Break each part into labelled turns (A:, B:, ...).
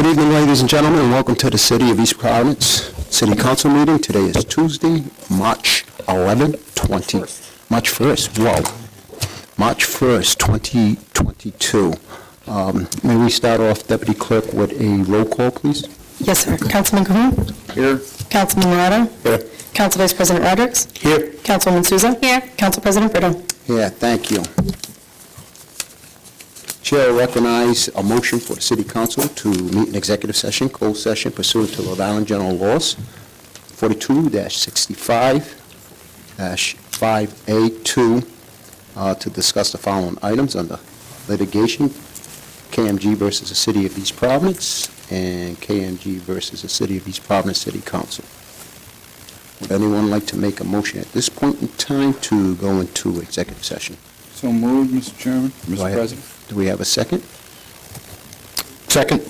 A: evening, ladies and gentlemen, and welcome to the City of East Providence City Council meeting. Today is Tuesday, March 1st, March 1st, 2022. May we start off, Deputy Clerk, with a roll call, please?
B: Yes, sir. Councilman Cahoon?
A: Here.
B: Councilman Morado?
A: Here.
B: Council Vice President Rodrick?
A: Here.
B: Councilwoman Souza? Here. Council President Brito?
A: Yeah, thank you. Chair will recognize a motion for the City Council to meet in executive session, closed session pursuant to Rhode Island General Laws 42-65-5A2 to discuss the following items under litigation: KMG versus the City of East Providence and KMG versus the City of East Providence City Council. Would anyone like to make a motion at this point in time to go into executive session?
C: So moved, Mr. Chairman, Mr. President.
A: Do we have a second? Second.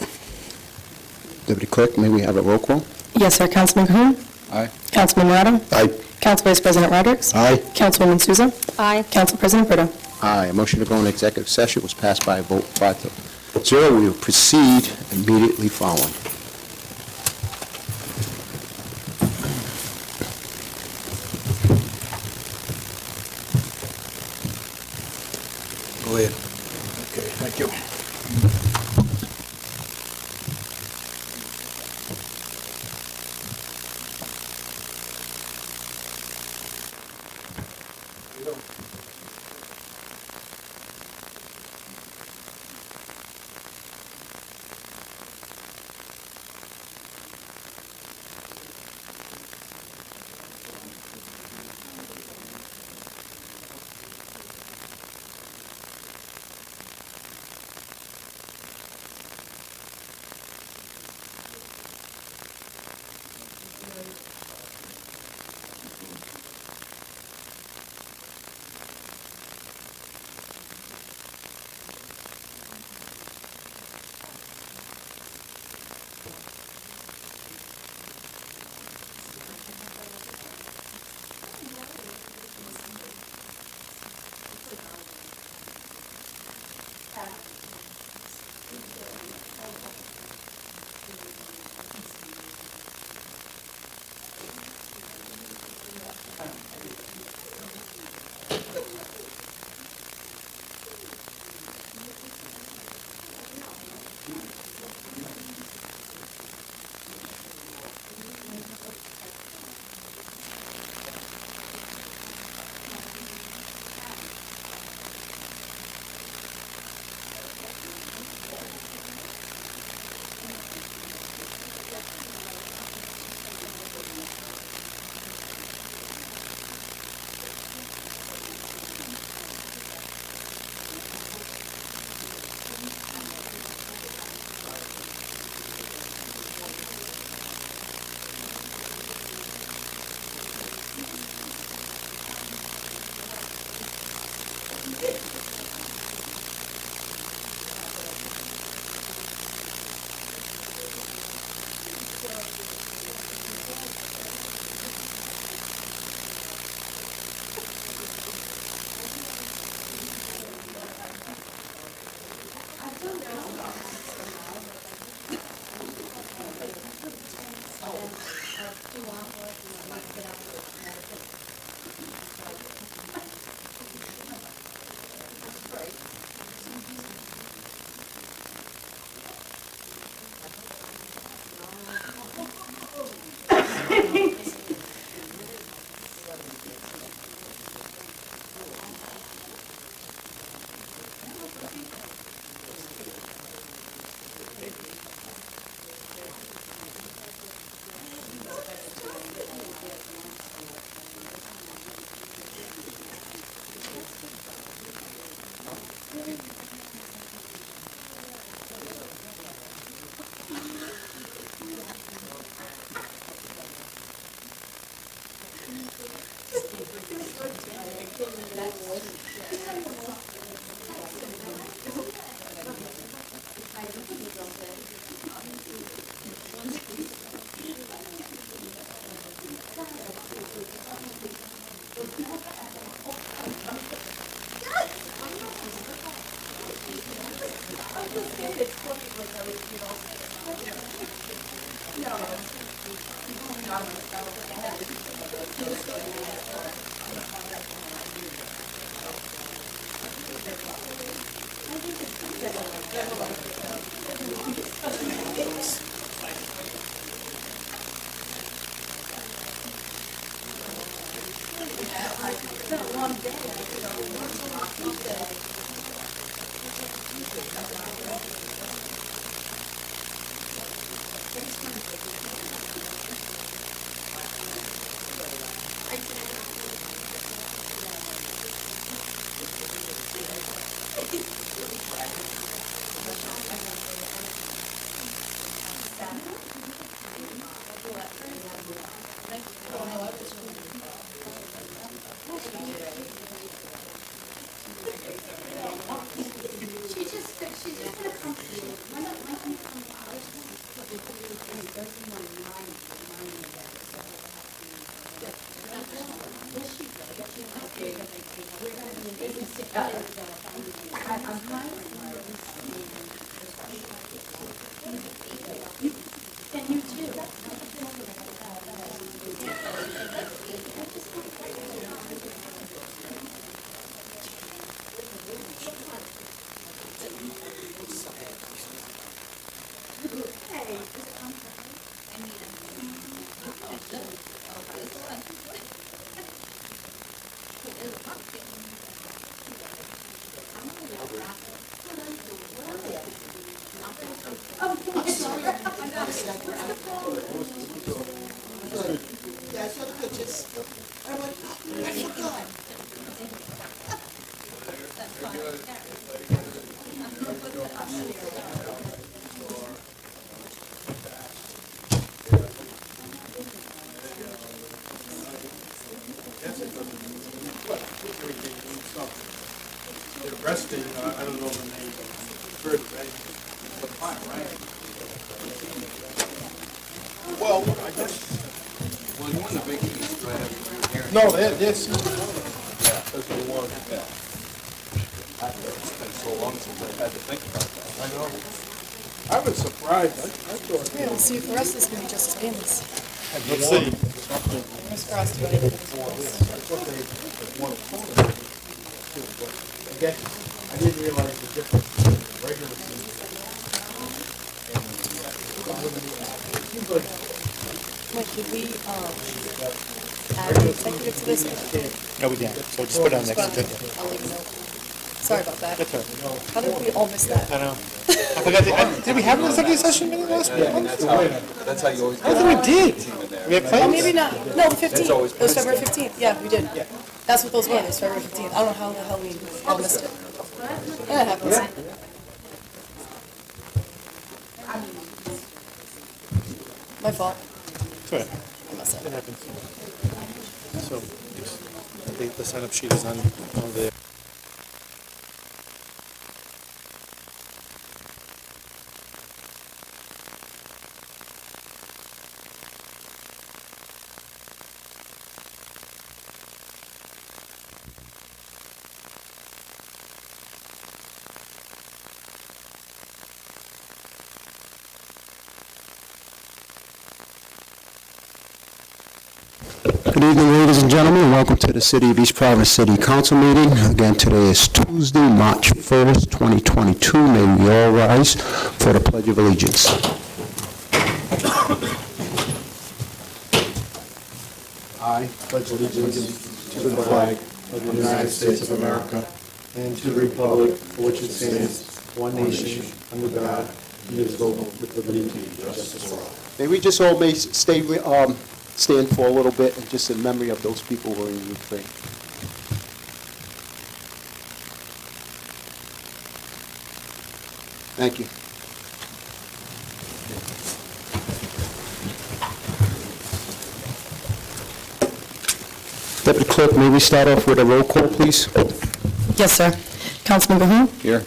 A: Deputy Clerk, may we have a roll call?
B: Yes, sir. Councilman Cahoon?
C: Aye.
B: Councilman Morado?
A: Aye.
B: Council Vice President Rodrick?
A: Aye.
B: Councilwoman Souza? Aye. Council President Brito?
A: Aye. A motion to go into executive session was passed by a vote 5-0. We will proceed immediately following.
C: Go ahead. Okay, thank you.
D: They're arrested, I don't know the name, first, right? But fine, right? Well, I guess.
C: Well, you want the big piece, do I have here?
D: No, that's. Yeah, that's the one. Yeah.
C: It's been so long since I had to think about that.
D: I know. I was surprised, I thought.
B: Yeah, we'll see if the rest is going to be just as painless.
D: Let's see.
B: Fingers crossed about it.
D: I thought they wanted to too, but again, I didn't realize the difference between regular season and seems like
B: Mike, did we add an executive to this?
E: No, we didn't, so just put it on next agenda.
B: I'll leave a note. Sorry about that.
E: That's all right.
B: How did we all miss that?
E: I know. I forgot, did we have an executive session meeting last week?
C: That's how you always.
E: I thought we did. We had
B: Oh,
E: plans?
B: maybe not. No, the 15th.
C: always
B: It was February 15th. Yeah, we did. That's what those were. It was February 15th. I don't know how the hell we all missed it. That happens. My fault.
E: It's all right.
B: I messed up.
E: It happens. So, the sign-up sheet is on there.
A: Good evening, ladies and gentlemen, and welcome to the City of East Providence City Council meeting. Again, today is Tuesday, March 1st, 2022. May we all rise for the Pledge of Allegiance.
F: I pledge allegiance to the flag of the United States of America and to the republic for which it stands, one nation, under God, indivisible, with liberty and justice for all.
A: May we just all stand for a little bit, and just in memory of those people who are in Ukraine. Thank you. Deputy Clerk, may we start off with a roll call, please?
B: Yes, sir. Councilman Cahoon?
A: Here.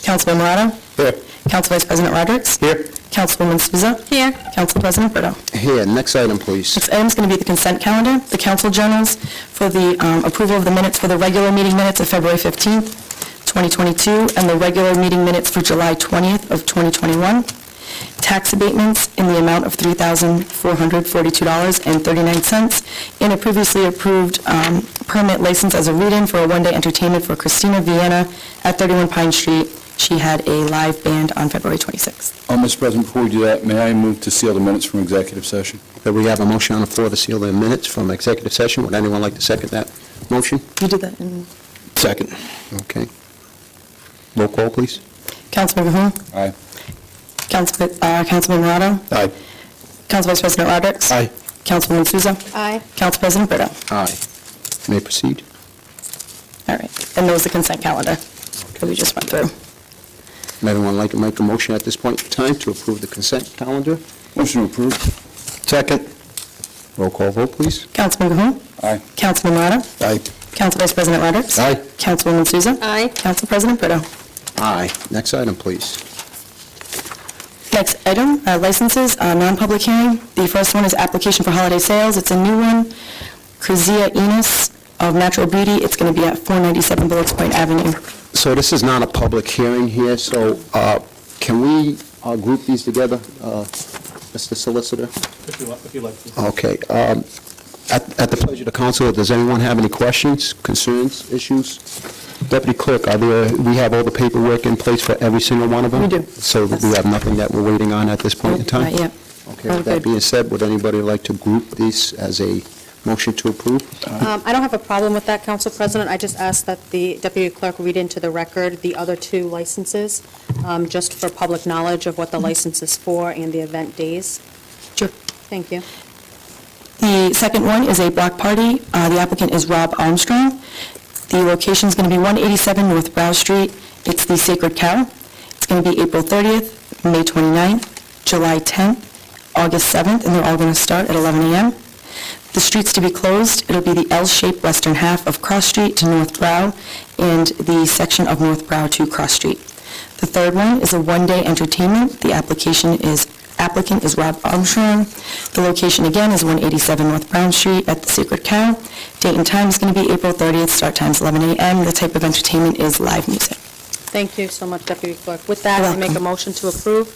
B: Councilman Morado?
A: Here.
B: Council Vice President Rodrick?
A: Here.
B: Councilwoman Souza? Here. Council President Brito?
A: Here. Next item, please.
B: Next item is going to be the consent calendar, the council journals for the approval of the minutes for the regular meeting minutes of February 15th, 2022, and the regular meeting minutes for July 20th of 2021.
G: tax abatements in the amount of $3,442.39, and a previously approved permit license as a read-in for a one-day entertainment for Christina Vienna at 31 Pine Street. She had a live band on February 26th.
C: Mr. President, before we do that, may I move to seal the minutes from executive session?
A: Okay, we have a motion on the floor to seal the minutes from executive session. Would anyone like to second that motion?
G: You did that in...
C: Second.
A: Okay. Roll call, please.
G: Councilman Cahoon?
C: Aye.
G: Councilman Morado?
C: Aye.
G: Council Vice President Rodrick?
C: Aye.
G: Councilwoman Souza?
B: Aye.
G: Council President Brito?
A: Aye. May proceed.
G: All right, and there was the consent calendar that we just went through.
A: Would anyone like to make a motion at this point in time to approve the consent calendar?
C: Motion to approve. Second.
A: Roll call vote, please.
G: Councilman Cahoon?
C: Aye.
G: Councilman Morado?
C: Aye.
G: Council Vice President Rodrick?
A: Aye.
G: Councilwoman Souza?
B: Aye.
G: Council President Brito?
A: Aye. Next item, please.
G: Next item, licenses, non-public hearing. The first one is application for holiday sales. It's a new one. Krizia Enos of Natural Beauty. It's going to be at 497 Bullocks Point Avenue.
A: So this is not a public hearing here, so can we group these together, Mr. Solicitor?
E: If you like to.
A: Okay. At the pleasure of the council, does anyone have any questions, concerns, issues? Deputy Clerk, we have all the paperwork in place for every single one of them?
G: We do.
A: So
G: Yes.
A: we have nothing that we're waiting on at this point in time?
G: Not yet.
A: Okay,
G: All
A: with that
G: good.
A: being said, would anybody like to group these as a motion to approve?
H: I don't have a problem with that, Council President. I just ask that the Deputy Clerk read into the record the other two licenses, just for public knowledge of what the license is for and the event days.
G: Sure.
H: Thank you.
G: The second one is a block party. The applicant is Rob Armstrong. The location is going to be 187 North Brow Street. It's the Sacred Cow. It's going to be April 30th, May 29th, July 10th, August 7th, and they're all going to start at 11 a.m. The streets to be closed, it'll be the L-shaped western half of Cross Street to North Brow and the section of North Brow to Cross Street. The third one is a one-day entertainment. The applicant is Rob Armstrong. The location again is 187 North Brown Street at the Sacred Cow. Date and time is going to be April 30th, start time is 11 a.m. The type of entertainment is live music.
H: Thank you so much, Deputy Clerk. With that,
G: You're
H: I make a
G: welcome.
H: motion to approve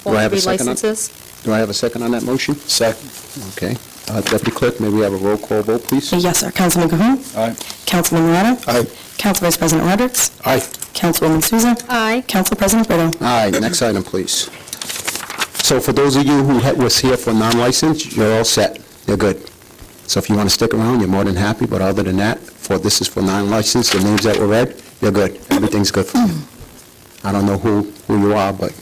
H: all
A: Do I have a
H: three
A: second on-
H: licenses.
A: Do I have a second on that motion?
C: Second.
A: Okay. Deputy Clerk, may we have a roll call vote, please?
G: Yes, sir. Councilman Cahoon?
C: Aye.
G: Councilman Morado?
C: Aye.
G: Council Vice President Rodrick?
C: Aye.
G: Councilwoman Souza?
H: Aye.
G: Council President Brito?
A: Aye. Next item, please. So for those of you who was here for non-licensed, you're all set. You're good. So if you want to stick around, you're more than happy, but other than that, this is for non-licensed, the names that were read, you're good. Everything's good for you. I don't know who you are, but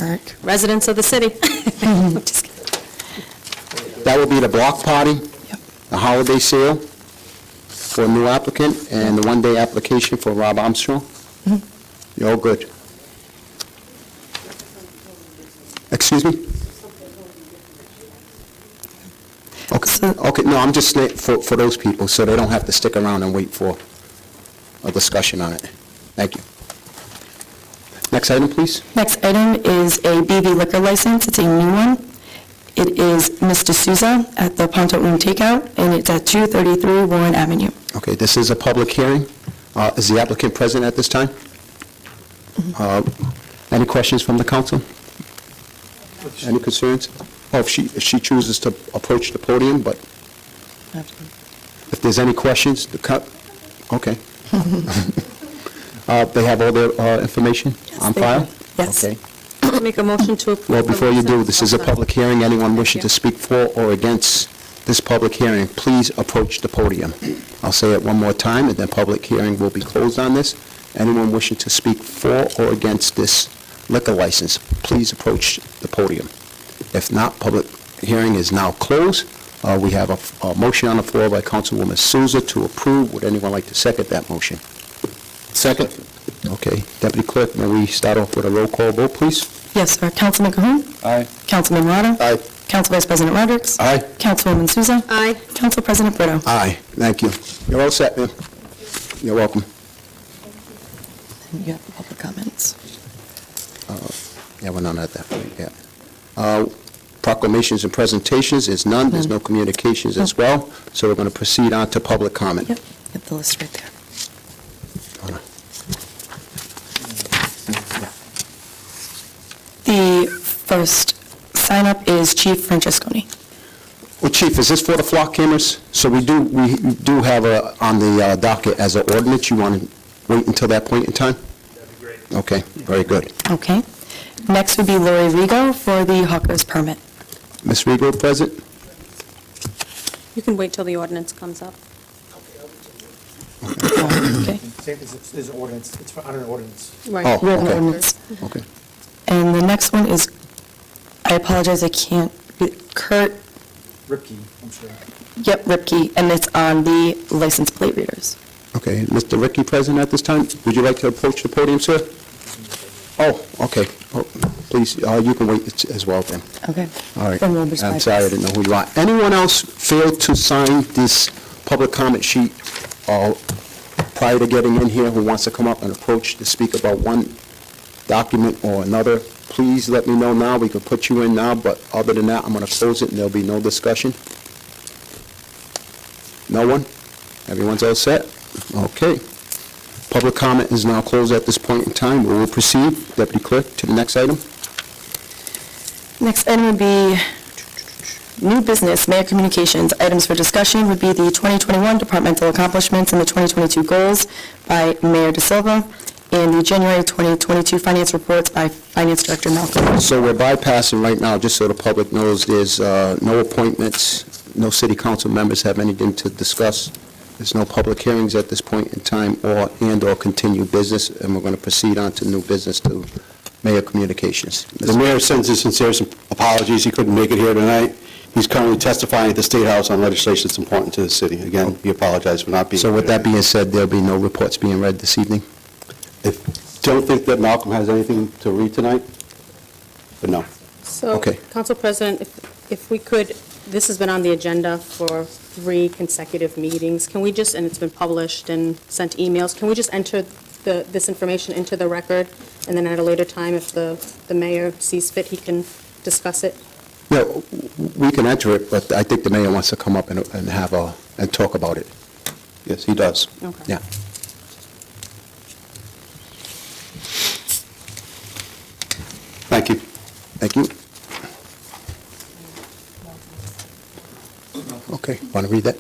G: Eric?
H: Residents of the city. Just kidding.
A: that will be the block party, the holiday sale for a new applicant, and the one-day application for Rob Armstrong. You're all good. Excuse me? Okay, no, I'm just saying for those people, so they don't have to stick around and wait for a discussion on it. Thank you. Next item, please.
G: Next item is a BV liquor license. It's a new one. It is Mr. Souza at the Ponto Inn Takeout, and it's at 233 Warren Avenue.
A: Okay, this is a public hearing. Is the applicant present at this time? Any questions from the council? Any concerns? Oh, if she chooses to approach the podium, but if there's any questions, okay. They have all their information on
G: they
A: file?
G: do. Yes.
A: Okay.
H: Make a motion to approve.
A: Well,
H: the
A: before you do,
H: license.
A: this is a public hearing. Anyone wishing to
H: Thank
A: speak for or against this public hearing, please approach the podium. I'll say it one more time, and then public hearing will be closed on this. Anyone wishing to speak for or against this liquor license, please approach the podium. If not, public hearing is now closed. We have a motion on the floor by Councilwoman Souza to approve. Would anyone like to second that motion?
C: Second.
A: Okay. Deputy Clerk, may we start off with a roll call vote, please?
G: Yes, sir. Councilman Cahoon?
C: Aye.
G: Councilman Morado?
C: Aye.
G: Council Vice President Rodrick?
C: Aye.
G: Councilwoman Souza?
H: Aye.
G: Council President Brito?
A: Aye. Thank you. You're all set, ma'am. You're welcome.
G: And you have the public comments.
A: Yeah, we're not at that point yet. Proclamations and presentations is none. There's no communications as well. So we're going to proceed on to public comment.
G: Yep, you have the list right there. The First sign-up is Chief Francesconi.
A: Well, Chief, is this for the flock cameras? So we do have on the docket as an ordinance. You want to wait until that point in time?
C: That'd be great.
A: Okay, very good.
G: Okay. Next would be Lori Rigo for the hawker's permit.
A: Ms. Rego, present?
H: You can wait till the ordinance comes up.
G: Okay.
E: Same as it's an ordinance, it's on an ordinance.
H: Right.
A: Oh,
G: We have an
A: okay.
G: ordinance.
A: Okay.
G: And the next one is, I apologize, I can't, Kurt,
E: Ripke, I'm sure.
G: yep, Ripke, and it's on the license plate readers.
A: Okay, Mr. Ricky present at this time. Would you like to approach the podium, sir? Oh, okay. Oh, please, you can wait as well then.
G: Okay.
A: All right.
G: From Wilbur's
A: I'm
G: Bypass.
A: sorry, I didn't know who you are. Anyone else failed to sign this public comment sheet prior to getting in here who wants to come up and approach to speak about one document or another? Please let me know now. We can put you in now, but other than that, I'm going to close it and there'll be no discussion. No one? Everyone's all set? Okay. Public comment is now closed at this point in time. We will proceed, Deputy Clerk, to the next item.
G: Next item would be new business, mayor communications. Items for discussion would be the 2021 departmental accomplishments and the 2022 goals by Mayor De Silva, and the January 2022 finance reports by Finance Director Malcolm.
A: So we're bypassing right now, just so the public knows, there's no appointments, no city council members have anything to discuss. There's no public hearings at this point in time or continued business, and we're going to proceed on to new business to mayor communications.
I: The mayor sends his sincerest apologies. He couldn't make it here tonight. He's currently testifying at the State House on legislation that's important to the city. Again, we apologize for not being
A: So
I: here
A: with that
I: today.
A: being said, there'll be no reports being read this evening?
I: Don't think that Malcolm has anything to read tonight, but no.
H: So,
A: Okay.
H: Council President, if we could, this has been on the agenda for 3 consecutive meetings. Can we just, and it's been published and sent emails, can we just enter this information into the record, and then at a later time, if the mayor sees fit, he can discuss it?
A: Yeah, we can enter it, but I think the mayor wants to come up and and talk about it.
I: Yes, he does.
H: Okay.
A: Yeah.
I: Thank you.
A: Thank you. Okay, want to read that?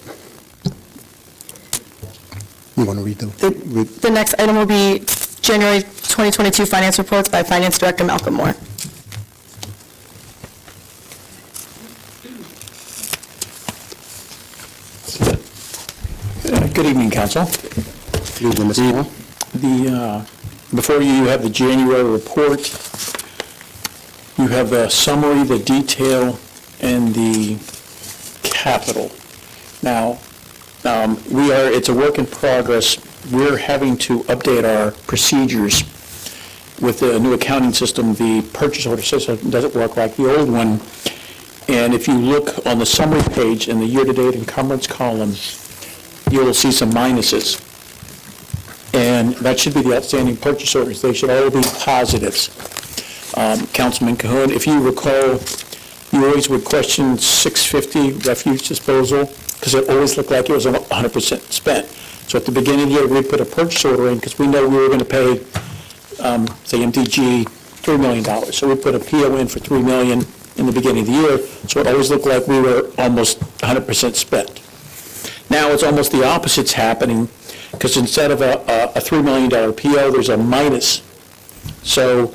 A: You want to read
G: The next item will be January 2022 finance reports by Finance Director Malcolm Moore.
J: Good evening, Council.
A: Read them, Mr. Moore?
J: Before you have the January report. You have the summary, the detail, and the capital. Now, it's a work in progress. We're having to update our procedures with the new accounting system. The purchase order system doesn't work like the old one. And if you look on the summary page in the year-to-date encumbrance column, you'll see some minuses. And that should be the outstanding purchase orders. They should all be positives. Councilman Cahoon, if you recall, you always would question 650 refuse disposal, because it always looked like it was 100% spent. So at the beginning of the year, we put a purchase order in, because we know we were going to pay, say, MDG $3 million. So we put a PO in for $3 million in the beginning of the year, so it always looked like we were almost 100% spent. Now it's almost the opposite's happening, because instead of a $3 million PO, there's a minus. So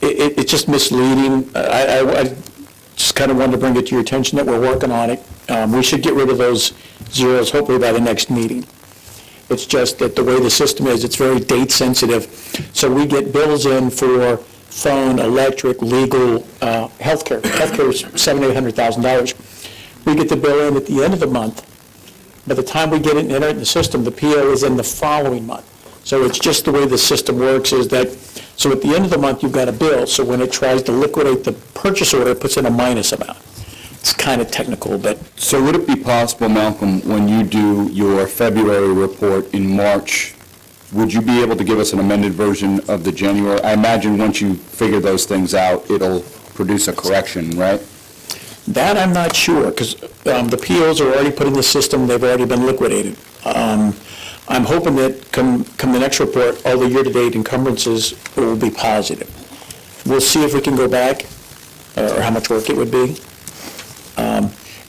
J: it's just misleading. I just kind of wanted to bring it to your attention that we're working on it. We should get rid of those zeros hopefully by the next meeting. It's just that the way the system is, it's very date sensitive. So we get bills in for phone, electric, legal, healthcare. Healthcare is $700,000 to $800,000. We get the bill in at the end of the month. By the time we get it and enter it in the system, the PO is in the following month. So it's just the way the system works is that, so at the end of the month, you've got a bill, so when it tries to liquidate the purchase order, it puts in a minus amount. It's kind of technical, but
K: So would it be possible, Malcolm, when you do your February report in March, would you be able to give us an amended version of the January? I imagine once you figure those things out, it'll produce a correction, right?
J: that I'm not sure, because the POs are already put in the system, they've already been liquidated. I'm hoping that come the next report, all the year-to-date encumbrances will be positive. We'll see if we can go back or how much work it would be.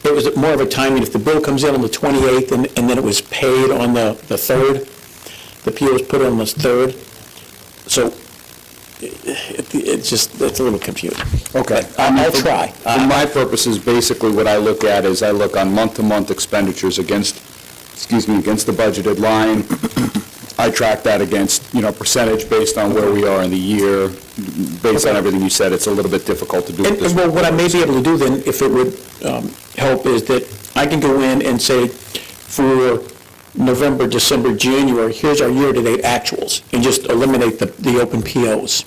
J: It was more of a timing, if the bill comes in on the 28th and then it was paid on the 3rd, the PO was put on the 3rd, so it's a little confusing.
K: Okay.
J: I'll try.
K: For my purposes, basically what I look at is I look on month-to-month expenditures against the budgeted line. I track that against, percentage based on where we are in the year. Based on everything you said, it's a little bit difficult to do at this
J: And well,
K: point.
J: what I may be able to do then, if it would help, is that I can go in and say, for November, December, January, here's our year-to-date actuals, and just eliminate the open POs.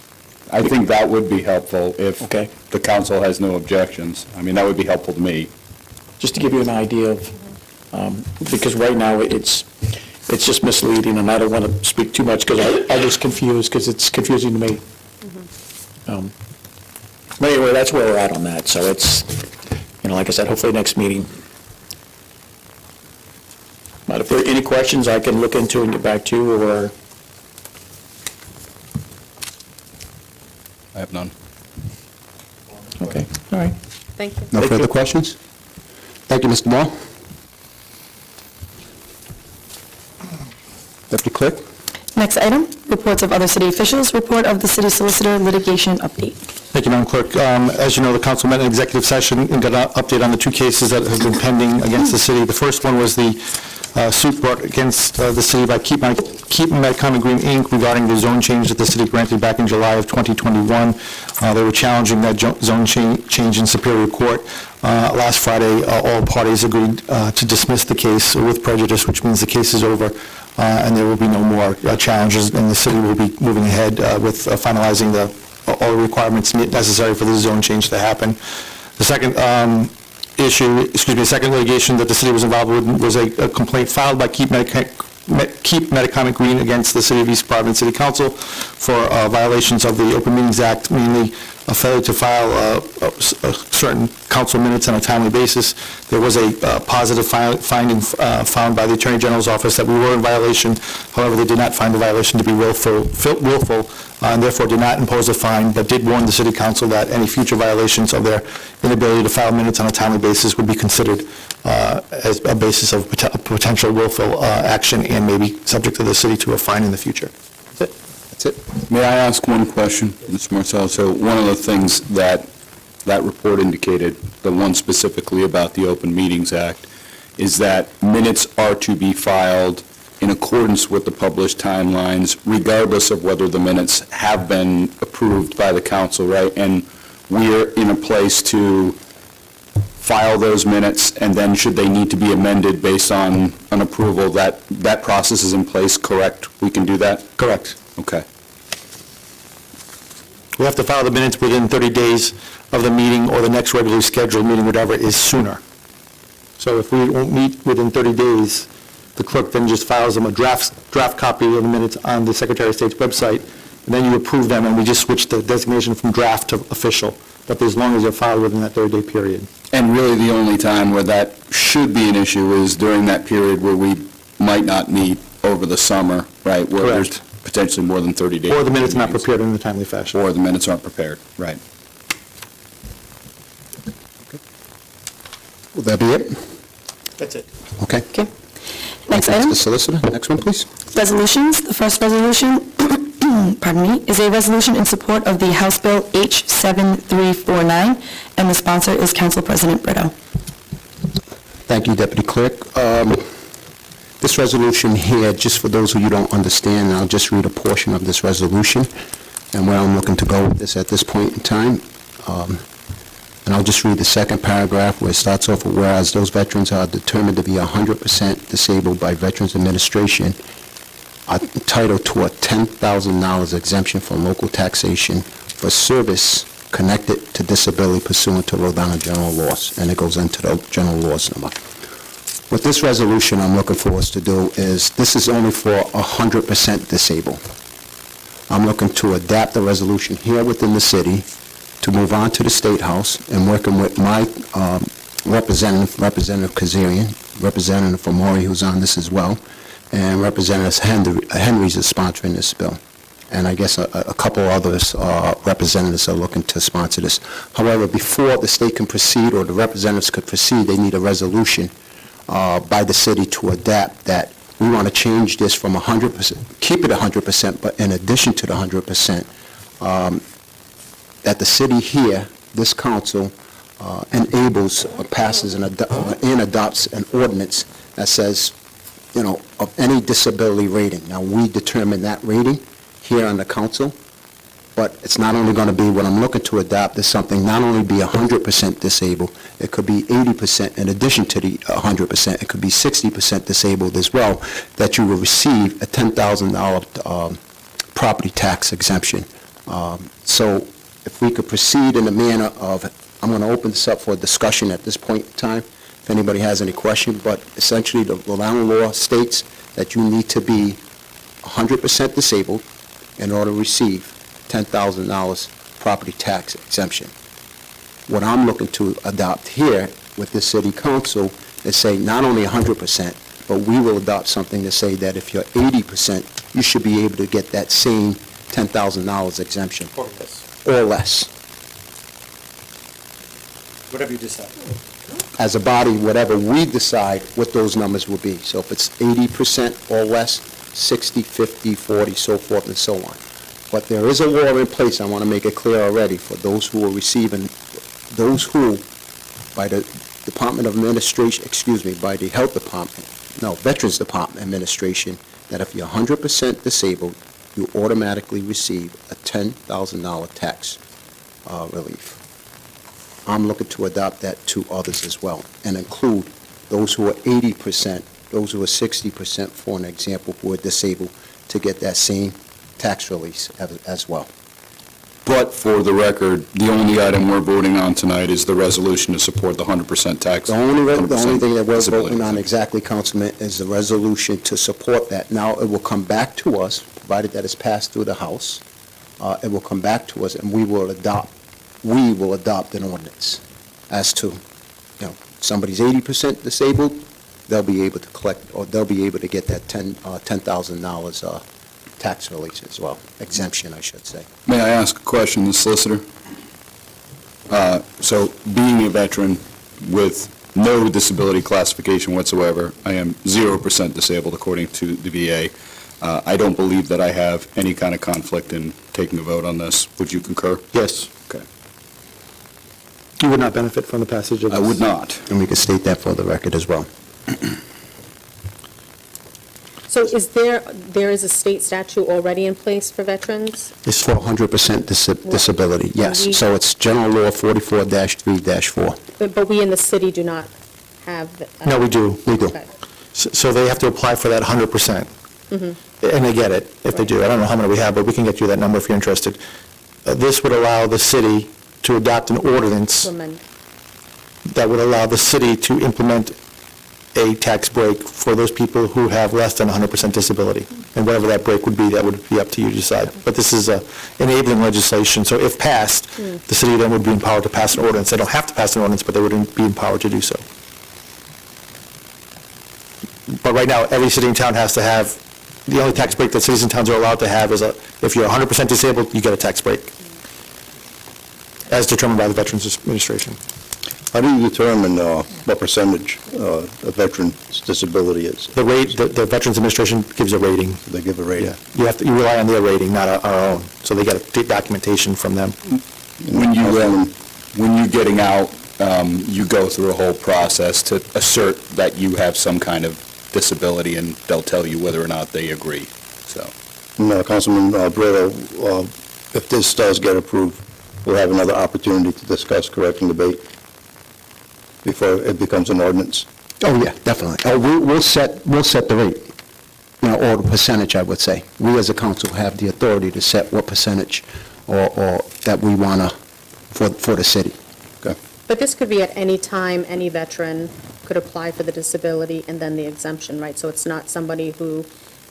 K: I think that would be helpful if
J: Okay.
K: the council has no objections. I mean, that would be helpful to me.
J: Just to give you an idea of, because right now, it's just misleading, and I don't want to speak too much, because I'll just confuse, because it's confusing to me. But anyway, that's where we're at on that, so it's, like I said, hopefully next meeting. But if there are any questions, I can look into and get back to you, or...
K: I have none.
J: Okay, all right.
H: Thank you.
A: No
J: Thank
A: further
J: you.
A: questions? Thank you, Mr. Moore. Deputy Clerk?
G: Next item, reports of other city officials, report of the city solicitor, litigation update.
F: Thank you, Madam Clerk. As you know, the council met in executive session and got an update on the two cases that have been pending against the city. The first one was the suit brought against the city by Keep Metcalm Green, Inc. regarding the zone change that the city granted back in July of 2021. They were challenging that zone change in Superior Court. Last Friday, all parties agreed to dismiss the case with prejudice, which means the case is over, and there will be no more challenges, and the city will be moving ahead with finalizing all the requirements necessary for the zone change to happen. The second second litigation that the city was involved with was a complaint filed by Keep Metcalm Green against the City of East Providence City Council for violations of the Open Meetings Act, mainly a failure to file certain council minutes on a timely basis. There was a positive finding found by the Attorney General's office that we were in violation. However, they did not find the violation to be willful, and therefore did not impose a fine, but did warn the City Council that any future violations of their inability to file minutes on a timely basis would be considered as a basis of potential willful action and may be subject to the city to a fine in the future.
A: That's it.
K: May I ask one question, Mr. Marcel? So one of the things that report indicated, the one specifically about the Open Meetings Act, is that minutes are to be filed in accordance with the published timelines, regardless of whether the minutes have been approved by the council, right? And we're in a place to file those minutes, and then should they need to be amended based on an approval, that process is in place, correct? We can do that?
F: Correct.
K: Okay.
F: We have to file the minutes within 30 days of the meeting or the next regularly scheduled meeting, whatever is sooner. So if we won't meet within 30 days, the clerk then just files them a draft copy of the minutes on the Secretary of State's website, and then you approve them, and we just switch the designation from draft to official, but as long as they're filed within that 30-day period.
K: And really, the only time where that should be an issue is during that period where we might not meet over the summer, right? Where there's
F: Correct.
K: potentially more than 30 days.
F: Or the minutes not prepared in a timely fashion.
K: Or the minutes aren't prepared, right.
A: Will that be it?
J: That's it.
A: Okay.
G: Okay. Next item,
A: Mr. Solicitor, next one, please.
G: resolutions. The first resolution, pardon me, is a resolution in support of the House Bill H7349, and the sponsor is Council President Brito.
A: Thank you, Deputy Clerk. This resolution here, just for those who you don't understand, I'll just read a portion of this resolution and where I'm looking to go with this at this point in time. And I'll just read the second paragraph where it starts off with, whereas those veterans are determined to be 100% disabled by Veterans Administration, are entitled to a $10,000 exemption from local taxation for service connected to disability pursuant to Rhode Island general laws, and it goes into the general laws number. What this resolution I'm looking for us to do is, this is only for 100% disabled. I'm looking to adapt the resolution here within the city to move on to the State House and working with my Representative Kazarian, Representative Famori, who's on this as well, and Representative Henry's is sponsoring this bill. and I guess a couple others, representatives are looking to sponsor this. However, before the state can proceed, or the representatives could proceed, they need a resolution by the city to adapt that we want to change this from 100%, keep it 100%, but in addition to the 100%, that the city here, this council, enables or passes and adopts an ordinance that says, of any disability rating. Now, we determine that rating here on the council, but it's not only going to be, what I'm looking to adopt is something not only be 100% disabled, it could be 80% in addition to the 100%, it could be 60% disabled as well, that you will receive a $10,000 property tax exemption. So if we could proceed in the manner of, I'm going to open this up for discussion at this point in time, if anybody has any question, but essentially the Rhode Island law states that you need to be 100% disabled in order to receive $10,000 property tax exemption. What I'm looking to adopt here with the city council is say not only 100%, but we will adopt something to say that if you're 80%, you should be able to get that same $10,000 exemption.
E: Or less,
A: Or less.
E: whatever you decide.
A: As a body, whatever we decide what those numbers will be. So if it's 80% or less, 60, 50, 40, so forth and so on. But there is a law in place, I want to make it clear already, for those who are receiving, those who, by the Department of Administration, by the Health Department, Veterans Department Administration, that if you're 100% disabled, you automatically receive a $10,000 tax relief. I'm looking to adopt that to others as well, and include those who are 80%, those who are 60%, for an example, who are disabled, to get that same tax release as well.
K: But for the record, the only item we're voting on tonight is the resolution to support the 100% tax.
A: The only
K: 100%
A: thing that we're
K: disability
A: voting on
K: exemption.
A: exactly, Councilman, is the resolution to support that. Now, it will come back to us, provided that it's passed through the House. It will come back to us, and we will adopt an ordinance as to, somebody's 80% disabled, they'll be able to collect, or they'll be able to get that $10,000 tax release as well, exemption, I should say.
K: May I ask a question, the solicitor? So being a veteran with no disability classification whatsoever, I am 0% disabled according to the VA. I don't believe that I have any kind of conflict in taking a vote on this. Would you concur?
I: Yes.
K: Okay.
I: You would not benefit from the passage of this?
K: I would not.
A: And we can state that for the record as well.
H: So there is a state statute already in place for veterans?
A: It's for 100% disability, yes. So it's General Law 44-3-4.
H: But we in the city do not have...
F: No, we do.
A: We do.
H: Okay.
F: So they have to apply for that 100%. And they get it if they do. I don't know how many we have, but we can get you that number if you're interested. This would allow the city to adopt an ordinance
H: Women.
F: that would allow the city to implement a tax break for those people who have less than 100% disability. And whatever that break would be up to you to decide. But this is enabling legislation, so if passed, the city then would be empowered to pass an ordinance. They don't have to pass an ordinance, but they would be empowered to do so. But right now, every city and town has to have, the only tax break that cities and towns are allowed to have is if you're 100% disabled, you get a tax break, as determined by the Veterans Administration.
C: How do you determine what percentage a veteran's disability is?
F: The rate, the Veterans Administration gives a rating.
C: They give a rating?
F: Yeah, you rely on their rating, not our own. So they get documentation from them.
K: When you're getting out, you go through a whole process to assert that you have some kind of disability, and they'll tell you whether or not they agree, so.
C: No, Councilman Brito, if this does get approved, we'll have another opportunity to discuss, correct, and debate before it becomes an ordinance.
A: Oh, yeah, definitely. We'll set the rate, or the percentage, I would say. We as a council have the authority to set what percentage or that we want to, for the city.
C: Okay.
H: But this could be at any time, any veteran could apply for the disability and then the exemption, right? So it's not somebody who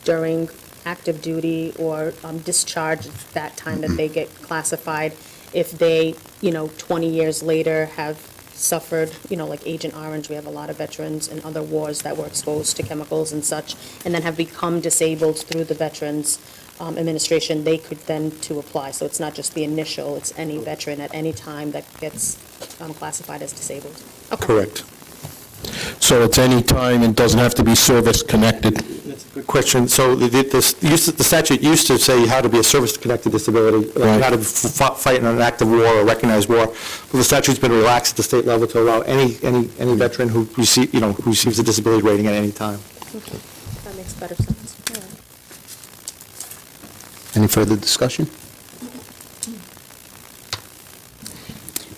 H: during active duty or discharge, that time that they get classified, if they, 20 years later have suffered, like Agent Orange, we have a lot of veterans in other wars that were exposed to chemicals and such, and then have become disabled through the veterans administration, they could then to apply. So it's not just the initial, it's any veteran at any time that gets classified as disabled.
J: Correct. So it's any time, it doesn't have to be service-connected.
F: That's a good question. So the statute used to say how to be a service-connected disability,
J: Right.
F: like how to fight in an active war or recognize war. But the statute's been relaxed at the state level to allow any veteran who receives a disability rating at any time.
H: Okay. That makes better sense. All right.
A: Any further discussion?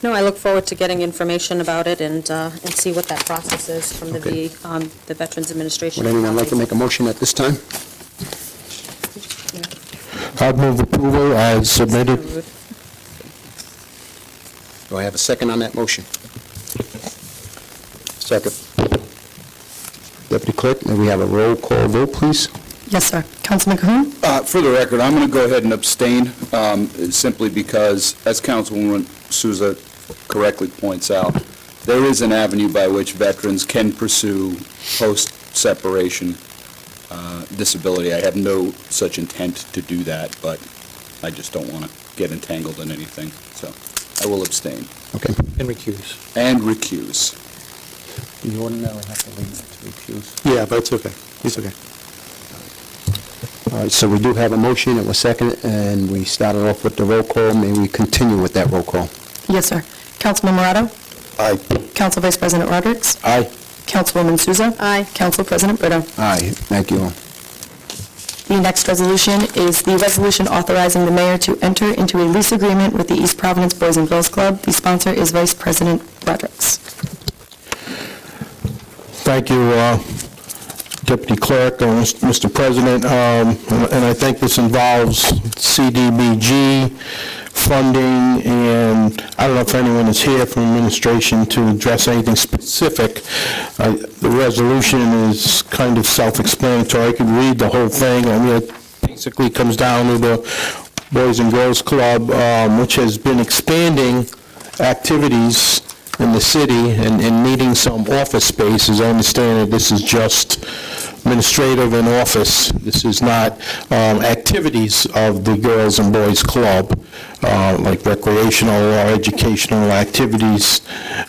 H: No, I look forward to getting information about it and see what that process is from
A: Okay.
H: the Veterans Administration.
A: Would anyone like to make a motion at this time?
J: I'd move approval as submitted.
A: Do I have a second on that motion?
C: Second.
A: Deputy Clerk, may we have a roll call vote, please?
G: Yes, sir. Councilman Cahoon?
K: For the record, I'm going to go ahead and abstain, simply because, as Councilwoman Souza correctly points out, there is an avenue by which veterans can pursue post-separation disability. I have no such intent to do that, but I just don't want to get entangled in anything, so I will abstain
A: Okay.
F: And recuse.
K: and recuse.
A: You ordinarily have to leave to recuse.
F: Yeah, but it's okay. It's okay.
A: All right, so we do have a motion, it was second, and we started off with the roll call. May we continue with that roll call?
G: Yes, sir. Councilman Morato?
C: Aye.
G: Council Vice President Rodrick?
A: Aye.
G: Councilwoman Souza?
H: Aye.
G: Council President Brito?
A: Aye, thank you all.
G: The next resolution is the resolution authorizing the mayor to enter into a lease agreement with the East Providence Boys and Girls Club. The sponsor is Vice President Rodrick.
J: Thank you, Deputy Clerk, and Mr. President, and I think this involves CDBG funding, and I don't know if anyone is here from administration to address anything specific. The resolution is kind of self-explanatory. I could read the whole thing. I mean, it basically comes down to the Boys and Girls Club, which has been expanding activities in the city and needing some office space. As I understand it, this is just administrative and office. This is not activities of the Girls and Boys Club, like recreational or educational activities,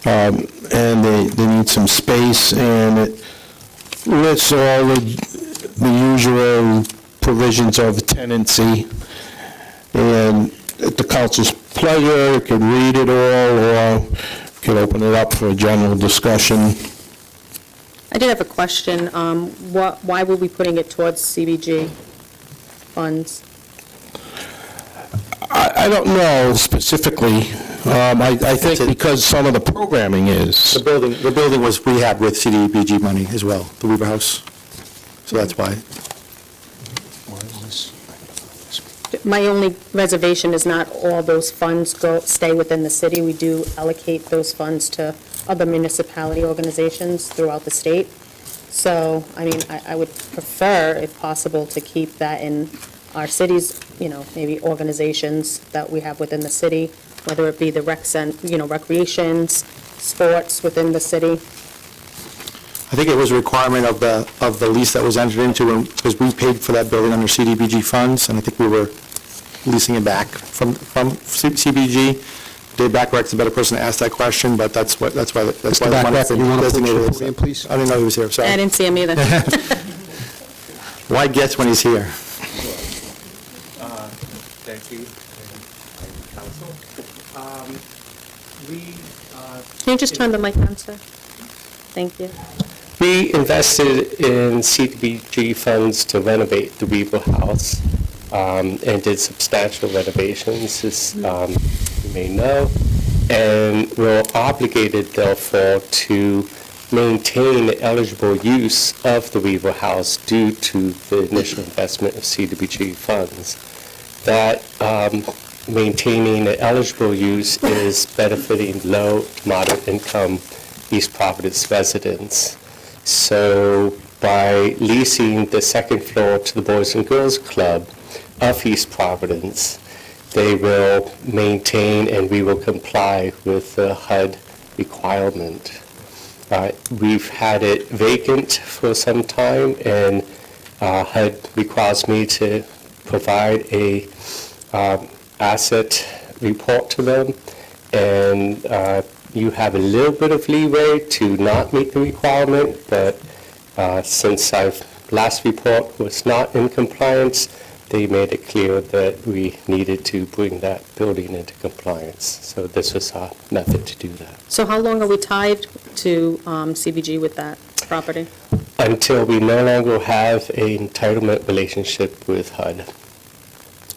J: and they need some space, and it lists all the usual provisions of tenancy, and at the council's pleasure, you could read it all, or could open it up for a general discussion.
H: I did have a question. Why were we putting it towards CBG funds?
J: I don't know specifically. I think because some of the programming is.
F: The building was rehabbed with CDBG money as well, the Weaver House. So that's why.
H: My only reservation is not all those funds stay within the city. We do allocate those funds to other municipality organizations throughout the state. So, I mean, I would prefer, if possible, to keep that in our cities, maybe organizations that we have within the city, whether it be the recreations, sports within the city.
F: I think it was a requirement of the lease that was entered into, because we paid for that building under CDBG funds, and I think we were leasing it back from CBG. Dave Bacharach's a better person to ask that question, but that's why the money's been
A: you want to put
F: designated
A: your
F: as
A: vote in,
F: that.
A: please?
F: I didn't know he was here, sorry.
H: I didn't see him either.
F: Why guess when he's here?
D: Thank you, Council.
H: Can you just turn the mic on, sir? Thank you.
L: We invested in CDBG funds to renovate the Weaver House and did substantial renovations, as you may know, and we're obligated, therefore, to maintain the eligible use of the Weaver House due to the initial investment of CDBG funds. That maintaining the eligible use is benefiting low to moderate income East Providence residents. So by leasing the second floor to the Boys and Girls Club of East Providence, they will maintain and we will comply with the HUD requirement. We've had it vacant for some time, and HUD requires me to provide a asset report to them, and you have a little bit of leeway to not meet the requirement, but since last report was not in compliance, they made it clear that we needed to bring that building into compliance. So this was our method to do that.
H: So how long are we tied to CBG with that property?
L: Until we no longer have an entitlement relationship with HUD.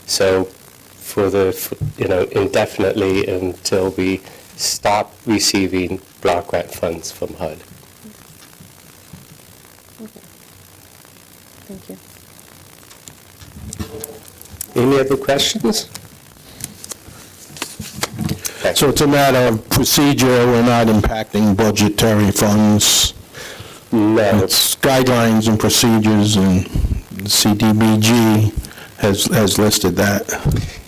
L: So indefinitely until we stop receiving block grant funds from HUD.
H: Thank you.
L: Any other questions?
F: So it's a matter of procedure, we're not impacting budgetary funds.
L: No.
F: It's guidelines and procedures, and CDBG has listed that.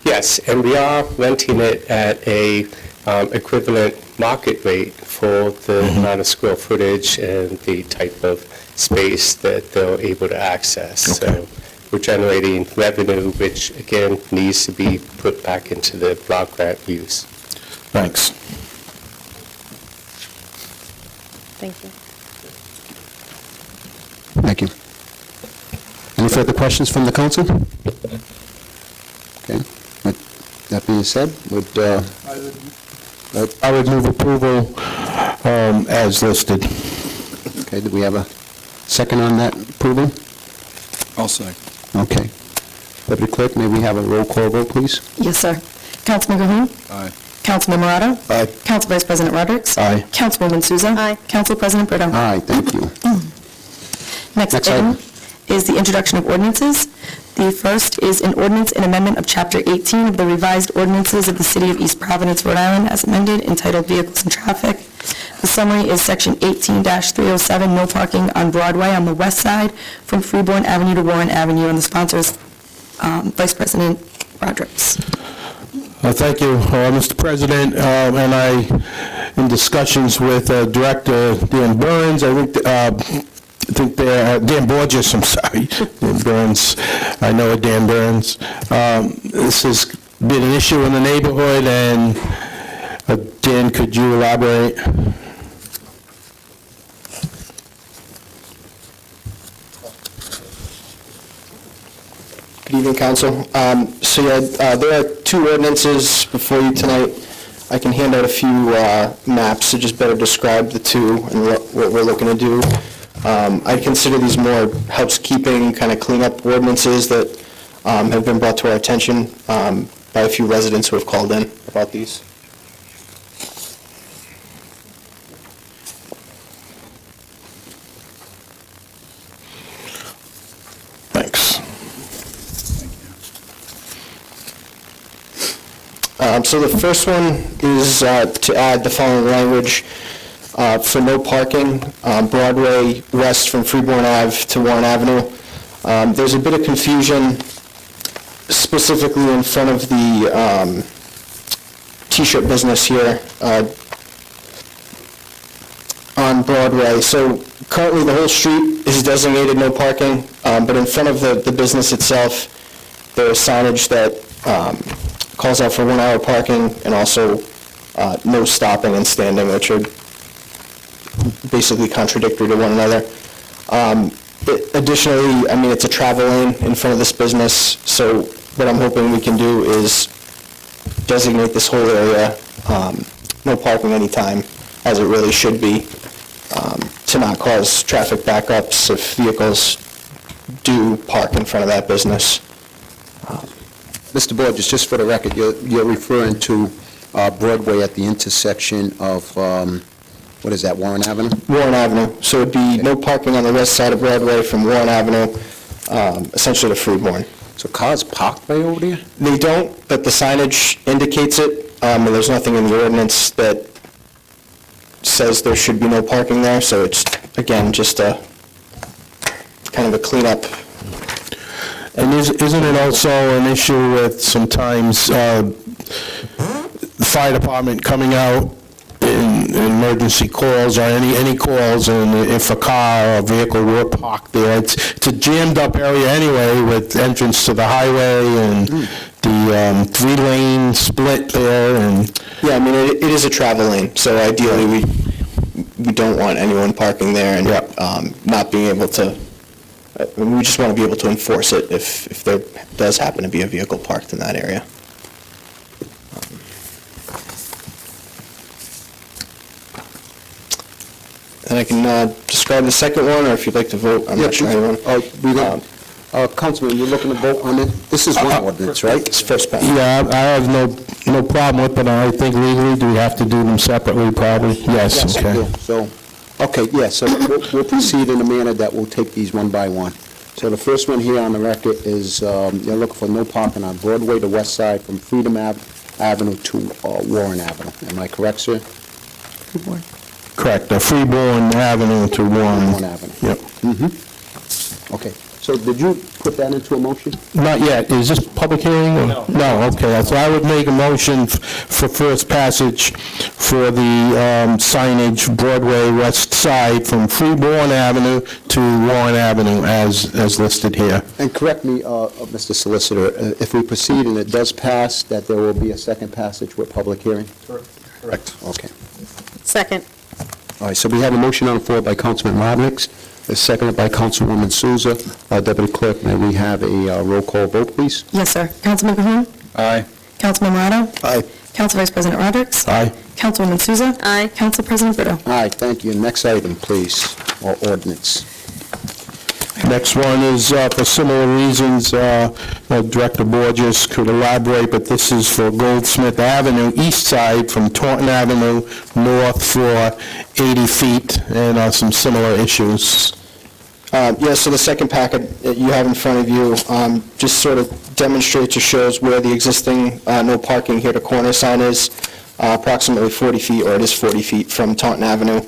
L: Yes, and we are renting it at a equivalent market rate for the amount of square footage and the type of space that they're able to access.
F: Okay.
L: So we're generating revenue, which again needs to be put back into the block grant use.
F: Thanks.
H: Thank you.
A: Thank you. Any further questions from the council? Okay. With that being said,
F: I would move approval as listed.
A: okay, do we have a second on that approval?
K: I'll second.
A: Okay. Deputy Clerk, may we have a roll call vote, please?
G: Yes, sir. Councilman Cahoon?
K: Aye.
G: Councilman Morado?
C: Aye.
G: Council Vice President Rodrick?
F: Aye.
G: Councilwoman Souza?
H: Aye.
G: Council President Brito?
A: Aye, thank you.
G: Next
A: Next
G: item
A: item.
G: is the introduction of ordinances. The first is an ordinance and amendment of Chapter 18 of the revised ordinances of the City of East Providence, Rhode Island, as amended, entitled Vehicles and Traffic. The summary is Section 18-307, no parking on Broadway on the west side from Freeborn Avenue to Warren Avenue, and the sponsor is Vice President Rodrick.
F: Thank you, Mr. President. And in discussions with Director Dan Burns, Dan Borges, I'm sorry, Dan Burns, I know Dan Burns. This has been an issue in the neighborhood, and Dan, could you elaborate?
M: Good evening, Council. There are two ordinances before you tonight. I can hand out a few maps to just better describe the two and what we're looking to do. I consider these more housekeeping, kind of cleanup ordinances that have been brought to our attention by a few residents who have called in about these.
F: Thanks.
M: So the first one is to add the following language for no parking Broadway west from Freeborn Ave to Warren Avenue. There's a bit of confusion specifically in front of the T-shirt business here on Broadway. So currently the whole street is designated no parking, but in front of the business itself, there is signage that calls out for 1 hour parking and also no stopping and standing, which are basically contradictory to one another. Additionally, I mean, it's a travel lane in front of this business, so what I'm hoping we can do is designate this whole area no parking anytime, as it really should be, to not cause traffic backups if vehicles do park in front of that business.
A: Mr. Borges, just for the record, you're referring to Broadway at the intersection of, what is that, Warren Avenue?
M: Warren Avenue, so it'd be no parking on the west side of Broadway from Warren Avenue, essentially to Freeborn.
A: So cars park right over there?
M: They don't, but the signage indicates it, and there's nothing in the ordinance that says there should be no parking there, so it's, again, just a kind of a cleanup.
F: And isn't it also an issue with sometimes the fire department coming out in emergency calls or any calls, and if a car or vehicle were parked there, it's a jammed-up area anyway with entrance to the highway and the three-lane split there, and...
M: Yeah, I mean, it is a travel lane, so ideally, we don't want anyone parking there and not being able to, we just want to be able to enforce it if there does happen to be a vehicle parked in that area. And I can describe the second one, or if you'd like to vote, I'm not sure how you want.
A: Councilman, you're looking to vote on it? This is one ordinance, right?
M: It's first pass.
F: Yeah, I have no problem with it, but I think legally, do we have to do them separately, probably? Yes, okay.
A: Yeah, so, okay, yeah, so we'll proceed in a manner that we'll take these one by one. So the first one here on the record is, you're looking for no parking on Broadway, the west side, from Freedom Avenue to Warren Avenue. Am I correct, sir?
F: Correct, Freeborn Avenue to Warren.
A: Warren Avenue.
F: Yep.
A: Okay, so did you put that into a motion?
F: Not yet. Is this public hearing? or- No, okay. So I would make a motion for first passage for the signage Broadway west side from Freeborn Avenue to Warren Avenue as listed here.
A: And correct me, Mr. Solicitor, if we proceed and it does pass, that there will be a second passage with public hearing? Correct. Okay.
H: Second.
A: All right, so we have a motion on the floor by Councilman Rodericks, seconded by Councilwoman Souza. Deputy Clerk, may we have a roll call vote, please?
G: Yes, sir. Councilman Cahoon?
K: Aye.
G: Councilman Morado?
C: Aye.
G: Council Vice President Rodrick?
F: Aye.
G: Councilwoman Souza?
H: Aye.
G: Council President Brito?
A: Aye, thank you. Next item, please, or ordinance.
F: Next one is for similar reasons, Director Borges could elaborate, but this is for Goldsmith Avenue, east side from Taunton Avenue north for 80 feet, and some similar issues.
M: Yeah, so the second packet that you have in front of you just sort of demonstrates or shows where the existing no parking here to corner sign is, approximately 40 feet, or it is 40 feet from Taunton Avenue.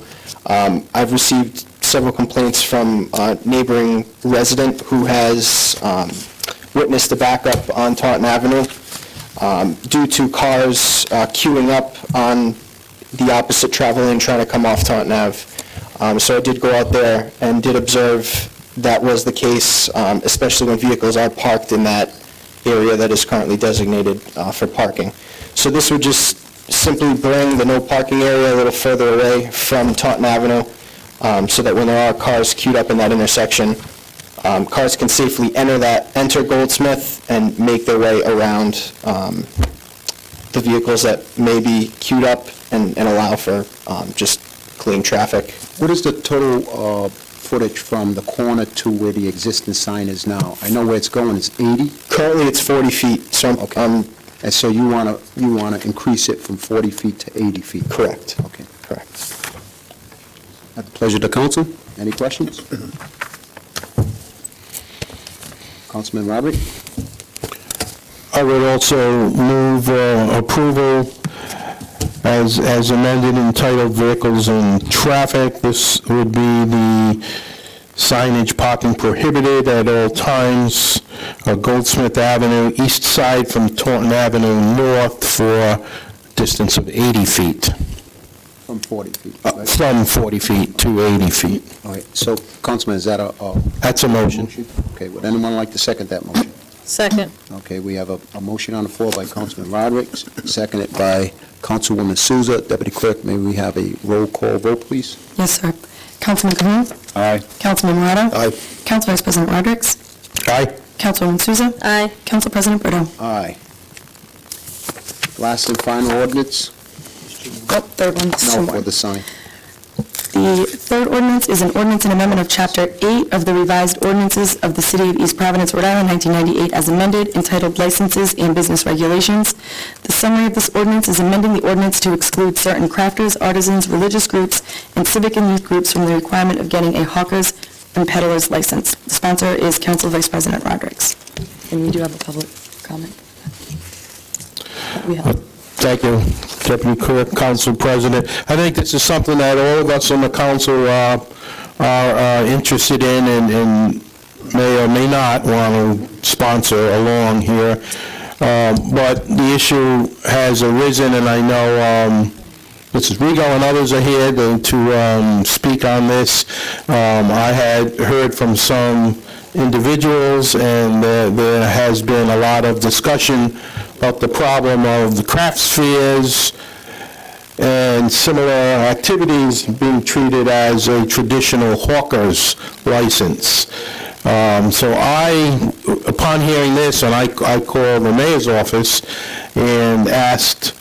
M: I've received several complaints from a neighboring resident who has witnessed the backup on Taunton Avenue due to cars queuing up on the opposite travel lane trying to come off Taunton Ave. So I did go out there and did observe that was the case, especially when vehicles are parked in that area that is currently designated for parking. So this would just simply bring the no parking area a little further away from Taunton Avenue, so that when there are cars queued up in that intersection, cars can safely enter Goldsmith and make their way around the vehicles that may be queued up and allow for just clean traffic.
A: What is the total footage from the corner to where the existing sign is now? I know where it's going is 80,
M: Currently, it's 40 feet, so
A: and so you want to increase it from 40 feet to 80 feet?
M: correct.
A: Okay.
M: Correct.
A: At the pleasure of the council. Any questions? Councilman Robert?
F: I would also move approval as amended entitled Vehicles and Traffic. This would be the signage parking prohibited at all times, Goldsmith Avenue, east side from Taunton Avenue north for distance of 80 feet,
A: From 40 feet, right?
F: from 40 feet to 80 feet.
A: All right, so, Councilman, is that a
F: That's a motion.
A: motion? Okay, would anyone like to second that motion?
H: Second.
A: Okay, we have a motion on the floor by Councilman Roderick, seconded by Councilwoman Souza. Deputy Clerk, may we have a roll call vote, please?
G: Yes, sir. Councilman Cahoon?
K: Aye.
G: Councilman Morado?
C: Aye.
G: Council Vice President Rodrick?
F: Aye.
G: Councilwoman Souza?
H: Aye.
G: Council President Brito?
A: Aye. Last and final ordinance?
G: Oh, third one.
A: No, for the sign.
G: The third ordinance is an ordinance and amendment of Chapter 8 of the revised ordinances of the City of East Providence, Rhode Island, 1998, as amended, entitled Licenses and Business Regulations. The summary of this ordinance is amending the ordinance to exclude certain crafters, artisans, religious groups, and civic and youth groups from the requirement of getting a hawker's and peddler's license. The sponsor is Council Vice President Rodrick. And we do have a public comment. We have.
F: Thank you, Deputy Clerk, Council President. I think this is something that all of us on the council are interested in and may or may not want to sponsor along here. But the issue has arisen, and I know Mrs. Rigo and others are here to speak on this. I had heard from some individuals, and there has been a lot of discussion about the problem of the crafts fairs and similar activities being treated as a traditional hawker's license. So upon hearing this, and I called the mayor's office and asked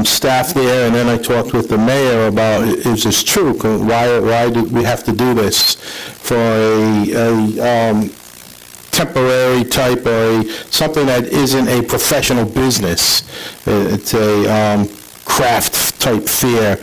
F: staff there, and then I talked with the mayor about, is this true? Why do we have to do this for a temporary type or something that isn't a professional business? It's a craft type fair.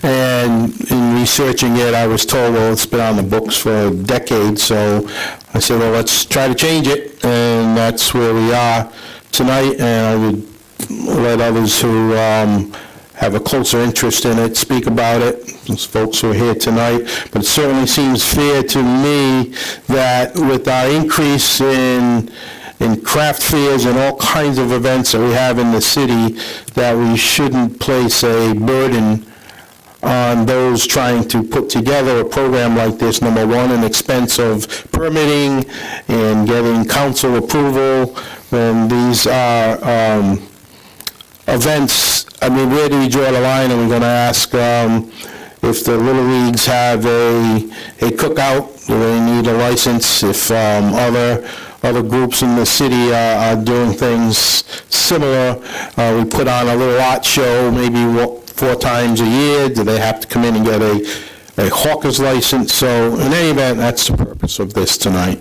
F: And in researching it, I was told, well, it's been on the books for decades, so I said, well, let's try to change it, and that's where we are tonight, and I would let others who have a closer interest in it speak about it, those folks who are here tonight. But it certainly seems fair to me that with our increase in craft fairs and all kinds of events that we have in the city, that we shouldn't place a burden on those trying to put together a program like this. Number one, an expense of permitting and getting council approval. And these are events, I mean, where do we draw the line? Are we going to ask if the Little Leagues have a cookout, do they need a license? If other groups in the city are doing things similar, we put on a little art show maybe 4 times a year, do they have to come in and get a hawker's license? So in any event, that's the purpose of this tonight.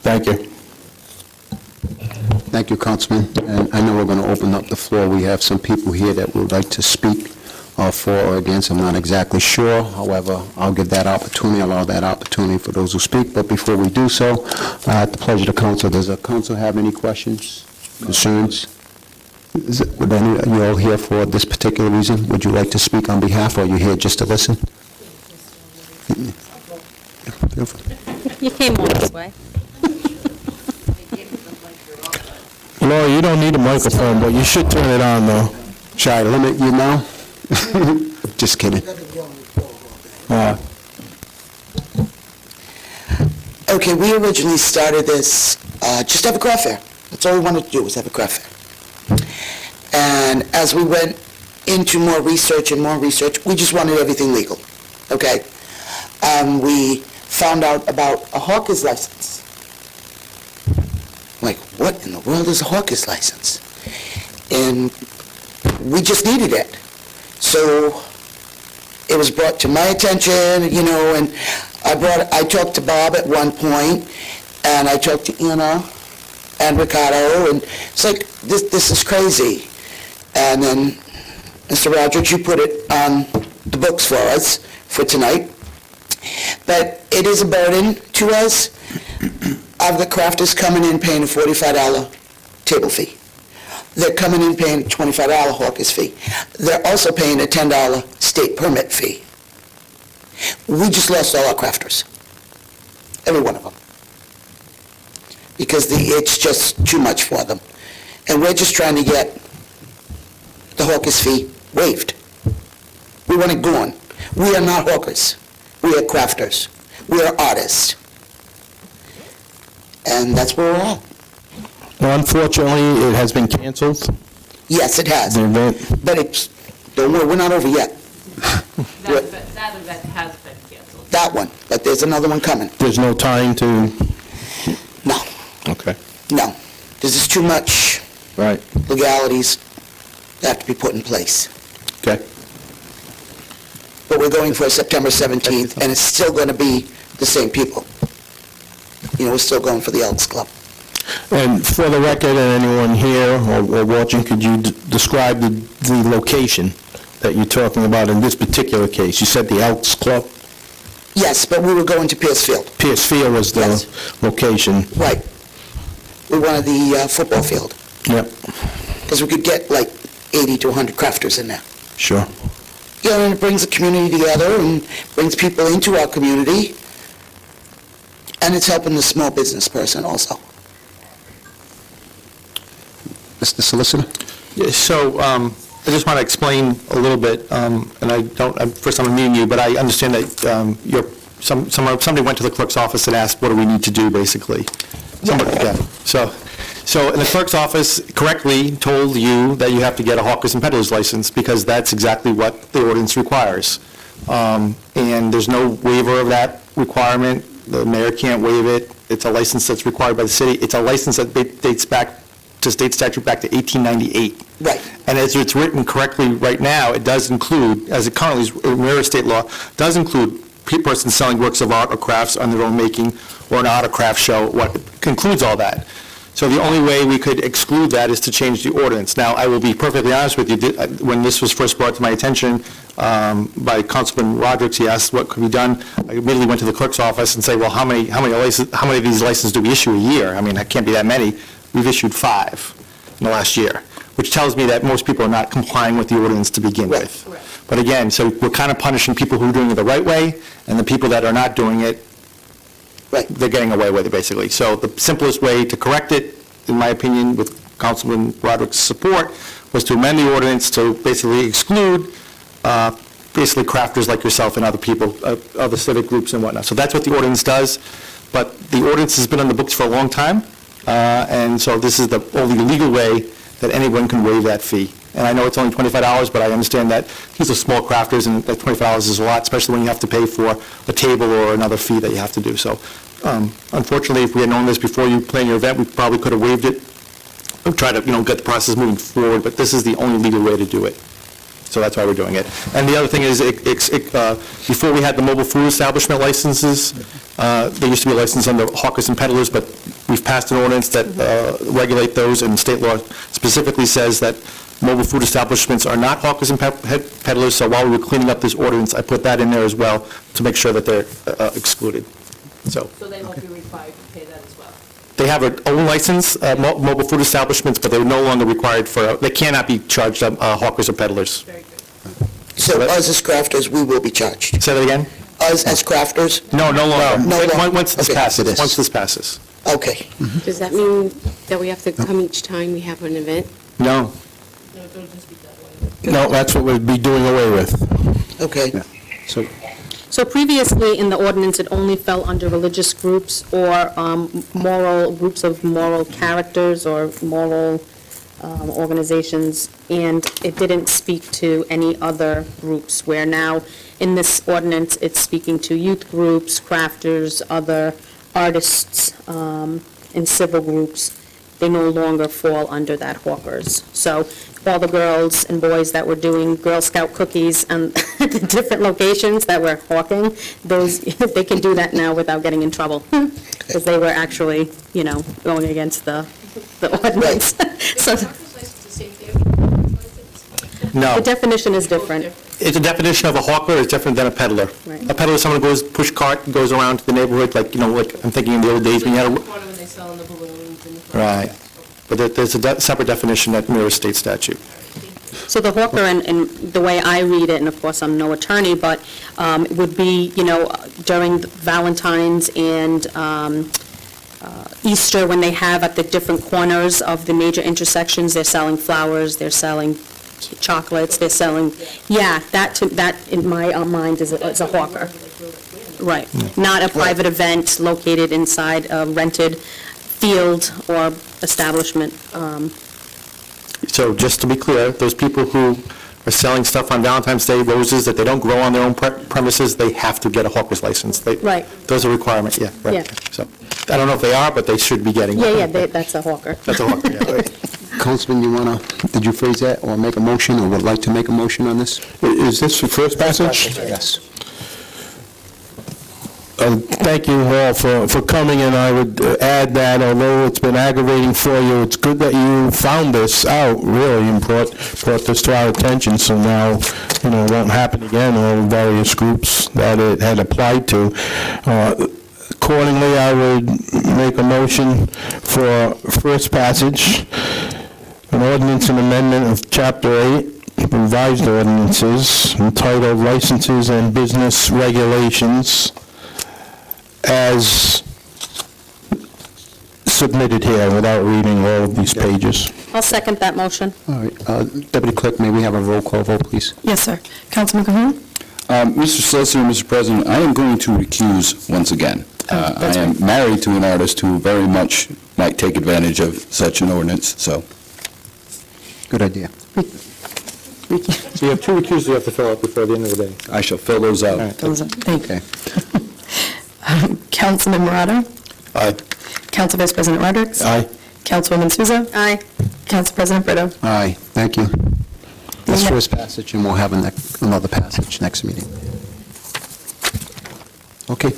F: Thank you.
A: Thank you, Councilman. And I know we're going to open up the floor. We have some people here that would like to speak for or against. I'm not exactly sure. However, I'll give that opportunity, allow that opportunity for those who speak. But before we do so, at the pleasure of the council, does the council have any questions, concerns? Would any of you all here for this particular reason? Would you like to speak on behalf, or are you here just to listen?
H: You came all this way.
F: Laura, you don't need a microphone, but you should turn it on, though.
A: Should I limit you now? Just kidding.
N: Okay, we originally started this, just have a craft fair. That's all we wanted to do, was have a craft fair. And as we went into more research, we just wanted everything legal, okay? We found out about a hawker's license. Like, what in the world is a hawker's license? And we just needed it. So it was brought to my attention, and I talked to Bob at one point, and I talked to Anna and Ricardo, and it's like, this is crazy. And then, Mr. Rogers, you put it on the books for us for tonight. But it is a burden to us. I've got crafters coming in paying a $45 table fee. They're coming in paying a $25 hawker's fee. They're also paying a $10 state permit fee. We just lost all our crafters, every one of them, because it's just too much for them. And we're just trying to get the hawker's fee waived. We want it gone. We are not hawkers. We are crafters. We are artists. And that's where we're at.
F: Well, unfortunately, it has been canceled.
N: Yes, it has.
F: The event.
N: But don't worry, we're not over yet.
O: That event has been canceled.
N: That one, but there's another one coming.
F: There's no time to...
N: No,
F: Okay.
N: no. This is too much
F: Right.
N: legalities that have to be put in place.
F: Okay.
N: But we're going for September 17th, and it's still going to be the same people. We're still going for the Elks Club.
F: And for the record, and anyone here or watching, could you describe the location that you're talking about in this particular case? You said the Elks Club?
N: Yes, but we were going to Pierce Field.
F: Pierce Field was the location.
N: Right. We wanted the football field,
F: Yep,
N: because we could get like 80 to 100 crafters in there.
F: sure.
N: And it brings the community together and brings people into our community, and it's helping the small business person also.
A: Mr. Solicitor?
E: Yeah, so,
F: I just want to explain a little bit, and I don't, first time I'm meeting you, but I understand that somebody went to the clerk's office and asked, what do we need to do, basically? Somebody, yeah. So the clerk's office correctly told you that you have to get a hawkers and peddlers license, because that's exactly what the ordinance requires. And there's no waiver of that requirement. The mayor can't waive it. It's a license that's required by the city. It's a license that dates back to state statute back to 1898.
N: Right.
F: And as it's written correctly right now, it does include, as it currently is, Maryland state law, does include persons selling works of art or crafts on their own making, or an art or craft show, what includes all that. So the only way we could exclude that is to change the ordinance. Now, I will be perfectly honest with you, when this was first brought to my attention by Councilman Rodrick, he asked what could be done. I immediately went to the clerk's office and said, well, how many of these licenses do we issue a year? I mean, that can't be that many. We've issued 5 in the last year, which tells me that most people are not complying with the ordinance to begin with. But again, so we're kind of punishing people who are doing it the right way, and the people that are not doing it, they're getting away with it, basically. So the simplest way to correct it, in my opinion, with Councilman Roderick's support, was to amend the ordinance to basically exclude basically crafters like yourself and other people, other civic groups and whatnot. So that's what the ordinance does, but the ordinance has been on the books for a long time, and so this is the only legal way that anyone can waive that fee. And I know it's only $25, but I understand that these are small crafters, and that $25 is a lot, especially when you have to pay for a table or another fee that you have to do. So unfortunately, if we had known this before you plan your event, we probably could have waived it, or try to, get the process moving forward, but this is the only legal way to do it. So that's why we're doing it. And the other thing is, before we had the mobile food establishment licenses, there used to be a license under hawkers and peddlers, but we've passed an ordinance that regulate those, and state law specifically says that mobile food establishments are not hawkers and peddlers, so while we were cleaning up this ordinance, I put that in there as well to make sure that they're excluded. So
O: they won't be required to pay that as well?
F: they have their own license, mobile food establishments, but they're no longer required they cannot be charged hawkers or peddlers.
O: Very good.
N: So us as crafters, we will be charged?
F: Say that again?
N: Us as crafters?
F: No, no longer.
N: No longer.
F: Once this
N: Okay.
F: passes, once this passes.
N: Okay.
P: Does that mean that we have to come each time we have an event?
F: No.
O: No, it'll just be that way.
J: No, that's what we'd be doing away with.
N: Okay.
H: So previously, in the ordinance, it only fell under religious groups or groups of moral characters or moral organizations, and it didn't speak to any other groups, where now, in this ordinance, it's speaking to youth groups, crafters, other artists, and civil groups. They no longer fall under that hawkers. So all the girls and boys that were doing Girl Scout cookies and the different locations that were hawking, they can do that now without getting in trouble, because they were actually, going against the ordinance. So
F: No.
H: the definition is different.
F: It's a definition of a hawker is different than a peddler.
H: Right.
F: A peddler is someone who goes push cart, goes around to the neighborhood, like I'm thinking in the old days when you had a...
O: When they sell the balloons and the...
F: Right. But there's a separate definition that mirrors state statute.
H: So the hawker, and the way I read it, and of course I'm no attorney, but would be, during Valentine's and Easter, when they have at the different corners of the major intersections, they're selling flowers, they're selling chocolates, they're selling, that in my mind is a hawker. Right. Not a private event located inside a rented field or establishment.
F: So just to be clear, those people who are selling stuff on Valentine's Day, roses that they don't grow on their own premises, they have to get a hawker's license.
H: Right.
F: Those are requirements, yeah, right.
H: Yeah.
F: So, I don't know if they are, but they should be getting one.
H: That's a hawker.
F: That's a hawker, yeah.
A: Councilman, did you phrase that, or make a motion, or would like to make a motion on this?
J: Is this the first passage?
A: Yes.
J: Thank you all for coming, and I would add that although it's been aggravating for you, it's good that you found this out, really, and brought this to our attention, so now, it won't happen again, all the various groups that it had applied to. Accordingly, I would make a motion for first passage, an ordinance and amendment of Chapter 8, revised ordinances, entitled Licenses and Business Regulations, as
C: submitted here without reading all of these pages.
H: I'll second that motion.
A: All right, Deputy Clerk, may we have a roll call vote, please?
G: Yes, sir. Councilman Cahoon?
K: Mr. Solicitor, Mr. President, I am going to recuse once again. I am married to an artist who very much might take advantage of such an ordinance, so.
A: Good idea.
F: So you have 2 recusals you have to fill out before the end of the day.
K: I shall fill those out.
G: Thank you. Councilman Morado?
C: Aye.
G: Council Vice President Rodrick?
C: Aye.
G: Councilwoman Souza?
H: Aye.
G: Council President Brito?
A: Aye, thank you. That's first passage, and we'll have another passage next meeting. Okay,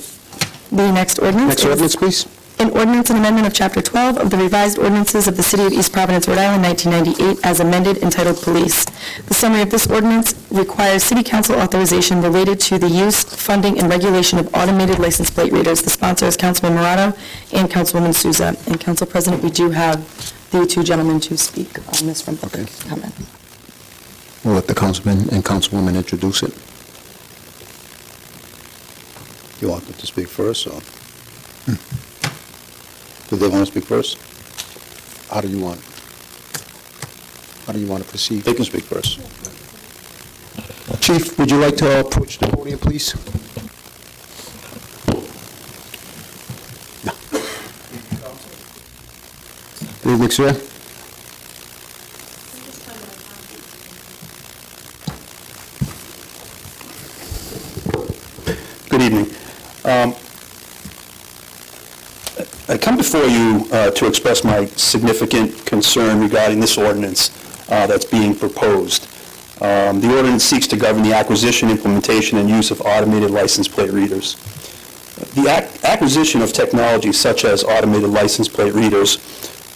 G: The next ordinance
A: next
G: is
A: ordinance, please.
G: an ordinance and amendment of Chapter 12 of the revised ordinances of the City of East Providence, Rhode Island, 1998, as amended, entitled Police. The summary of this ordinance requires City Council authorization related to the use, funding, and regulation of automated license plate readers. The sponsor is Councilman Morado and Councilwoman Souza. And Council President, we do have the 2 gentlemen to speak on this from public comment.
A: We'll let the councilman and councilwoman introduce it.
C: You want them to speak first, or? Do they want to speak first?
A: How do you want it? How do you want to proceed?
C: They can speak first.
A: Chief, would you like to approach the podium, please? No. Good evening, sir.
Q: Good evening. I come before you to express my significant concern regarding this ordinance that's being proposed. The ordinance seeks to govern the acquisition, implementation, and use of automated license plate readers. The acquisition of technology such as automated license plate readers,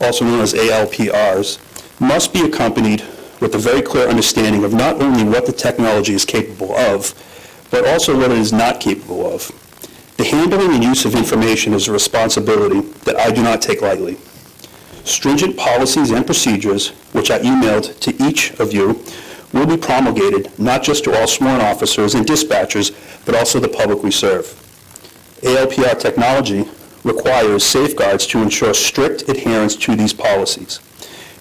Q: also known as ALPRs, must be accompanied with a very clear understanding of not only what the technology is capable of, but also what it is not capable of. The handling and use of information is a responsibility that I do not take lightly. Stringent policies and procedures, which I emailed to each of you, will be promulgated not just to all sworn officers and dispatchers, but also the public we serve. ALPR technology requires safeguards to ensure strict adherence to these policies.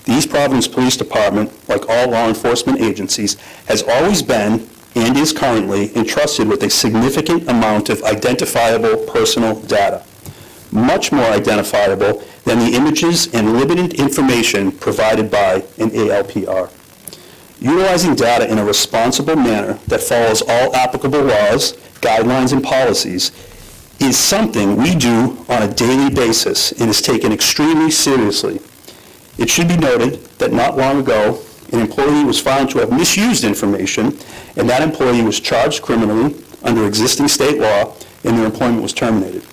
Q: The East Providence Police Department, like all law enforcement agencies, has always been and is currently entrusted with a significant amount of identifiable personal data, much more identifiable than the images and limited information provided by an ALPR. Utilizing data in a responsible manner that follows all applicable laws, guidelines, and policies is something we do on a daily basis and is taken extremely seriously. It should be noted that not long ago, an employee was found to have misused information, and that employee was charged criminally under existing state law, and their employment was terminated.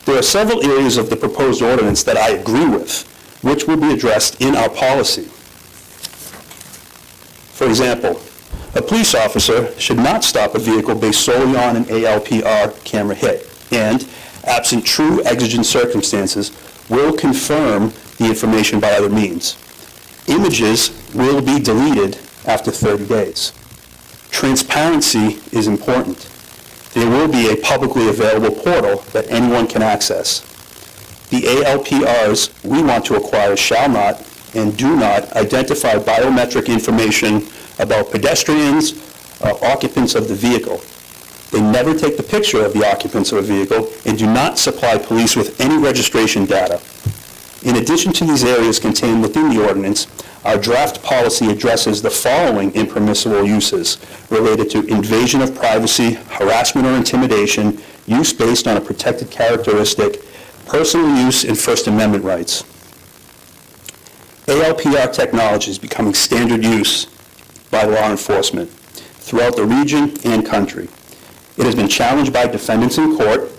Q: There are several areas of the proposed ordinance that I agree with, which will be addressed in our policy. For example, a police officer should not stop a vehicle based solely on an ALPR camera hit, and, absent true exigent circumstances, will confirm the information by other means. Images will be deleted after 30 days. Transparency is important. There will be a publicly available portal that anyone can access. The ALPRs we want to acquire shall not and do not identify biometric information about pedestrians or occupants of the vehicle. They never take the picture of the occupants of a vehicle and do not supply police with any registration data. In addition to these areas contained within the ordinance, our draft policy addresses the following impermissible uses related to invasion of privacy, harassment or intimidation, use based on a protected characteristic, personal use, and First Amendment rights. ALPR technology is becoming standard use by law enforcement throughout the region and country. It has been challenged by defendants in court.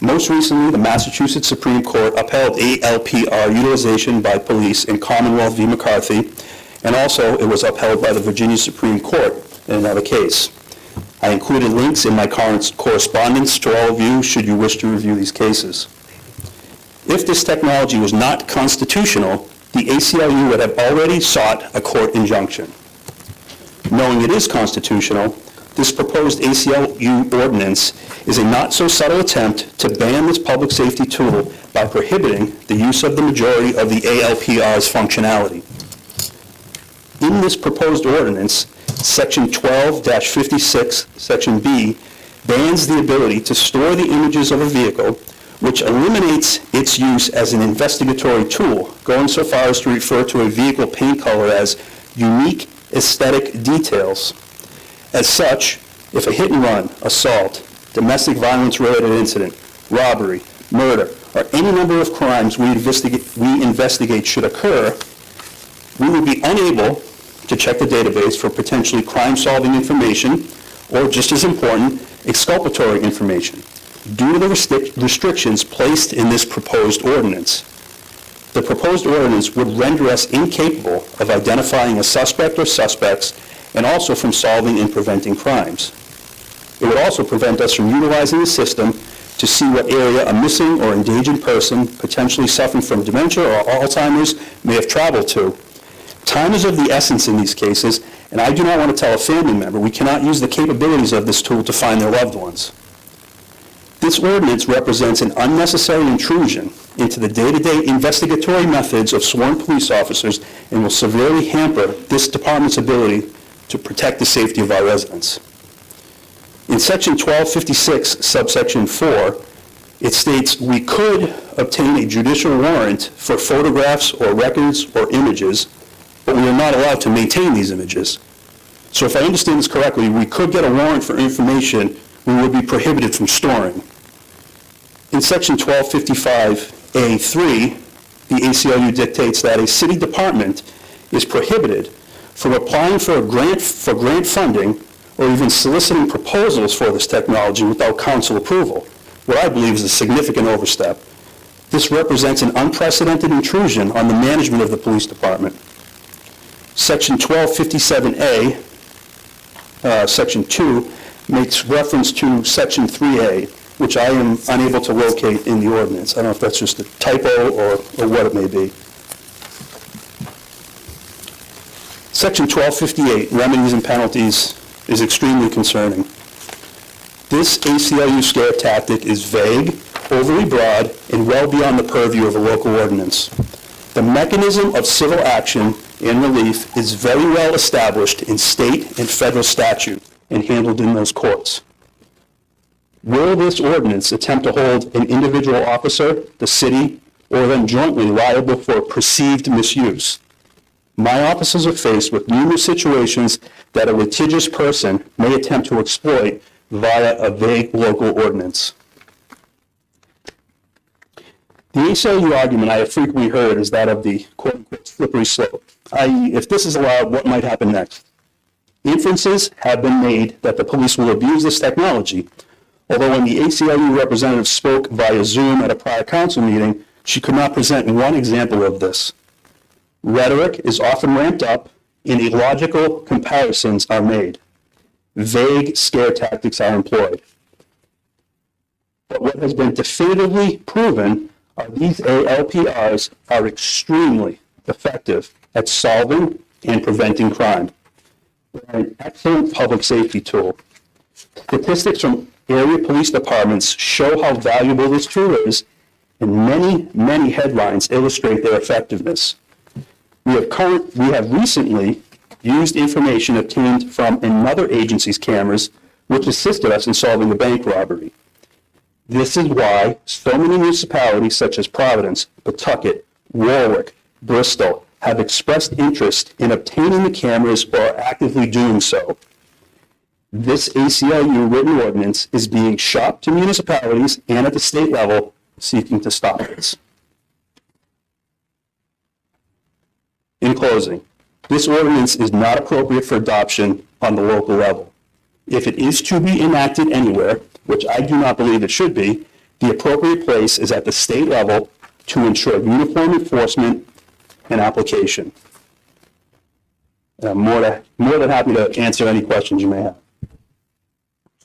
Q: Most recently, the Massachusetts Supreme Court upheld ALPR utilization by police in Commonwealth v. McCarthy, and also it was upheld by the Virginia Supreme Court in another case. I included links in my correspondence to all of you should you wish to review these cases. If this technology was not constitutional, the ACLU would have already sought a court injunction. Knowing it is constitutional, this proposed ACLU ordinance is a not-so-subtle attempt to ban this public safety tool by prohibiting the use of the majority of the ALPR's functionality. In this proposed ordinance, Section 12-56, Section B, bans the ability to store the images of a vehicle, which eliminates its use as an investigatory tool, going so far as to refer to a vehicle paint color as unique aesthetic details. As such, if a hit-and-run, assault, domestic violence-related incident, robbery, murder, or any number of crimes we investigate should occur, we would be unable to check the database for potentially crime-solving information, or just as important, exculpatory information, due to the restrictions placed in this proposed ordinance. The proposed ordinance would render us incapable of identifying a suspect or suspects, and also from solving and preventing crimes. It would also prevent us from utilizing the system to see what area a missing or endangered person potentially suffering from dementia or Alzheimer's may have traveled to. Time is of the essence in these cases, and I do not want to tell a family member we cannot use the capabilities of this tool to find their loved ones. This ordinance represents an unnecessary intrusion into the day-to-day investigatory methods of sworn police officers and will severely hamper this department's ability to protect the safety of our residents. In Section 1256, subsection 4, it states we could obtain a judicial warrant for photographs or records or images, but we are not allowed to maintain these images. So if I understand this correctly, we could get a warrant for information we would be prohibited from storing. In Section 1255A3, the ACLU dictates that a city department is prohibited from applying for grant funding or even soliciting proposals for this technology without council approval, what I believe is a significant overstep. This represents an unprecedented intrusion on the management of the police department. Section 1257A, Section 2, makes reference to Section 3A, which I am unable to locate in the ordinance. I don't know if that's just a typo or what it may be. Section 1258, remedies and penalties, is extremely concerning. This ACLU scare tactic is vague, overly broad, and well beyond the purview of a local ordinance. The mechanism of civil action and relief is very well established in state and federal statute and handled in those courts. Will this ordinance attempt to hold an individual officer, the city, or them jointly liable for perceived misuse? My officers are faced with numerous situations that a litigious person may attempt to exploit via a vague local ordinance. The ACLU argument I have frequently heard is that of the quote-unquote slippery slope, i.e., if this is allowed, what might happen next? Inferences have been made that the police will abuse this technology, although when the ACLU representative spoke via Zoom at a prior council meeting, she could not present one example of this. Rhetoric is often ramped up and illogical comparisons are made. Vague scare tactics are employed. But what has been definitively proven are these ALPRs are extremely effective at solving and preventing crime. They're an excellent public safety tool. Statistics from area police departments show how valuable this tool is, and many, many headlines illustrate their effectiveness. We have recently used information obtained from another agency's cameras, which assisted us in solving the bank robbery. This is why so many municipalities such as Providence, Pawtucket, Warwick, Bristol have expressed interest in obtaining the cameras or are actively doing so. This ACLU written ordinance is being shopped to municipalities and at the state level seeking to stop this. In closing, this ordinance is not appropriate for adoption on the local level. If it is to be enacted anywhere, which I do not believe it should be, the appropriate place is at the state level to ensure uniform enforcement and application. And I'm more than happy to answer any questions you may have.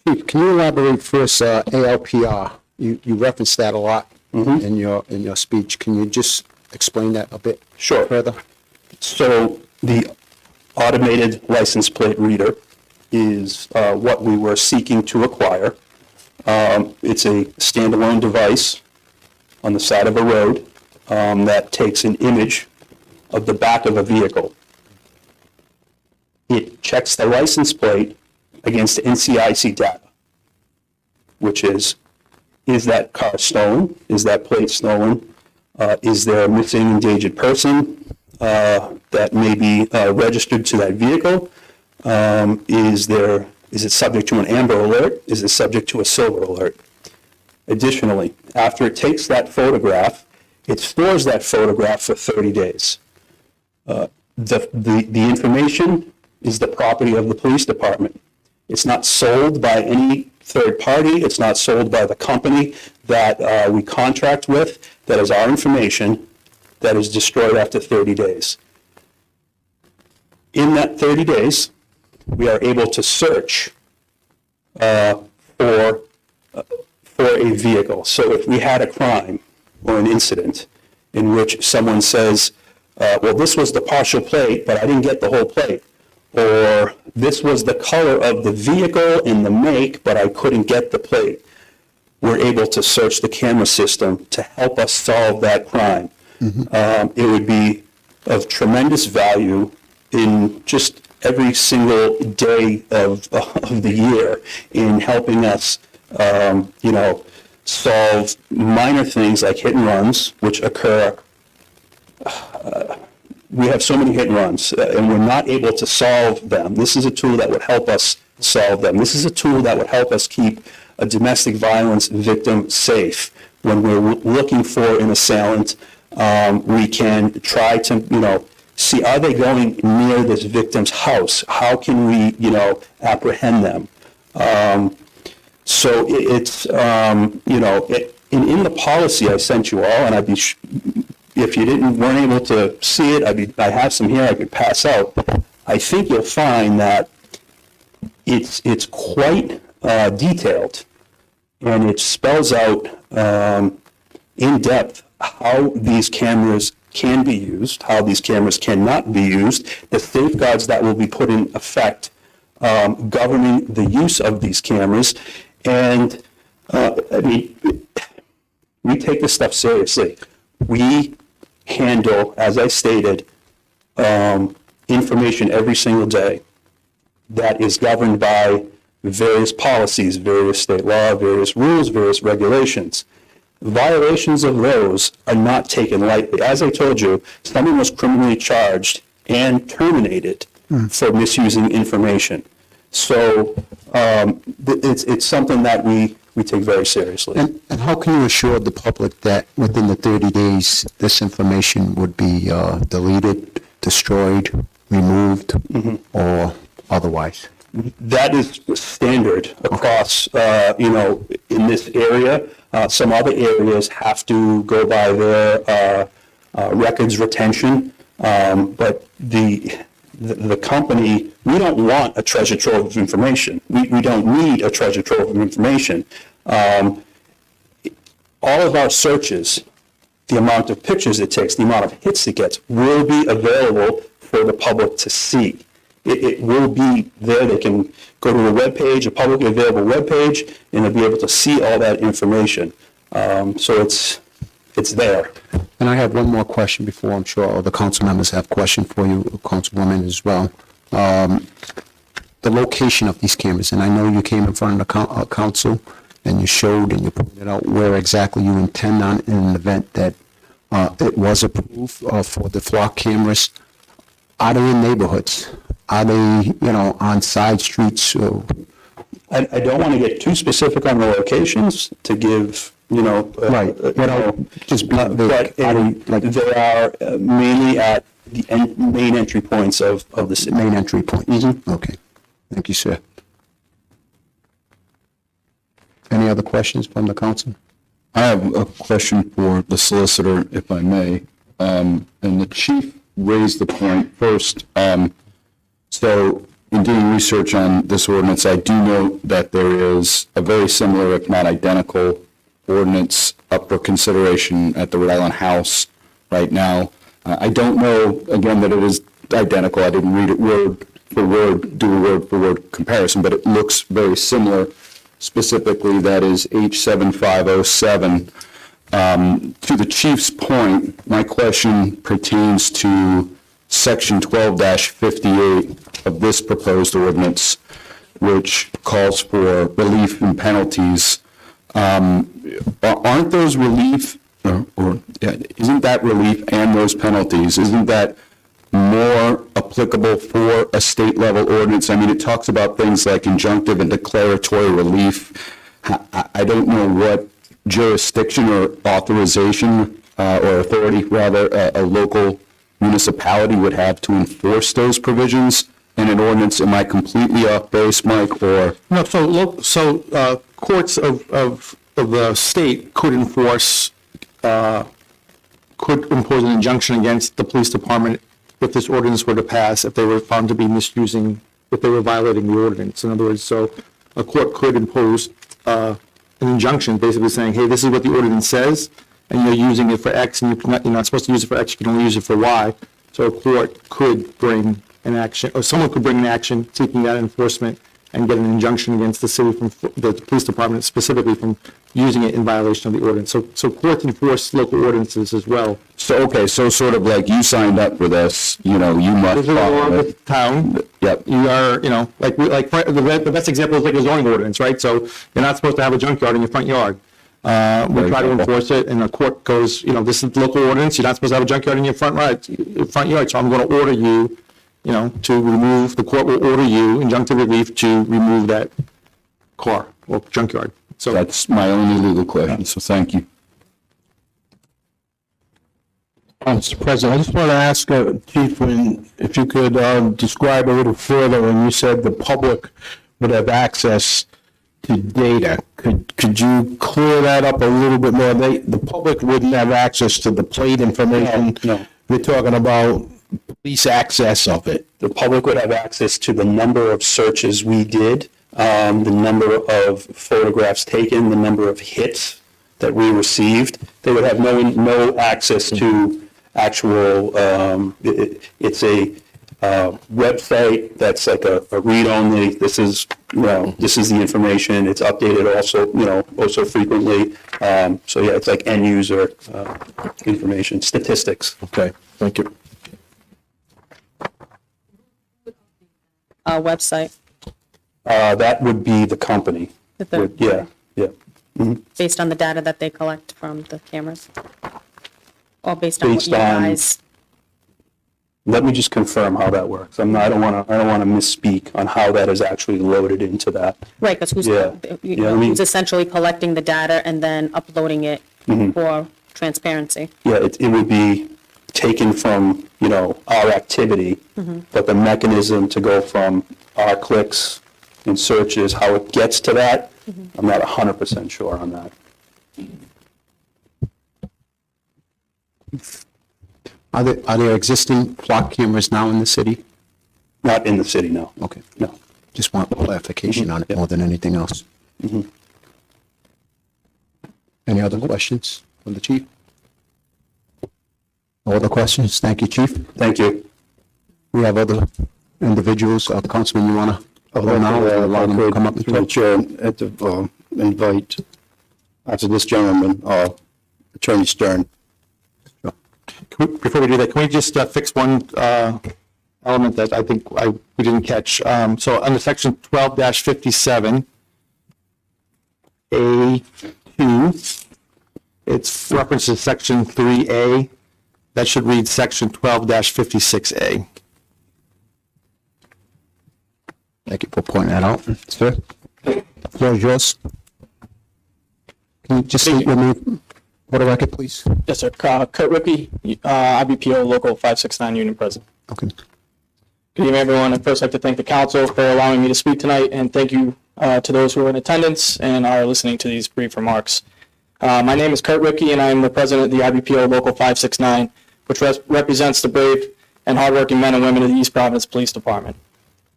A: Chief, can you elaborate first, ALPR? You referenced that a lot in your speech. Can you just explain that a bit further?
Q: So the automated license plate reader is what we were seeking to acquire. It's a standalone device on the side of a road that takes an image of the back of a vehicle. It checks the license plate against NCIC data, which is that car stolen? Is that plate stolen? Is there a missing endangered person that may be registered to that vehicle? Is it subject to an amber alert? Is it subject to a silver alert? Additionally, after it takes that photograph, it stores that photograph for 30 days. The information is the property of the police department. It's not sold by any third party. It's not sold by the company that we contract with. That is our information that is destroyed after 30 days. In that 30 days, we are able to search for a vehicle. So if we had a crime or an incident in which someone says, well, this was the partial plate, but I didn't get the whole plate, or this was the color of the vehicle and the make, but I couldn't get the plate, we're able to search the camera system to help us solve that crime. It would be of tremendous value in just every single day of the year in helping us, solve minor things like hit and runs, which occur. We have so many hit and runs, and we're not able to solve them. This is a tool that would help us solve them. This is a tool that would help us keep a domestic violence victim safe. When we're looking for an assailant, we can try to, see, are they going near this victim's house? How can we, apprehend them? So it's, in the policy I sent you all, and I'd be, if you weren't able to see it, I have some here I could pass out. I think you'll find that it's quite detailed, and it spells out in depth how these cameras can be used, how these cameras cannot be used, the safeguards that will be put in effect governing the use of these cameras. And, we take this stuff seriously. We handle, as I stated, information every single day that is governed by various policies, various state law, various rules, various regulations. Violations of those are not taken lightly. As I told you, someone was criminally charged and terminated for misusing information. So it's something that we take very seriously.
A: And how can you assure the public that within the 30 days, this information would be deleted, destroyed, removed, or otherwise?
Q: That is standard across, in this area. Some other areas have to go by their records retention, but the company, we don't want a treasure trove of information. We don't need a treasure trove of information. All of our searches, the amount of pictures it takes, the amount of hits it gets, will be available for the public to see. It will be there. They can go to a webpage, a publicly available webpage, and they'll be able to see all that information. So it's there.
A: And I have one more question before I'm sure other council members have questions for you, Councilwoman, as well. The location of these cameras, and I know you came in front of the council and you showed and you pointed out where exactly you intend on in an event that it was approved for the flock cameras. Are they in neighborhoods? Are they, on side streets?
Q: I don't want to get too specific on the locations to give,
A: right. Just
Q: but they are mainly at the main entry points of the city.
A: Main entry points. Okay. Thank you, sir. Any other questions from the council?
K: I have a question for the solicitor, if I may. And the chief raised the point first. So in doing research on this ordinance, I do know that there is a very similar, if not identical, ordinance up for consideration at the Rhode Island House right now. I don't know, again, that it is identical. I didn't read it word do a word-for-word comparison, but it looks very similar. Specifically, that is H7507. To the chief's point, my question pertains to Section 12-58 of this proposed ordinance, which calls for relief and penalties. Aren't those relief, isn't that relief and those penalties, isn't that more applicable for a state-level ordinance? I mean, it talks about things like injunctive and declaratory relief. I don't know what jurisdiction or authorization, or authority, rather, a local municipality would have to enforce those provisions in an ordinance. Am I completely off base, Mike, or?
J: No, so courts of the state could impose an injunction against the police department if this ordinance were to pass, if they were found to be misusing, if they were violating the ordinance. In other words, so a court could impose an injunction basically saying, hey, this is what the ordinance says, and you're using it for X, and you're not supposed to use it for X, you can only use it for Y. So a court could bring an action, or someone could bring an action seeking that enforcement and get an injunction against the city, from the police department specifically, from using it in violation of the ordinance. So courts enforce local ordinances as well.
K: So, okay, so sort of like you signed up for this, you must
J: This is a law
K: follow
J: of the
K: it.
J: town.
K: Yep.
J: You are, the best example is like a zoning ordinance, right? So you're not supposed to have a junkyard in your front yard. We try to enforce it, and the court goes, this is local ordinance, you're not supposed to have a junkyard in your front yard, so I'm going to order you, to remove, the court will order you, injunctive relief, to remove that car or junkyard. So
K: That's my only legal question, so thank you.
F: Mr. President, I just want to ask Chief, if you could describe a little further, when you said the public would have access to data. Could you clear that up a little bit more? The public wouldn't have access to the plate information.
Q: No.
F: We're talking about police access of it.
Q: The public would have access to the number of searches we did, the number of photographs taken, the number of hits that we received. They would have no access to actual, it's a website that's like a read-only. This is the information. It's updated also frequently. So yeah, it's like end-user information, statistics.
F: Okay, thank you.
H: Website,
Q: That would be the company. Yeah.
H: based on the data that they collect from the cameras? Or based on what
Q: Based
H: you
Q: on-
H: guys?
Q: Let me just confirm how that works. I don't want to misspeak on how that is actually loaded into that.
H: Right, because
Q: Yeah. Yeah, I mean-
H: who's essentially collecting the data and then uploading it
Q: Mm-hmm.
H: for transparency?
Q: Yeah, it would be taken from, our activity, but the mechanism to go from our clicks and searches, how it gets to that, I'm not 100% sure on that.
A: Are there existing flock cameras now in the city?
Q: Not in the city, no.
A: Okay.
Q: No.
A: Just want clarification on it more than anything else. Any other questions from the chief? No other questions? Thank you, chief.
Q: Thank you.
A: We have other individuals, Councilman, you want to? Allow them to come up and
C: Through the
A: talk.
C: chair, and to invite, after this gentleman, Attorney Stern.
J: Before we do that, can we just fix one element that I think we didn't catch? So under section 12-57, A2, it's references section 3A. That should read section 12-56A.
A: Thank you for pointing that out, sir. Floor is yours. Can you just state your name for the record, please?
R: Yes, sir. Kurt Rippey, IBPO Local 569 Union President.
A: Okay.
R: Good evening, everyone. I'd first like to thank the council for allowing me to speak tonight, and thank you to those who are in attendance and are listening to these brief remarks. My name is Kurt Rippey, and I am the president of the IBPO Local 569, which represents the brave and hardworking men and women of the East Providence Police Department.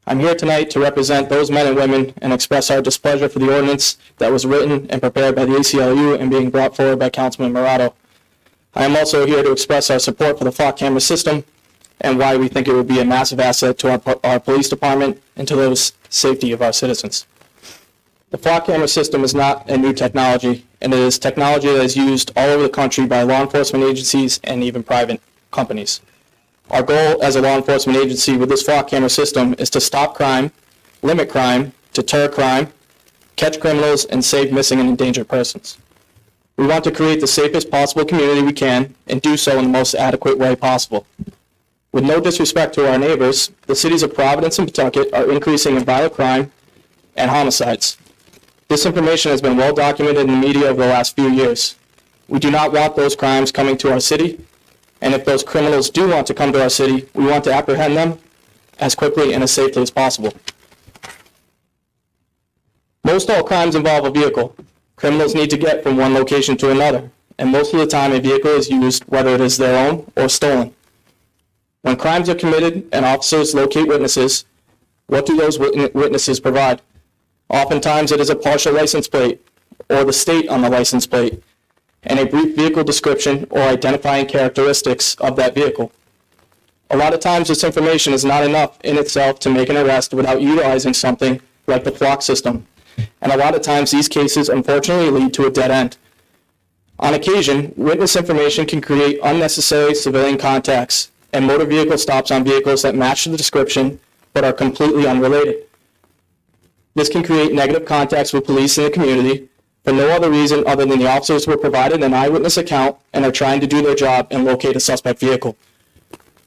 R: I'm here tonight to represent those men and women and express our displeasure for the ordinance that was written and prepared by the ACLU and being brought forward by Councilman Morato. I am also here to express our support for the flock camera system and why we think it would be a massive asset to our police department and to the safety of our citizens. The flock camera system is not a new technology, and it is technology that is used all over the country by law enforcement agencies and even private companies. Our goal as a law enforcement agency with this flock camera system is to stop crime, limit crime, deter crime, catch criminals, and save missing and endangered persons. We want to create the safest possible community we can and do so in the most adequate way possible. With no disrespect to our neighbors, the cities of Providence and Pawtucket are increasing in violent crime and homicides. This information has been well documented in the media over the last few years. We do not want those crimes coming to our city, and if those criminals do want to come to our city, we want to apprehend them as quickly and as safely as possible. Most all crimes involve a vehicle. Criminals need to get from one location to another, and most of the time a vehicle is used whether it is their own or stolen. When crimes are committed and officers locate witnesses, what do those witnesses provide? Oftentimes it is a partial license plate or the state on the license plate and a brief vehicle description or identifying characteristics of that vehicle. A lot of times this information is not enough in itself to make an arrest without utilizing something like the flock system. And a lot of times these cases unfortunately lead to a dead end. On occasion, witness information can create unnecessary civilian contacts and motor vehicle stops on vehicles that match the description but are completely unrelated. This can create negative contacts with police in the community for no other reason other than the officers were provided an eyewitness account and are trying to do their job and locate a suspect vehicle.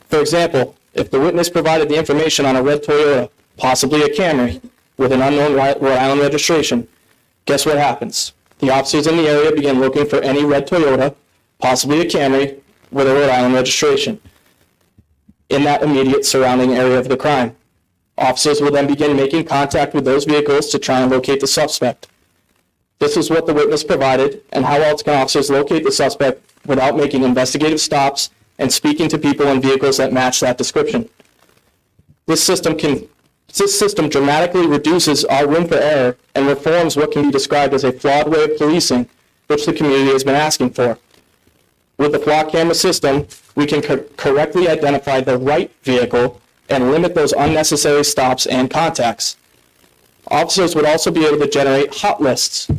R: For example, if the witness provided the information on a red Toyota, possibly a Camry, with an unknown Rhode Island registration, guess what happens? The officers in the area begin looking for any red Toyota, possibly a Camry, with a Rhode Island registration in that immediate surrounding area of the crime. Officers will then begin making contact with those vehicles to try and locate the suspect. This is what the witness provided, and how else can officers locate the suspect without making investigative stops and speaking to people in vehicles that match that description? This system dramatically reduces our room for error and reforms what can be described as a flawed way of policing, which the community has been asking for. With the flock camera system, we can correctly identify the right vehicle and limit those unnecessary stops and contacts. Officers would also be able to generate hot lists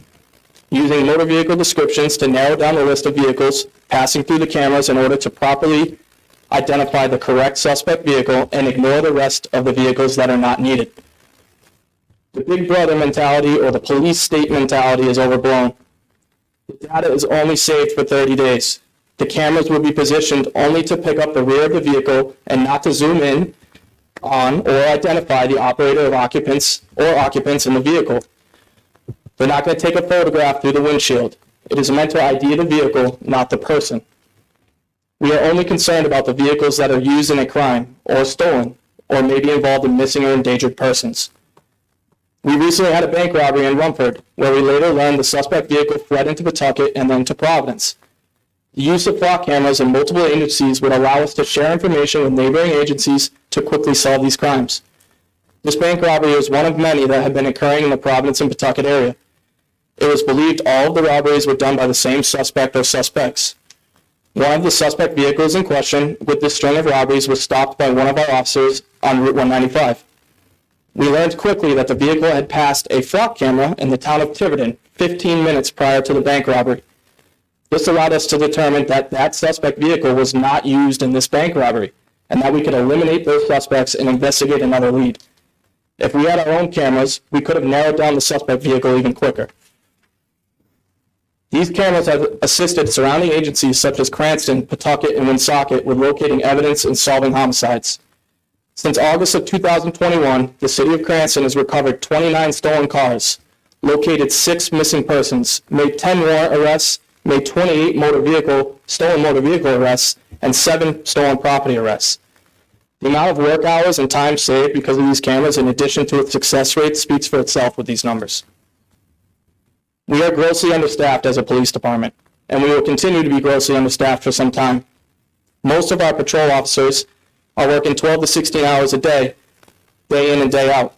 R: using motor vehicle descriptions to narrow down the list of vehicles passing through the cameras in order to properly identify the correct suspect vehicle and ignore the rest of the vehicles that are not needed. The big brother mentality or the police state mentality is overblown. The data is only saved for 30 days. The cameras will be positioned only to pick up the rear of the vehicle and not to zoom in on or identify the operator of occupants in the vehicle. They're not going to take a photograph through the windshield. It is meant to ID the vehicle, not the person. We are only concerned about the vehicles that are used in a crime or stolen or may be involved in missing or endangered persons. We recently had a bank robbery in Rumford, where we later learned the suspect vehicle fled into Pawtucket and then to Providence. The use of flock cameras in multiple agencies would allow us to share information with neighboring agencies to quickly solve these crimes. This bank robbery is one of many that have been occurring in the Providence and Pawtucket area. It was believed all of the robberies were done by the same suspect or suspects. One of the suspect vehicles in question with this string of robberies was stopped by one of our officers on Route 195. We learned quickly that the vehicle had passed a flock camera in the town of Tiverton 15 minutes prior to the bank robbery. This allowed us to determine that that suspect vehicle was not used in this bank robbery, and that we could eliminate those suspects and investigate another lead. If we had our own cameras, we could have narrowed down the suspect vehicle even quicker. These cameras have assisted surrounding agencies such as Cranston, Pawtucket, and Woonsocket with locating evidence and solving homicides. Since August of 2021, the city of Cranston has recovered 29 stolen cars, located 6 missing persons, made 10 warrant arrests, made 28 stolen motor vehicle arrests, and 7 stolen property arrests. The amount of work hours and time saved because of these cameras, in addition to its success rate, speaks for itself with these numbers. We are grossly understaffed as a police department, and we will continue to be grossly understaffed for some time. Most of our patrol officers are working 12 to 16 hours a day in and day out.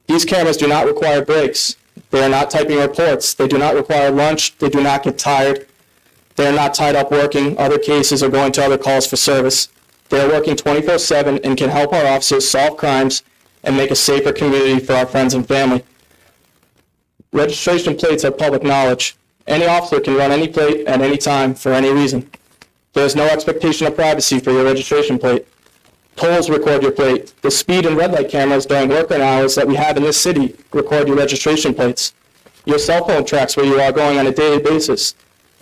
R: These cameras do not require breaks. They are not typing reports. They do not require lunch. They do not get tired. They are not tied up working other cases or going to other calls for service. They are working 24/7 and can help our officers solve crimes and make a safer community for our friends and family. Registration plates are public knowledge. Any officer can run any plate at any time for any reason. There is no expectation of privacy for your registration plate. Tolls record your plate. The speed and red light cameras during working hours that we have in this city record your registration plates. Your cell phone tracks where you are going on a daily basis.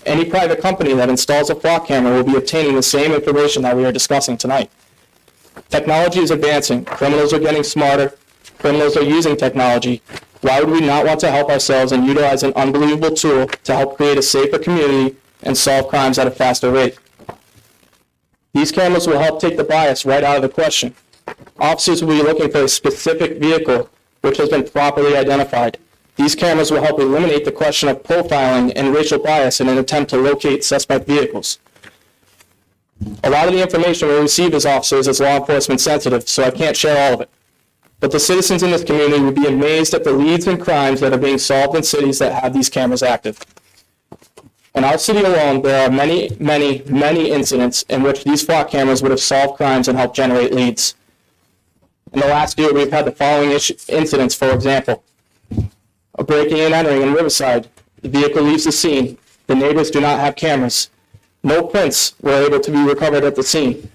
R: Any private company that installs a flock camera will be obtaining the same information that we are discussing tonight. Technology is advancing. Criminals are getting smarter. Criminals are using technology. Why would we not want to help ourselves and utilize an unbelievable tool to help create a safer community and solve crimes at a faster rate? These cameras will help take the bias right out of the question. Officers will be looking for a specific vehicle which has been properly identified. These cameras will help eliminate the question of profiling and racial bias in an attempt to locate suspect vehicles. A lot of the information we receive as officers is law enforcement sensitive, so I can't share all of it. But the citizens in this community would be amazed at the leads and crimes that are being solved in cities that have these cameras active. In our city alone, there are many incidents in which these flock cameras would have solved crimes and helped generate leads. In the last year, we've had the following incidents, for example. A breaking and entering in Riverside. The vehicle leaves the scene. The neighbors do not have cameras. No prints were able to be recovered at the scene.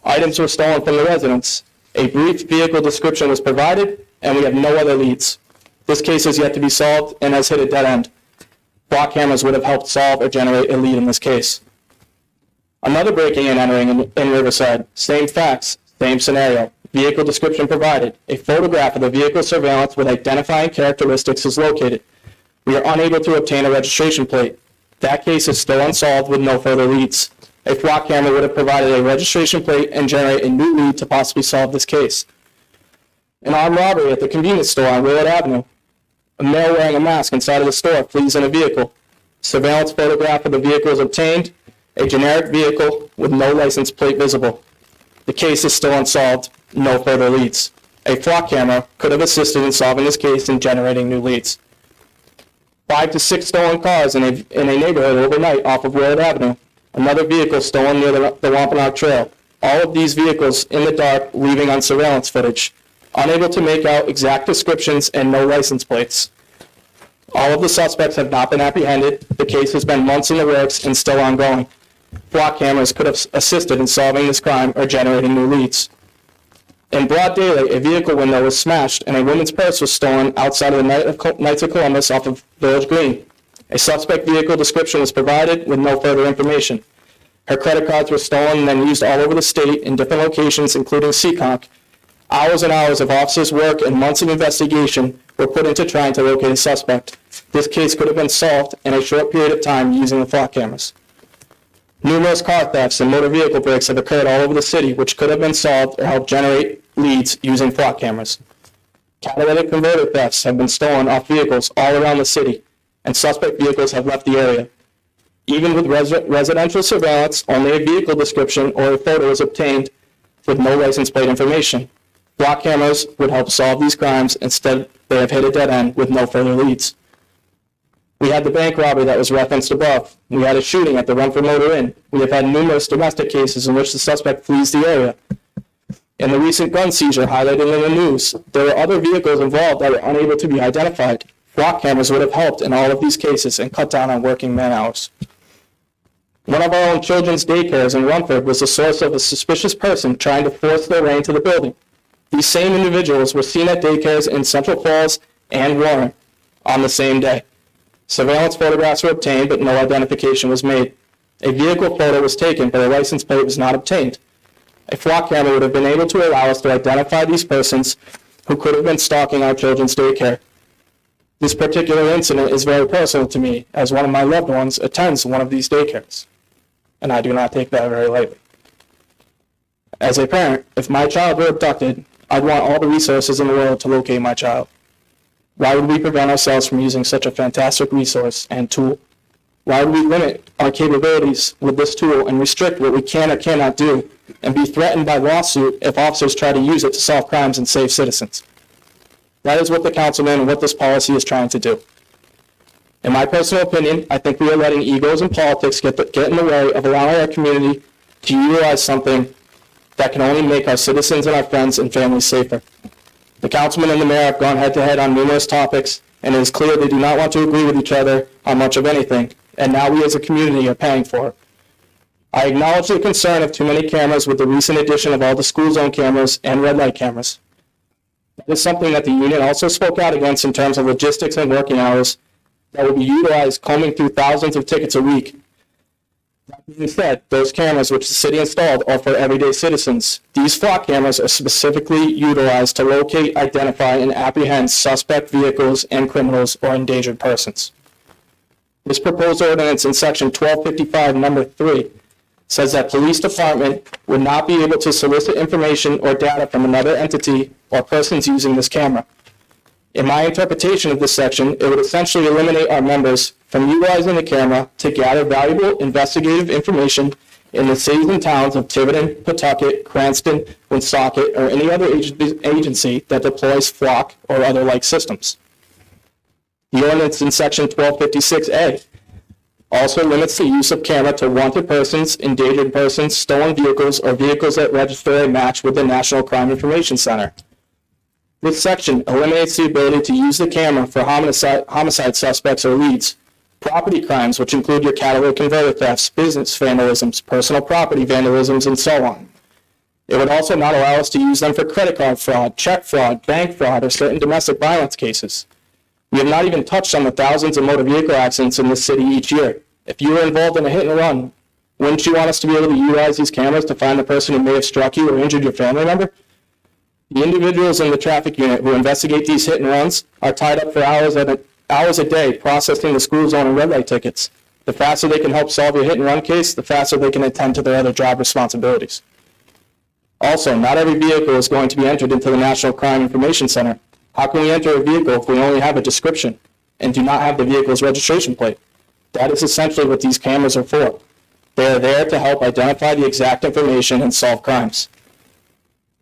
R: Items were stolen from the residence. A brief vehicle description was provided, and we have no other leads. This case is yet to be solved and has hit a dead end. Flock cameras would have helped solve or generate a lead in this case. Another breaking and entering in Riverside. Same facts, same scenario. Vehicle description provided. A photograph of the vehicle surveillance with identifying characteristics is located. We are unable to obtain a registration plate. That case is still unsolved with no further leads. A flock camera would have provided a registration plate and generate a new lead to possibly solve this case. An armed robbery at the convenience store on Willard Avenue. A male wearing a mask inside of the store flees in a vehicle. Surveillance photograph of the vehicle is obtained. A generic vehicle with no license plate visible. The case is still unsolved. No further leads. A flock camera could have assisted in solving this case and generating new leads. 5 to 6 stolen cars in a neighborhood overnight off of Willard Avenue. Another vehicle stolen near the Wampanoag Trail. All of these vehicles in the dark, leaving on surveillance footage. Unable to make out exact descriptions and no license plates. All of the suspects have not been apprehended. The case has been months in the works and still ongoing. Flock cameras could have assisted in solving this crime or generating new leads. In broad daylight, a vehicle window was smashed and a woman's purse was stolen outside of the Knights of Columbus off of Village Green. A suspect vehicle description was provided with no further information. Her credit cards were stolen and then used all over the state in different locations, including Seekonk. Hours and hours of officers' work and months of investigation were put into trying to locate a suspect. This case could have been solved in a short period of time using the flock cameras. Numerous car thefts and motor vehicle breaks have occurred all over the city, which could have been solved or helped generate leads using flock cameras. Catalytic converter thefts have been stolen off vehicles all around the city, and suspect vehicles have left the area. Even with residential surveillance, only a vehicle description or a photo is obtained with no license plate information. Flock cameras would help solve these crimes. Instead, they have hit a dead end with no further leads. We had the bank robbery that was referenced above. We had a shooting at the Rumford Motor Inn. We have had numerous domestic cases in which the suspect flees the area. In the recent gun seizure highlighted in the news, there were other vehicles involved that were unable to be identified. Flock cameras would have helped in all of these cases and cut down on working man hours. One of our own children's daycares in Rumford was the source of a suspicious person trying to force their way into the building. These same individuals were seen at daycares in Central Falls and Warren on the same day. Surveillance photographs were obtained, but no identification was made. A vehicle photo was taken, but a license plate was not obtained. A flock camera would have been able to allow us to identify these persons who could have been stalking our children's daycare. This particular incident is very personal to me, as one of my loved ones attends one of these daycares, and I do not take that very lightly. As a parent, if my child were abducted, I'd want all the resources in the world to locate my child. Why would we prevent ourselves from using such a fantastic resource and tool? Why would we limit our capabilities with this tool and restrict what we can or cannot do and be threatened by lawsuit if officers try to use it to solve crimes and save citizens? That is what the councilman and what this policy is trying to do. In my personal opinion, I think we are letting egos and politics get in the way of allowing our community to utilize something that can only make our citizens and our friends and families safer. The councilman and the mayor have gone head-to-head on numerous topics, and it is clear they do not want to agree with each other on much of anything, and now we as a community are paying for it. I acknowledge the concern of too many cameras with the recent addition of all the school zone cameras and red light cameras. That is something that the union also spoke out against in terms of logistics and working hours that will be utilized combing through thousands of tickets a week. That being said, those cameras which the city installed are for everyday citizens. These flock cameras are specifically utilized to locate, identify, and apprehend suspect vehicles and criminals or endangered persons. This proposed ordinance in section 1255, number 3, says that police department would not be able to solicit information or data from another entity or persons using this camera. In my interpretation of this section, it would essentially eliminate our members from utilizing the camera to gather valuable investigative information in the cities and towns of Tiverton, Pawtucket, Cranston, Woonsocket, or any other agency that deploys flock or other like systems. The ordinance in section 1256A also limits the use of camera to wanted persons, endangered persons, stolen vehicles, or vehicles that register a match with the National Crime Information Center. This section eliminates the ability to use the camera for homicide suspects or leads, property crimes, which include your catalytic converter thefts, business vandalisms, personal property vandalisms, and so on. It would also not allow us to use them for credit card fraud, check fraud, bank fraud, or certain domestic violence cases. We have not even touched on the thousands of motor vehicle accidents in this city each year. If you were involved in a hit and run, wouldn't you want us to be able to utilize these cameras to find the person who may have struck you or injured your family member? The individuals in the traffic unit who investigate these hit and runs are tied up for hours a day processing the school zone and red light tickets. The faster they can help solve your hit and run case, the faster they can attend to their other job responsibilities. Also, not every vehicle is going to be entered into the National Crime Information Center. How can we enter a vehicle if we only have a description and do not have the vehicle's registration plate? That is essentially what these cameras are for. They are there to help identify the exact information and solve crimes.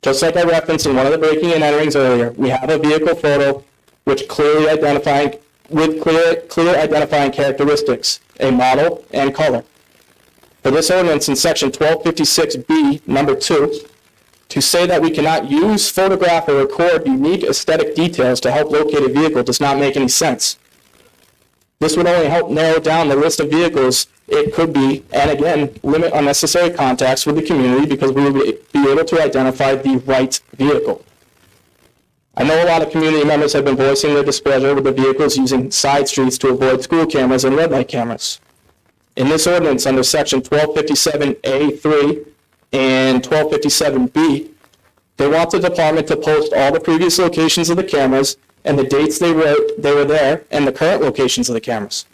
R: Just like I referenced in one of the breaking and enterings earlier, we have a vehicle photo which clear identifying characteristics, a model and color. For this ordinance in section 1256B, number 2, to say that we cannot use, photograph, or record unique aesthetic details to help locate a vehicle does not make any sense. This would only help narrow down the list of vehicles it could be, and again, limit unnecessary contacts with the community because we will be able to identify the right vehicle. I know a lot of community members have been voicing their displeasure with the vehicles using side streets to avoid school cameras and red light cameras. In this ordinance under section 1257A3 and 1257B, they want the department to post all the previous locations of the cameras and the dates they were there and the current locations of the cameras.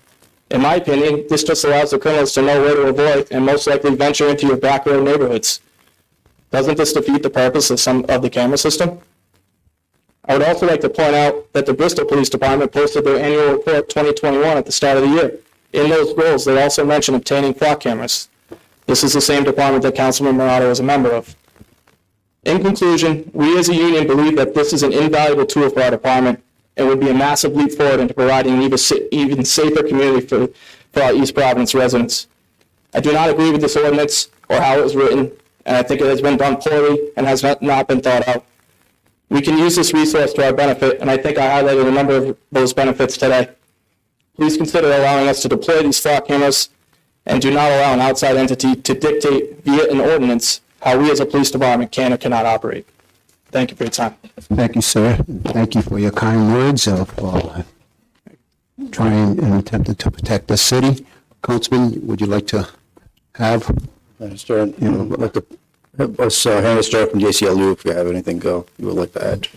R: In my opinion, this just allows the criminals to know where to avoid and most likely venture into your back road neighborhoods. Doesn't this defeat the purpose of some of the camera system? I would also like to point out that the Bristol Police Department posted their annual report 2021 at the start of the year. In those goals, they also mentioned obtaining flock cameras. This is the same department that Councilman Morado is a member of. In conclusion, we as a union believe that this is an invaluable tool for our department and would be a massive leap forward into providing an even safer community for our East Providence residents. I do not agree with this ordinance or how it was written, and I think it has been done poorly and has not been thought out. We can use this resource to our benefit, and I think I highlighted a number of those benefits today. Please consider allowing us to deploy these flock cameras and do not allow an outside entity to dictate via an ordinance how we as a police department can or cannot operate. Thank you for your time.
A: Thank you, sir. Thank you for your kind words of trying and attempting to protect the city. Councilman, would you like to have?
C: Let's hand it start from JCLU if you have anything you would like to add.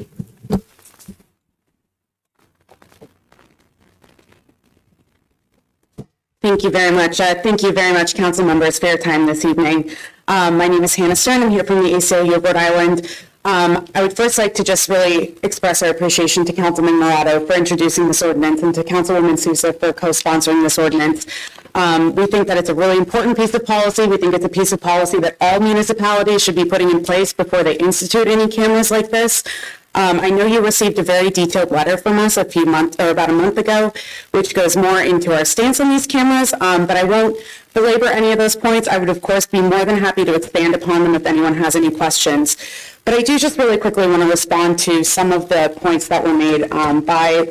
S: Thank you very much. Thank you very much, council members, for your time this evening. My name is Hannah Stern. I'm here from the ACLU of Rhode Island. I would first like to just really express our appreciation to Councilman Morado for introducing this ordinance and to Councilwoman Sousa for co-sponsoring this ordinance. We think that it's a really important piece of policy. We think it's a piece of policy that all municipalities should be putting in place before they institute any cameras like this. I know you received a very detailed letter from us about a month ago, which goes more into our stance on these cameras, but I won't belabor any of those points. I would, of course, be more than happy to expand upon them if anyone has any questions. But I do just really quickly want to respond to some of the points that were made by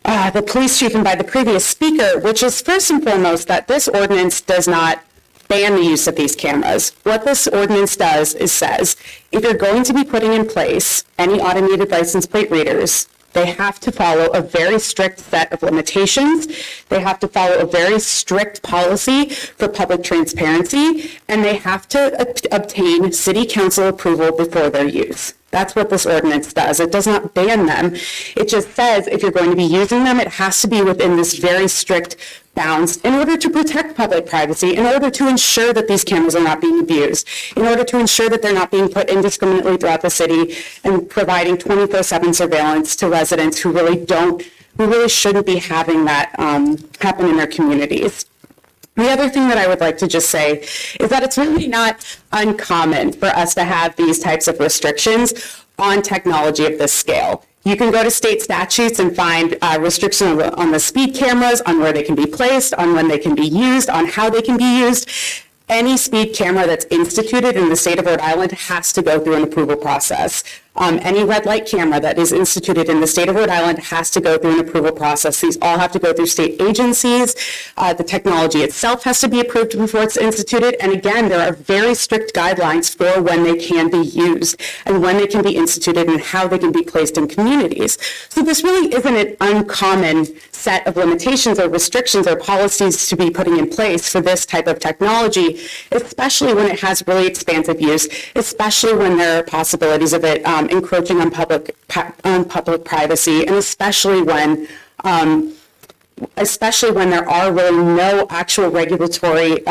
S: the police chief and by the previous speaker, which is first and foremost that this ordinance does not ban the use of these cameras. What this ordinance does is says, if you're going to be putting in place any automated license plate readers, they have to follow a very strict set of limitations. They have to follow a very strict policy for public transparency, and they have to obtain city council approval before their use. That's what this ordinance does. It does not ban them. It just says if you're going to be using them, it has to be within this very strict bounds in order to protect public privacy, in order to ensure that these cameras are not being abused, in order to ensure that they're not being put indiscriminately throughout the city and providing 24/7 surveillance to residents who really shouldn't be having that happen in their communities. The other thing that I would like to just say is that it's really not uncommon for us to have these types of restrictions on technology of this scale. You can go to state statutes and find restrictions on the speed cameras, on where they can be placed, on when they can be used, on how they can be used. Any speed camera that's instituted in the state of Rhode Island has to go through an approval process. Any red light camera that is instituted in the state of Rhode Island has to go through an approval process. These all have to go through state agencies. The technology itself has to be approved before it's instituted. And again, there are very strict guidelines for when they can be used and when they can be instituted and how they can be placed in communities. So this really isn't an uncommon set of limitations or restrictions or policies to be putting in place for this type of technology, especially when it has really expansive use, especially when there are possibilities of it encroaching on public privacy, and especially when there are really no actual regulatory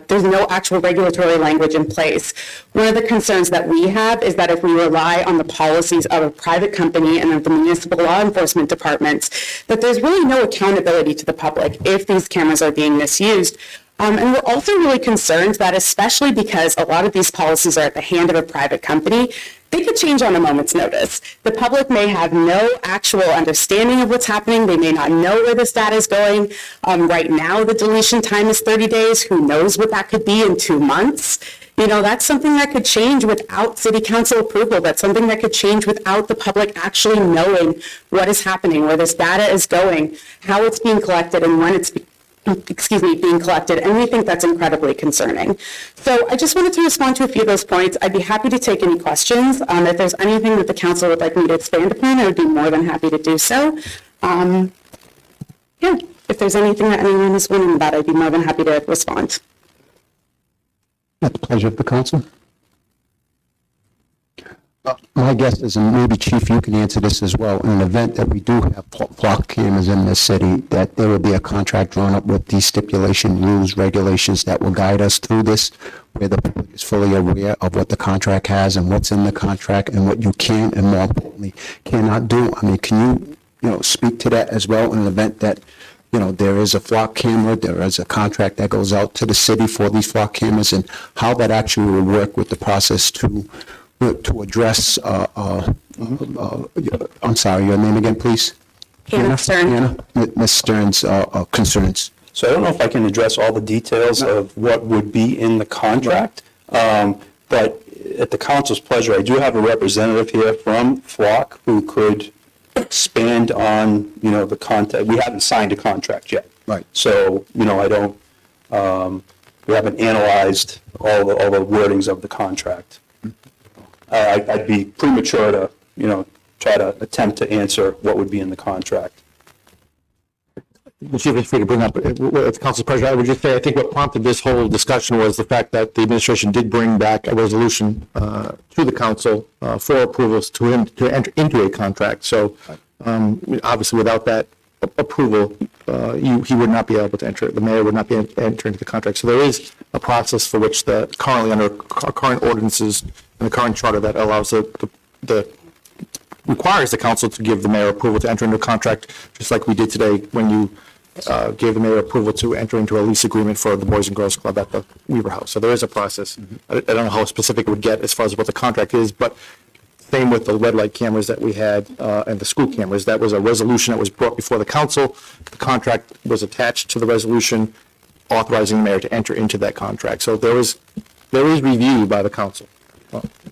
S: there's no actual regulatory language in place. One of the concerns that we have is that if we rely on the policies of a private company and of the municipal law enforcement departments, that there's really no accountability to the public if these cameras are being misused. And we're also really concerned that, especially because a lot of these policies are at the hand of a private company, they could change on a moment's notice. The public may have no actual understanding of what's happening. They may not know where this data is going. Right now, the deletion time is 30 days. Who knows what that could be in 2 months? You know, that's something that could change without city council approval. That's something that could change without the public actually knowing what is happening, where this data is going, how it's being collected, and when it's being collected, and we think that's incredibly concerning. So I just wanted to respond to a few of those points. I'd be happy to take any questions. If there's anything that the council would like me to expand upon, I would be more than happy to do so. If there's anything that anyone is wondering about, I'd be more than happy to respond.
A: At the pleasure of the council. My guess is, and maybe Chief, you can answer this as well, in an event that we do have flock cameras in this city, that there will be a contract drawn up with these stipulation rules, regulations that will guide us through this, where the public is fully aware of what the contract has and what's in the contract and what you can and, more importantly, cannot do. I mean, can you speak to that as well in an event that, there is a flock camera, there is a contract that goes out to the city for these flock cameras, and how that actually will work with the process to address, I'm sorry, your name again, please?
S: Hannah Stern.
A: Hannah, Ms. Stern's concerns.
Q: So I don't know if I can address all the details of what would be in the contract, but at the council's pleasure, I do have a representative here from Flock who could expand on, the content. We haven't signed a contract yet.
A: Right.
Q: So, I don't, we haven't analyzed all the wordings of the contract. I'd be premature to, try to attempt to answer what would be in the contract.
F: The Chief, if we could bring up, at the council's pleasure, I would just say, I think what prompted this whole discussion was the fact that the administration did bring back a resolution to the council for approvals to enter into a contract. So obviously without that approval, he would not be able to enter, the mayor would not be able to enter into the contract. So there is a process for which currently under current ordinances and the current charter that allows requires the council to give the mayor approval to enter into a contract, just like we did today when you gave the mayor approval to enter into a lease agreement for the Boys and Girls Club at the Weaver House. So there is a process. I don't know how specific it would get as far as what the contract is, but same with the red light cameras that we had and the school cameras. That was a resolution that was brought before the council. The contract was attached to the resolution.
R: authorizing the mayor to enter into that contract. So there is review by the council.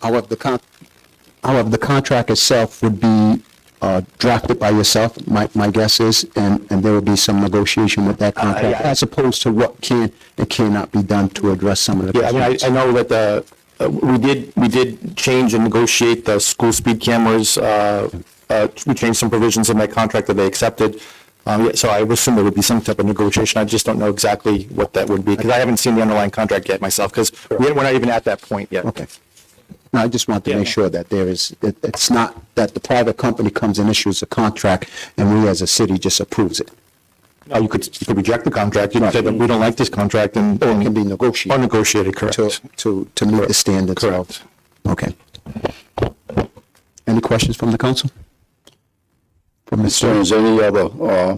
A: However, the contract itself would be drafted by yourself, my guess is, and there will be some negotiation with that contract,
R: Yeah.
A: as opposed to what can and cannot be done to address some of the
R: Yeah, I mean,
A: concerns.
R: I know that we did change and negotiate the school speed cameras. We changed some provisions in that contract that they accepted. So I would assume there would be some type of negotiation. I just don't know exactly what that would be, because I haven't seen the underlying contract yet myself, because we're not even at that point yet.
A: Okay. No, I just want to make sure that it's not that the private company comes and issues a contract and we as a city just approves it.
R: You could reject the contract. You can say that we don't like this contract, and
A: Or it can be negotiated.
R: or negotiated, correct?
A: To meet the standards of.
R: Correct.
A: Okay. Any questions from the council? From Ms.
C: So is there any other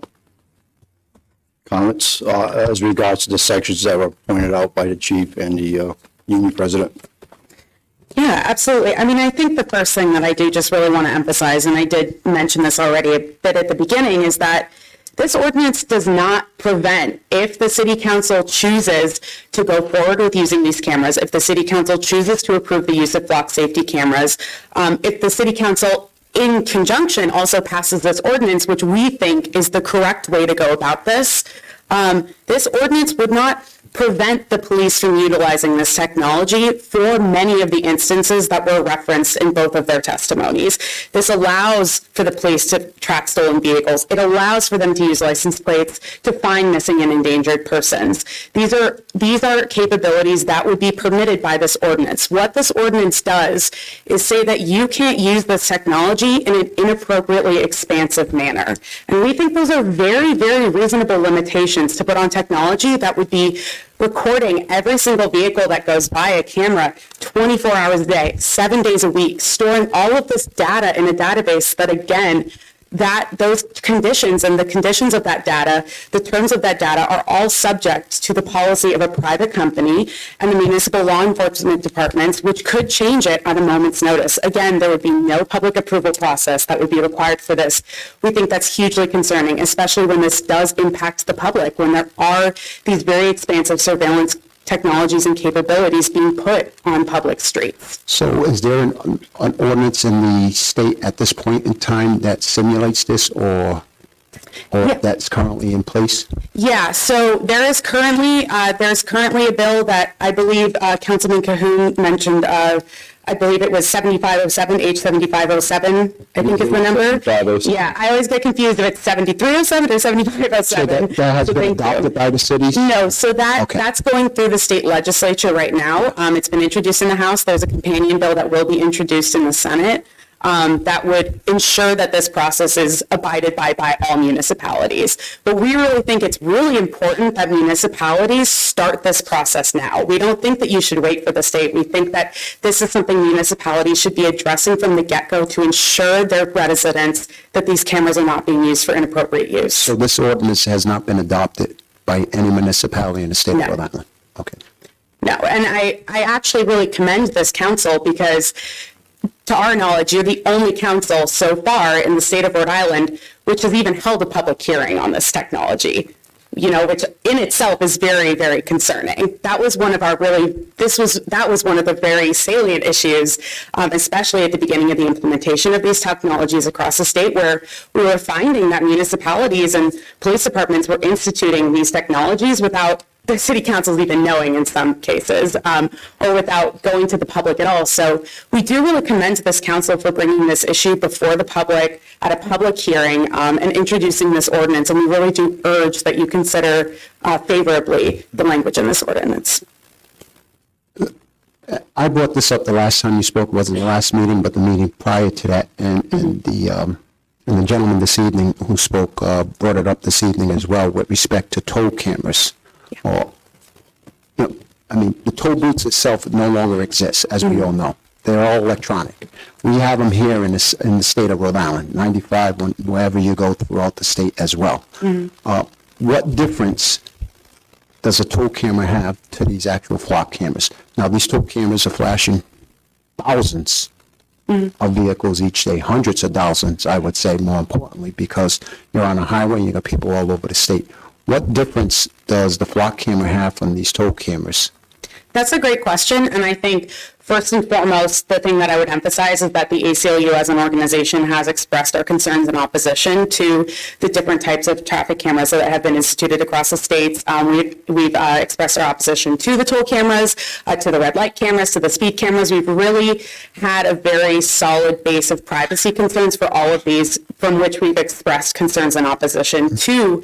C: comments as regards to the sections that were pointed out by the chief and the union president?
S: Yeah, absolutely. I mean, I think the first thing that I do just really want to emphasize, and I did mention this already a bit at the beginning, is that this ordinance does not prevent, if the city council chooses to go forward with using these cameras, if the city council chooses to approve the use of block safety cameras, if the city council in conjunction also passes this ordinance, which we think is the correct way to go about this, this ordinance would not prevent the police from utilizing this technology for many of the instances that were referenced in both of their testimonies. This allows for the police to track stolen vehicles. It allows for them to use license plates to find missing and endangered persons. These are capabilities that would be permitted by this ordinance. What this ordinance does is say that you can't use this technology in an inappropriately expansive manner. And we think those are very, very reasonable limitations to put on technology that would be recording every single vehicle that goes by a camera 24 hours a day, 7 days a week, storing all of this data in a database that, again, those conditions and the conditions of that data, the terms of that data are all subject to the policy of a private company and the municipal law enforcement departments, which could change it on a moment's notice. Again, there would be no public approval process that would be required for this. We think that's hugely concerning, especially when this does impact the public, when there are these very expansive surveillance technologies and capabilities being put on public streets.
A: So is there an ordinance in the state at this point in time that simulates this or that's currently in place?
S: Yeah, so there's currently a bill that I believe Councilman Cahoon mentioned. I believe it was 7507, H7507, I think is the number.
K: 7507.
S: Yeah, I always get confused if it's 7307 or 7507.
A: So that has been adopted by the cities?
S: No, so
A: Okay.
S: that's going through the state legislature right now. It's been introduced in the House. There's a companion bill that will be introduced in the Senate. That would ensure that this process is abided by all municipalities. But we really think it's really important that municipalities start this process now. We don't think that you should wait for the state. We think that this is something municipalities should be addressing from the get-go to ensure their residents that these cameras are not being used for inappropriate use.
A: So this ordinance has not been adopted by any municipality in the state of Rhode Island? Okay.
S: No, and I actually really commend this council because, to our knowledge, you're the only council so far in the state of Rhode Island which has even held a public hearing on this technology, which in itself is very, very concerning. That was one of our that was one of the very salient issues, especially at the beginning of the implementation of these technologies across the state, where we were finding that municipalities and police departments were instituting these technologies without the city councils even knowing in some cases, or without going to the public at all. So we do really commend this council for bringing this issue before the public at a public hearing and introducing this ordinance. And we really do urge that you consider favorably the language in this ordinance.
A: I brought this up the last time you spoke, wasn't the last meeting, but the meeting prior to that, and the gentleman this evening who spoke brought it up this evening as well with respect to tow cameras. Or, the toll booths itself no longer exists, as we all know. They're all electronic. We have them here in the state of Rhode Island, 95, wherever you go throughout the state as well. What difference does a toll camera have to these actual flock cameras? Now, these toll cameras are flashing thousands of vehicles each day, hundreds of thousands, I would say, more importantly, because you're on a highway and you got people all over the state. What difference does the flock camera have from these tow cameras?
S: That's a great question, and I think first and foremost, the thing that I would emphasize is that the ACLU as an organization has expressed our concerns in opposition to the different types of traffic cameras that have been instituted across the states. We've expressed our opposition to the toll cameras, to the red light cameras, to the speed cameras. We've really had a very solid base of privacy concerns for all of these, from which we've expressed concerns in opposition to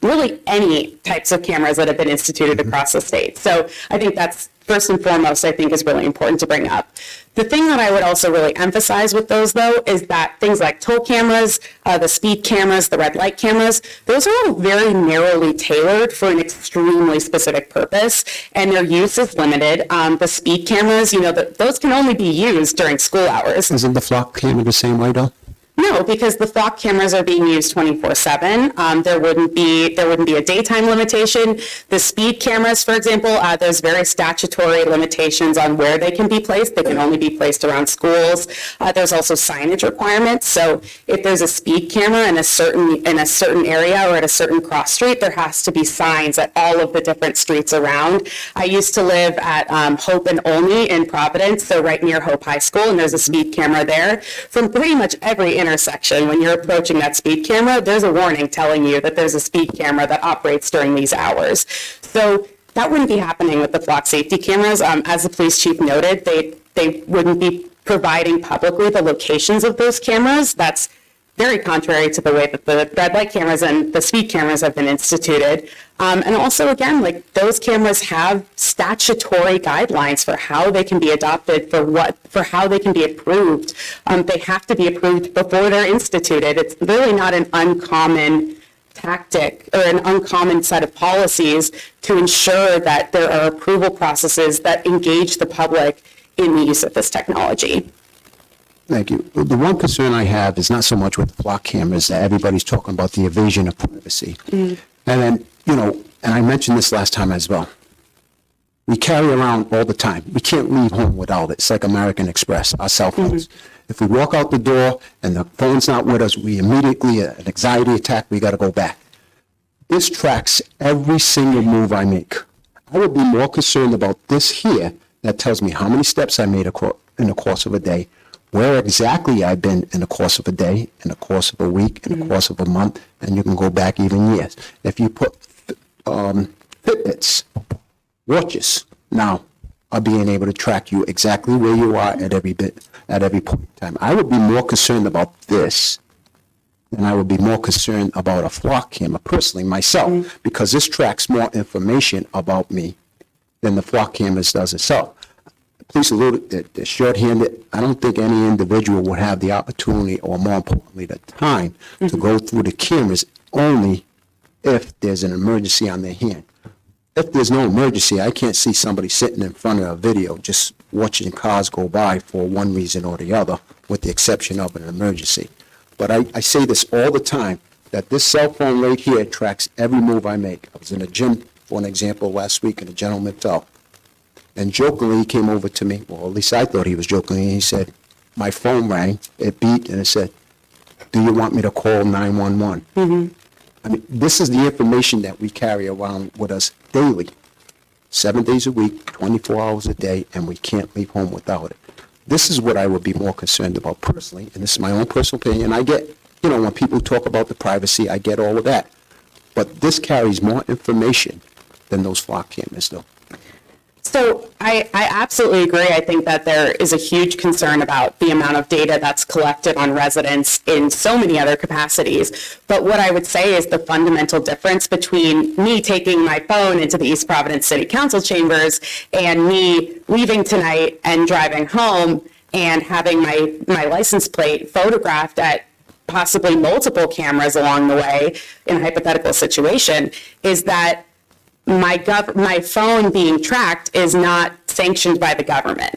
S: really any types of cameras that have been instituted across the state. So I think that's first and foremost, I think is really important to bring up. The thing that I would also really emphasize with those, though, is that things like toll cameras, the speed cameras, the red light cameras, those are all very narrowly tailored for an extremely specific purpose, and their use is limited. The speed cameras, those can only be used during school hours.
A: Isn't the flock camera the same way, though?
S: No, because the flock cameras are being used 24/7. There wouldn't be a daytime limitation. The speed cameras, for example, there's very statutory limitations on where they can be placed. They can only be placed around schools. There's also signage requirements. So if there's a speed camera in a certain area or at a certain cross street, there has to be signs at all of the different streets around. I used to live at Hope and Olney in Providence, so right near Hope High School, and there's a speed camera there. From pretty much every intersection, when you're approaching that speed camera, there's a warning telling you that there's a speed camera that operates during these hours. So that wouldn't be happening with the flock safety cameras. As the police chief noted, they wouldn't be providing publicly the locations of those cameras. That's very contrary to the way that the red light cameras and the speed cameras have been instituted. And also, again, those cameras have statutory guidelines for how they can be adopted, for how they can be approved. They have to be approved before they're instituted. It's really not an uncommon tactic or an uncommon set of policies to ensure that there are approval processes that engage the public in the use of this technology.
A: Thank you. The one concern I have is not so much with the flock cameras, that everybody's talking about the evasion of privacy. And then, and I mentioned this last time as well. We carry around all the time. We can't leave home without it. It's like American Express, our cell phones. If we walk out the door and the phone's not with us, we immediately, an anxiety attack, we got to go back. This tracks every single move I make. I would be more concerned about this here that tells me how many steps I made in the course of a day, where exactly I've been in the course of a day, in the course of a week, in the course of a month, and you can go back even years. If you put Fitbits, watches now are being able to track you exactly where you are at every point in time. I would be more concerned about this than I would be more concerned about a flock camera, personally, myself, because this tracks more information about me than the flock cameras does itself. Police alluded that they're short-handed. I don't think any individual would have the opportunity, or more importantly, the time to go through the cameras only if there's an emergency on their hand. If there's no emergency, I can't see somebody sitting in front of a video just watching cars go by for one reason or the other, with the exception of an emergency. But I say this all the time, that this cell phone right here tracks every move I make. I was in a gym, for an example, last week, and a gentleman fell. And jokingly, he came over to me, well, at least I thought he was joking, and he said, my phone rang, it beeped, and it said, do you want me to call 911? I mean, this is the information that we carry around with us daily, 7 days a week, 24 hours a day, and we can't leave home without it. This is what I would be more concerned about personally, and this is my own personal opinion. I get, when people talk about the privacy, I get all of that. But this carries more information than those flock cameras do.
S: So I absolutely agree. I think that there is a huge concern about the amount of data that's collected on residents in so many other capacities. But what I would say is the fundamental difference between me taking my phone into the East Providence City Council chambers and me leaving tonight and driving home and having my license plate photographed at possibly multiple cameras along the way in a hypothetical situation is that my phone being tracked is not sanctioned by the government.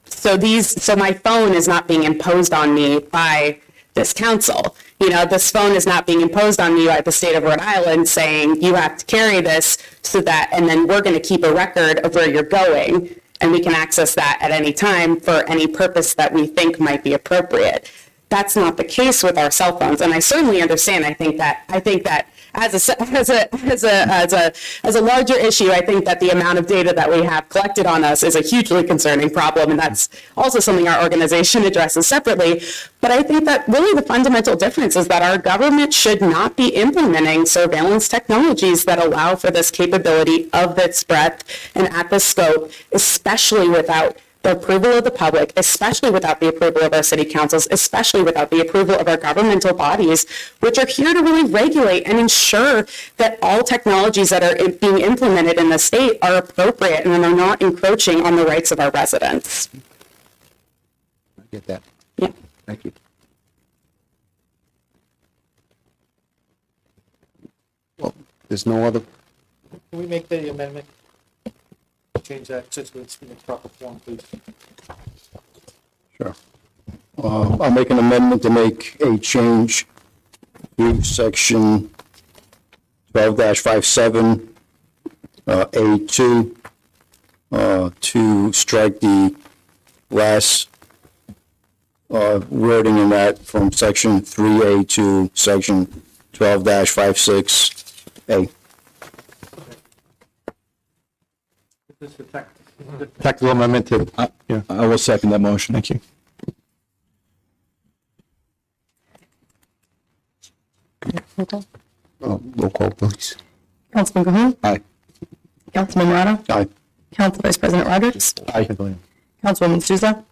S: So my phone is not being imposed on me by this council. This phone is not being imposed on me by the state of Rhode Island saying you have to carry this and then we're going to keep a record of where you're going and we can access that at any time for any purpose that we think might be appropriate. That's not the case with our cell phones. And I certainly understand. I think that as a larger issue, I think that the amount of data that we have collected on us is a hugely concerning problem, and that's also something our organization addresses separately. But I think that really the fundamental difference is that our government should not be implementing surveillance technologies that allow for this capability of this breadth and at this scope, especially without the approval of the public, especially without the approval of our city councils, especially without the approval of our governmental bodies, which are here to really regulate and ensure that all technologies that are being implemented in the state are appropriate and are not encroaching on the rights of our residents.
A: I get that.
S: Yeah.
A: Thank you. Well, there's no other,
E: Can we make the amendment? Change that since it's in the proper form, please.
C: Sure. I'll make an amendment to make a change to section 12-57, A2, to strike the last wording in that from section 3A to section 12-56A.
E: This is the
C: Technical amendment to, yeah, I will second that motion. Thank you.
A: roll call, please.
G: Councilman Cahoon?
A: Aye.
G: Councilman Morado?
C: Aye.
G: Council Vice President Rodrick?
C: Aye.
G: Councilwoman Souza?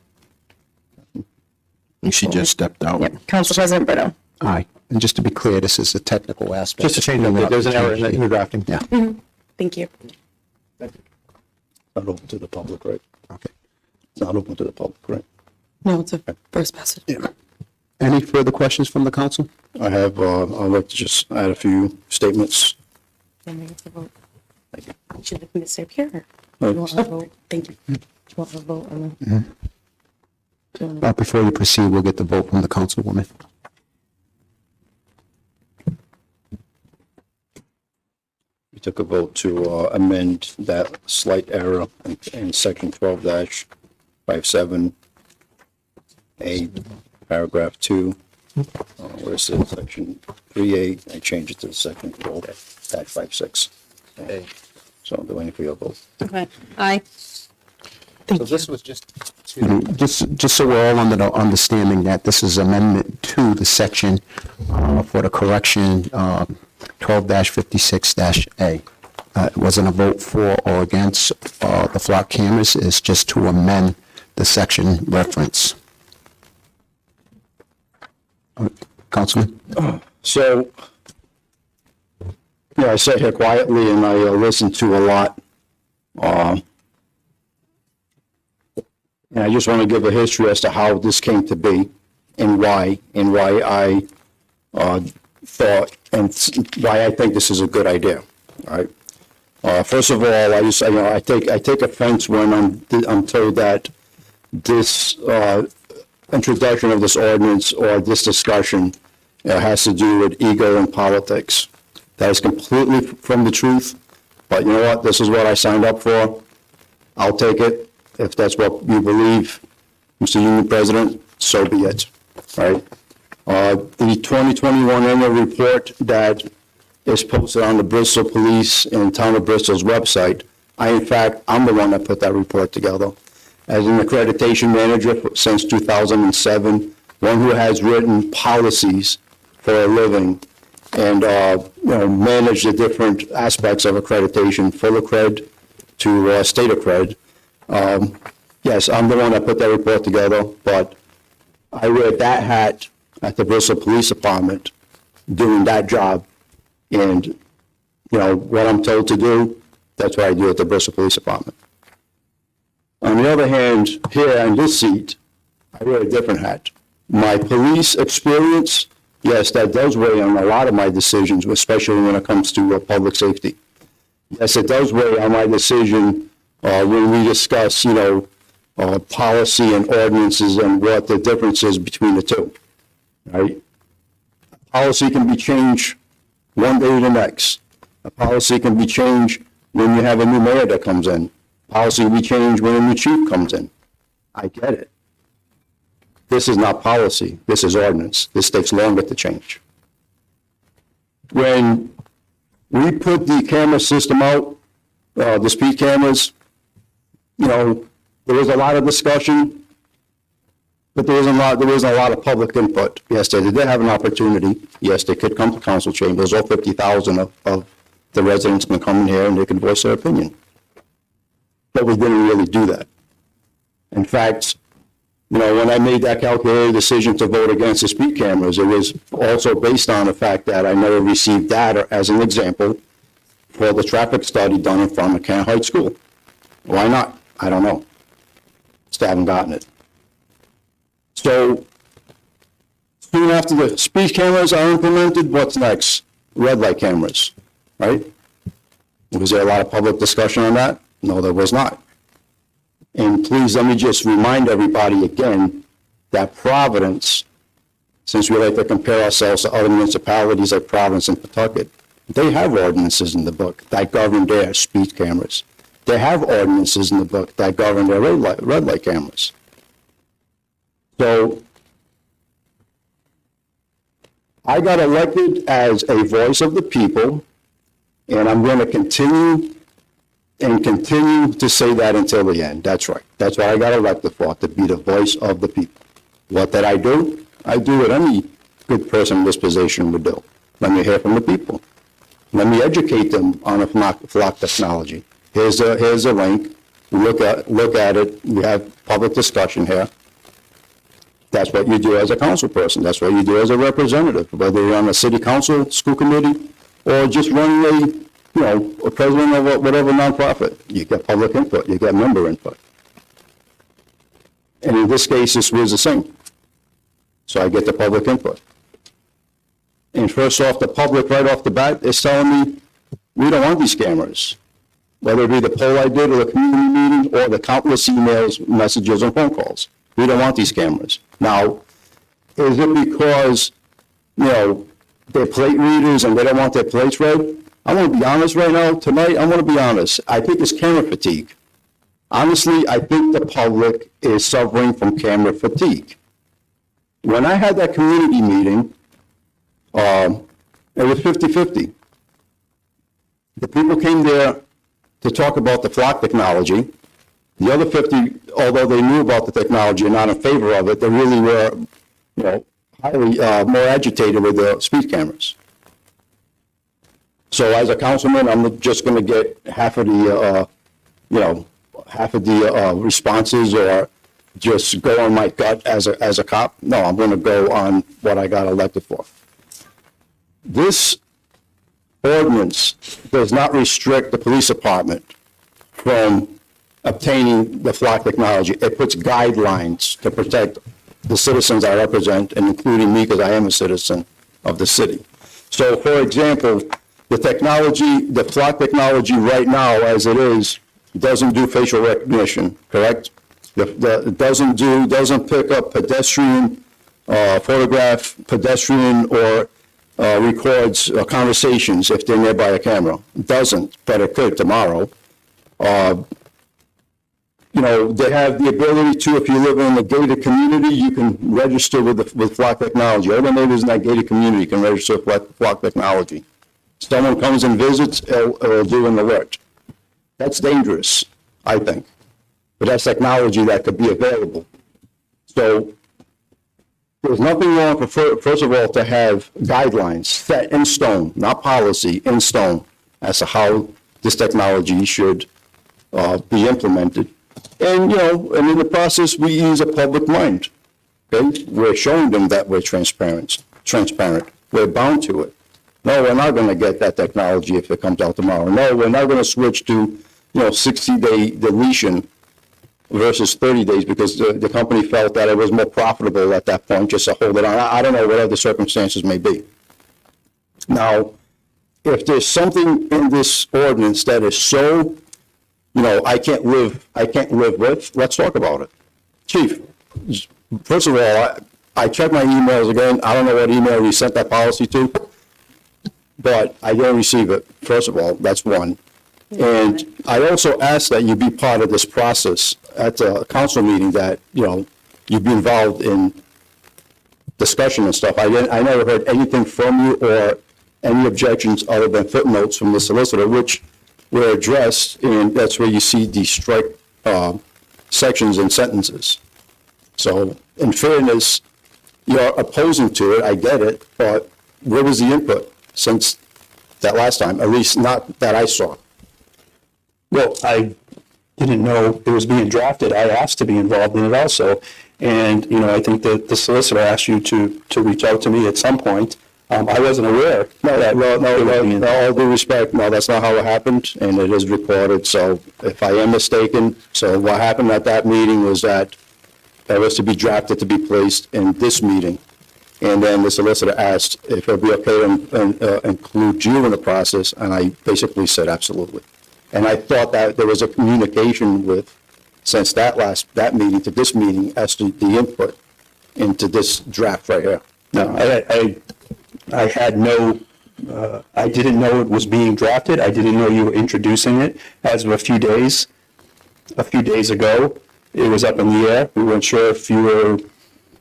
A: She just stepped out.
G: Yep. Council President Brito?
A: Aye. And just to be clear, this is a technical aspect.
C: Just to change it, there's an error in the drafting.
A: Yeah.
S: Thank you.
C: Not open to the public, right?
A: Okay.
C: It's not open to the public, right?
G: No, it's a first passage.
A: Yeah. Any further questions from the council?
C: I have, I'd like to just add a few statements.
S: Then we have to vote. Would you like me to stay up here? Or do you want to vote? Thank you. Do you want to vote on the?
A: Before you proceed, we'll get the vote from the councilwoman.
C: We took a vote to amend that slight error in section 12-57A, paragraph 2, where it says section 3A, I changed it to section 12-56. So I'm waiting for your vote.
S: Okay. Aye.
A: So this was just so we're all under the understanding that this is amendment to the section for the correction 12-56-A. It wasn't a vote for or against the flock cameras, it's just to amend the section reference. Councilman?
C: So, yeah, I sat here quietly and I listened to a lot. And I just want to give a history as to how this came to be and why I thought and why I think this is a good idea. All right. First of all, I take offense when I'm told that this introduction of this ordinance or this discussion has to do with ego and politics. That is completely from the truth. But you know what? This is what I signed up for. I'll take it. If that's what you believe, Mr. Union President, so be it. Right? The 2021 annual report that is posted on the Bristol Police and Town of Bristol's website, I'm the one that put that report together. As an accreditation manager since 2007, one who has written policies for a living and managed the different aspects of accreditation, full accred to state accred. Yes, I'm the one that put that report together, but I wear that hat at the Bristol Police Department doing that job. And, what I'm told to do, that's what I do at the Bristol Police Department. On the other hand, here in this seat, I wear a different hat. My police experience, yes, that does weigh on a lot of my decisions, especially when it comes to public safety. Yes, it does weigh on my decision when we discuss, policy and ordinances and what the difference is between the two, right? Policy can be changed one day to the next. A policy can be changed when you have a new mayor that comes in. Policy will be changed when a new chief comes in. I get it. This is not policy. This is ordinance. This takes longer to change. When we put the camera system out, the speed cameras, there was a lot of discussion, but there wasn't a lot of public input. Yes, they did have an opportunity. Yes, they could come to council chambers. All 50,000 of the residents can come in here and they can voice their opinion. But we didn't really do that. In fact, when I made that calculated decision to vote against the speed cameras, it was also based on the fact that I never received data, as an example, for the traffic study done in front of Canton Heights School. Why not? I don't know. Still haven't gotten it. So, soon after the speed cameras are implemented, what's next? Red light cameras, right? Was there a lot of public discussion on that? No, there was not. And please, let me just remind everybody again that Providence, since we like to compare ourselves to other municipalities like Providence and Pawtucket, they have ordinances in the book that govern their speed cameras. They have ordinances in the book that govern their red light cameras. So, I got elected as a voice of the people, and I'm going to continue to say that until the end. That's right. That's what I got elected for, to be the voice of the people. What did I do? I do what any good person in this position would do. Let me hear from the people. Let me educate them on a flock technology. Here's a link. Look at it. We have public discussion here. That's what you do as a council person. That's what you do as a representative, whether you're on a city council, school committee, or just running a president of whatever nonprofit. You get public input. You get member input. And in this case, this was the same. So I get the public input. And first off, the public right off the bat is telling me, we don't want these cameras. Whether it be the poll I did or the community meeting or the countless emails, messages, and phone calls. We don't want these cameras. Now, is it because, they're plate readers and they don't want their plates read? I want to be honest right now. Tonight, I want to be honest. I think it's camera fatigue. Honestly, I think the public is suffering from camera fatigue. When I had that community meeting, it was 50-50. The people came there to talk about the flock technology. The other 50, although they knew about the technology and not in favor of it, they really were, highly more agitated with the speed cameras. So as a councilman, I'm just going to get half of the, responses, or just go on my gut as a cop. No, I'm going to go on what I got elected for. This ordinance does not restrict the police department from obtaining the flock technology. It puts guidelines to protect the citizens I represent, and including me, because I am a citizen of the city. So, for example, the flock technology right now, as it is, doesn't do facial recognition, correct? It doesn't pick up pedestrian, photograph pedestrian, or records conversations if they're nearby a camera. It doesn't, but it could tomorrow. They have the ability to, if you live in a gated community, you can register with flock technology. All the neighbors in that gated community can register with flock technology. Someone comes and visits, it'll do an alert. That's dangerous, I think. But that's technology that could be available. So there's nothing wrong, first of all, to have guidelines set in stone, not policy, in stone, as to how this technology should be implemented. And, and in the process, we use a public mind. Okay? We're showing them that we're transparent. We're bound to it. No, we're not going to get that technology if it comes out tomorrow. No, we're not going to switch to, 60-day deletion versus 30 days because the company felt that it was more profitable at that point just to hold it on. I don't know what other circumstances may be. Now, if there's something in this ordinance that is so, I can't live with, let's talk about it. Chief, first of all, I checked my emails again. I don't know what email you sent that policy to, but I didn't receive it. First of all, that's one. And I also asked that you be part of this process at the council meeting, that, you be involved in discussion and stuff. I never heard anything from you or any objections other than footnotes from the solicitor, which were addressed, and that's where you see the strike sections and sentences. So in fairness, you're opposing to it, I get it, but where was the input since that last time? At least not that I saw.
Q: Well, I didn't know it was being drafted. I asked to be involved in it also. And, I think that the solicitor asked you to reach out to me at some point. I wasn't aware.
C: No, all due respect, no, that's not how it happened, and it is recorded, so if I am mistaken, so what happened at that meeting was that it was to be drafted to be placed in this meeting, and then the solicitor asked if it would be okay to include you in the process, and I basically said absolutely. And I thought that there was a communication with, since that meeting to this meeting, as to the input into this draft right here.
Q: No, I had no, I didn't know it was being drafted. I didn't know you were introducing it. As of a few days ago, it was up in the air. We weren't sure if you were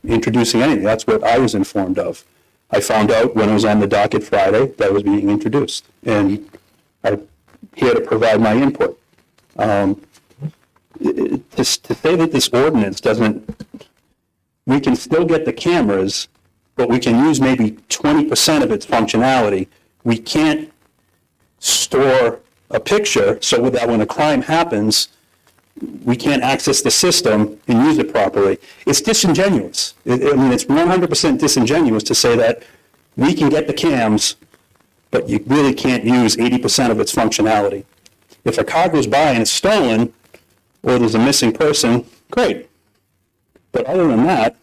Q: introducing anything. That's what I was informed of. I found out when it was on the docket Friday that it was being introduced, and I'm here to provide my input. To say that this ordinance doesn't, we can still get the cameras, but we can use maybe 20% of its functionality. We can't store a picture so that when a crime happens, we can't access the system and use it properly. It's disingenuous. It's 100% disingenuous to say that we can get the cams, but you really can't use 80% of its functionality. If a car goes by and it's stolen, or there's a missing person, great. But other than that,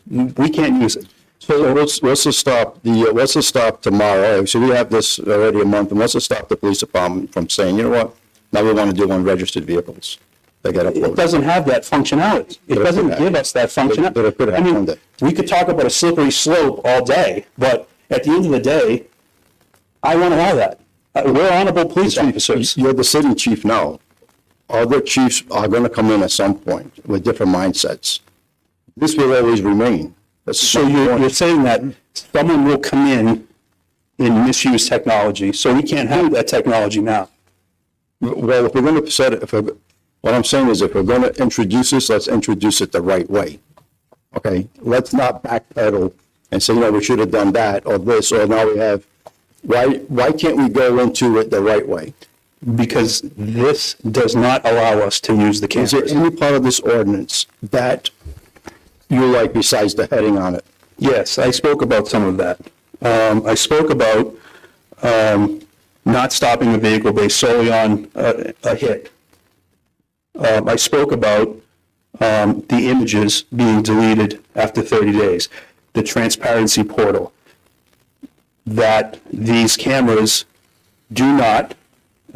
Q: we can't use it.
C: So what's to stop tomorrow? So we have this already a month, and what's to stop the police department from saying, you know what, now we want to do unregistered vehicles? They got
Q: It doesn't have that functionality. It doesn't give us that functionality. We could talk about a slippery slope all day, but at the end of the day, I want to have that. We're honorable police officers.
C: You're the city chief now. Other chiefs are going to come in at some point with different mindsets. This will always remain.
Q: So you're saying that someone will come in and misuse technology, so we can't have that technology now?
C: Well, if we're going to set it, what I'm saying is if we're going to introduce this, let's introduce it the right way. Okay? Let's not backpedal and say, we should have done that or this, or now we have. Why can't we go into it the right way?
Q: Because this does not allow us to use the cameras.
C: Is there any part of this ordinance that you like besides the heading on it?
Q: Yes, I spoke about some of that. I spoke about not stopping a vehicle based solely on a hit. I spoke about the images being deleted after 30 days, the transparency portal, that these cameras do not,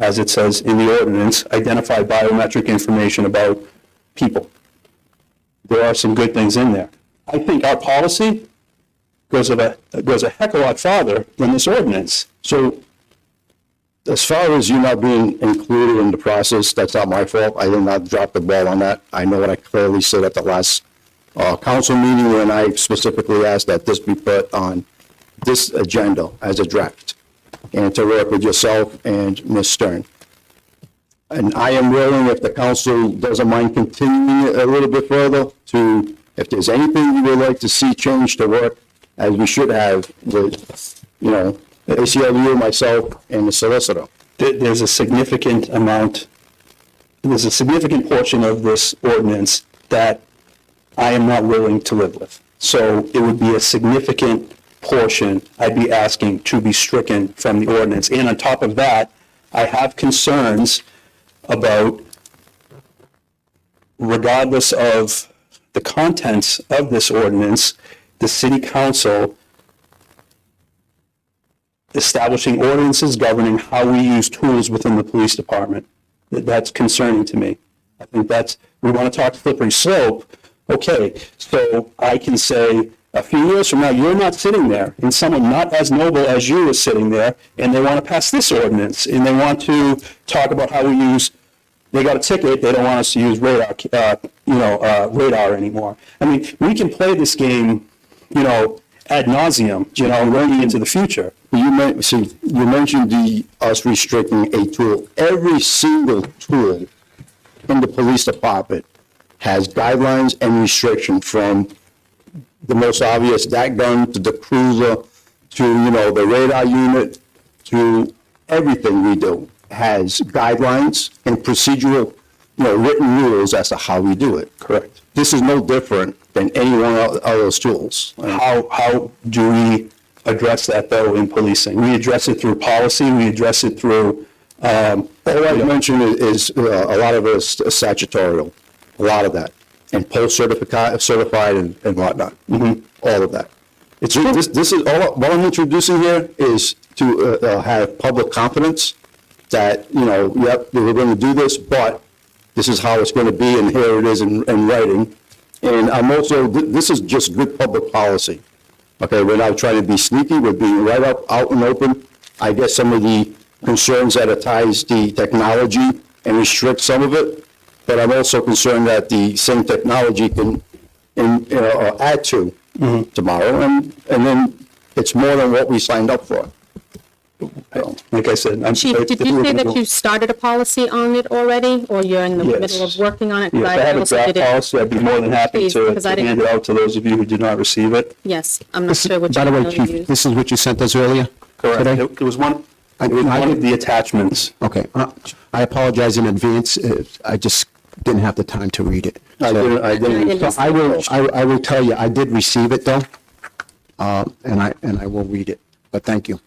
Q: as it says in the ordinance, identify biometric information about people. There are some good things in there. I think our policy goes a heck of a lot farther than this ordinance.
C: So as far as you not being included in the process, that's not my fault. I did not drop the ball on that. I know what I clearly said at the last council meeting when I specifically asked that this be put on this agenda as a draft and to work with yourself and Ms. Stern. And I am willing, if the council doesn't mind continuing it a little bit further, to, if there's anything you would like to see change to work, as we should have with, the ACLU, myself, and the solicitor.
Q: There's a significant portion of this ordinance that I am not willing to live with. So it would be a significant portion I'd be asking to be stricken from the ordinance. And on top of that, I have concerns about, regardless of the contents of this ordinance, the city council establishing ordinances governing how we use tools within the police department. That's concerning to me. I think we want to talk slippery slope. Okay, so I can say a few years from now, you're not sitting there, and someone not as noble as you is sitting there, and they want to pass this ordinance, and they want to talk about how we use, they got a ticket, they don't want us to use radar, radar anymore. I mean, we can play this game, ad nauseum, going into the future.
C: You mentioned us restricting a tool. Every single tool in the police department has guidelines and restriction, from the most obvious, that gun, to the cruiser, to, the radar unit, to everything we do has guidelines and procedural, written rules as to how we do it.
Q: Correct.
C: This is no different than any one of those tools.
Q: How do we address that, though, in policing? We address it through policy, we address it through...
C: all I mentioned is a lot of it is statutorial, a lot of that, and post-certified and whatnot, all of that. This is all, what I'm introducing here is to have public confidence that, yep, we're going to do this, but this is how it's going to be, and here it is in writing. And I'm also, this is just good public policy. Okay, we're not trying to be sneaky, we're being right up, out and open. I get some of the concerns that it ties the technology and restrict some of it, but I'm also concerned that the same technology can add to tomorrow, and then it's more than what we signed up for.
Q: Like I said,
H: Chief, did you say that you started a policy on it already, or you're in the middle of working on it? 'Cause
Q: Yes, I have a
H: also
Q: draft
H: did it-
Q: policy. I'd be more than happy
H: Please,
Q: to
H: because I didn't-
Q: hand it out to those of you who did not receive it.
H: Yes, I'm not sure what
A: By the way,
H: email you
A: Chief,
H: used.
A: this is what you sent us earlier?
Q: Correct.
A: Today?
Q: It was one of the attachments.
A: Okay, I apologize in advance, I just didn't have the time to read it.
C: I didn't.
A: So I will tell you, I did receive it though, and I will read it, but thank you.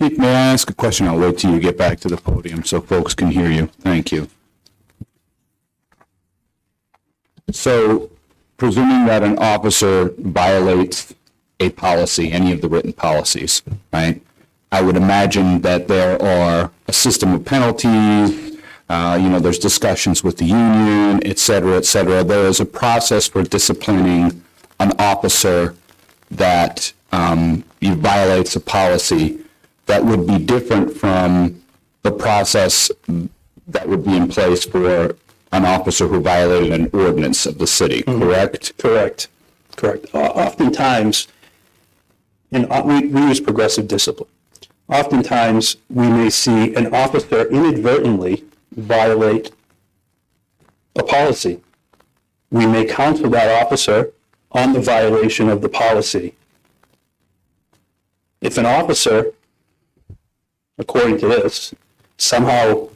K: Chief, may I ask a question? I'll wait till you get back to the podium so folks can hear you. Thank you. So, presuming that an officer violates a policy, any of the written policies, right? I would imagine that there are a system of penalties, there's discussions with the union, et cetera, et cetera. There is a process for disciplining an officer that violates a policy that would be different from the process that would be in place for an officer who violated an ordinance of the city, correct?
Q: Correct. Oftentimes, we use progressive discipline. Oftentimes, we may see an officer inadvertently violate a policy. We may counsel that officer on the violation of the policy. If an officer, according to this, somehow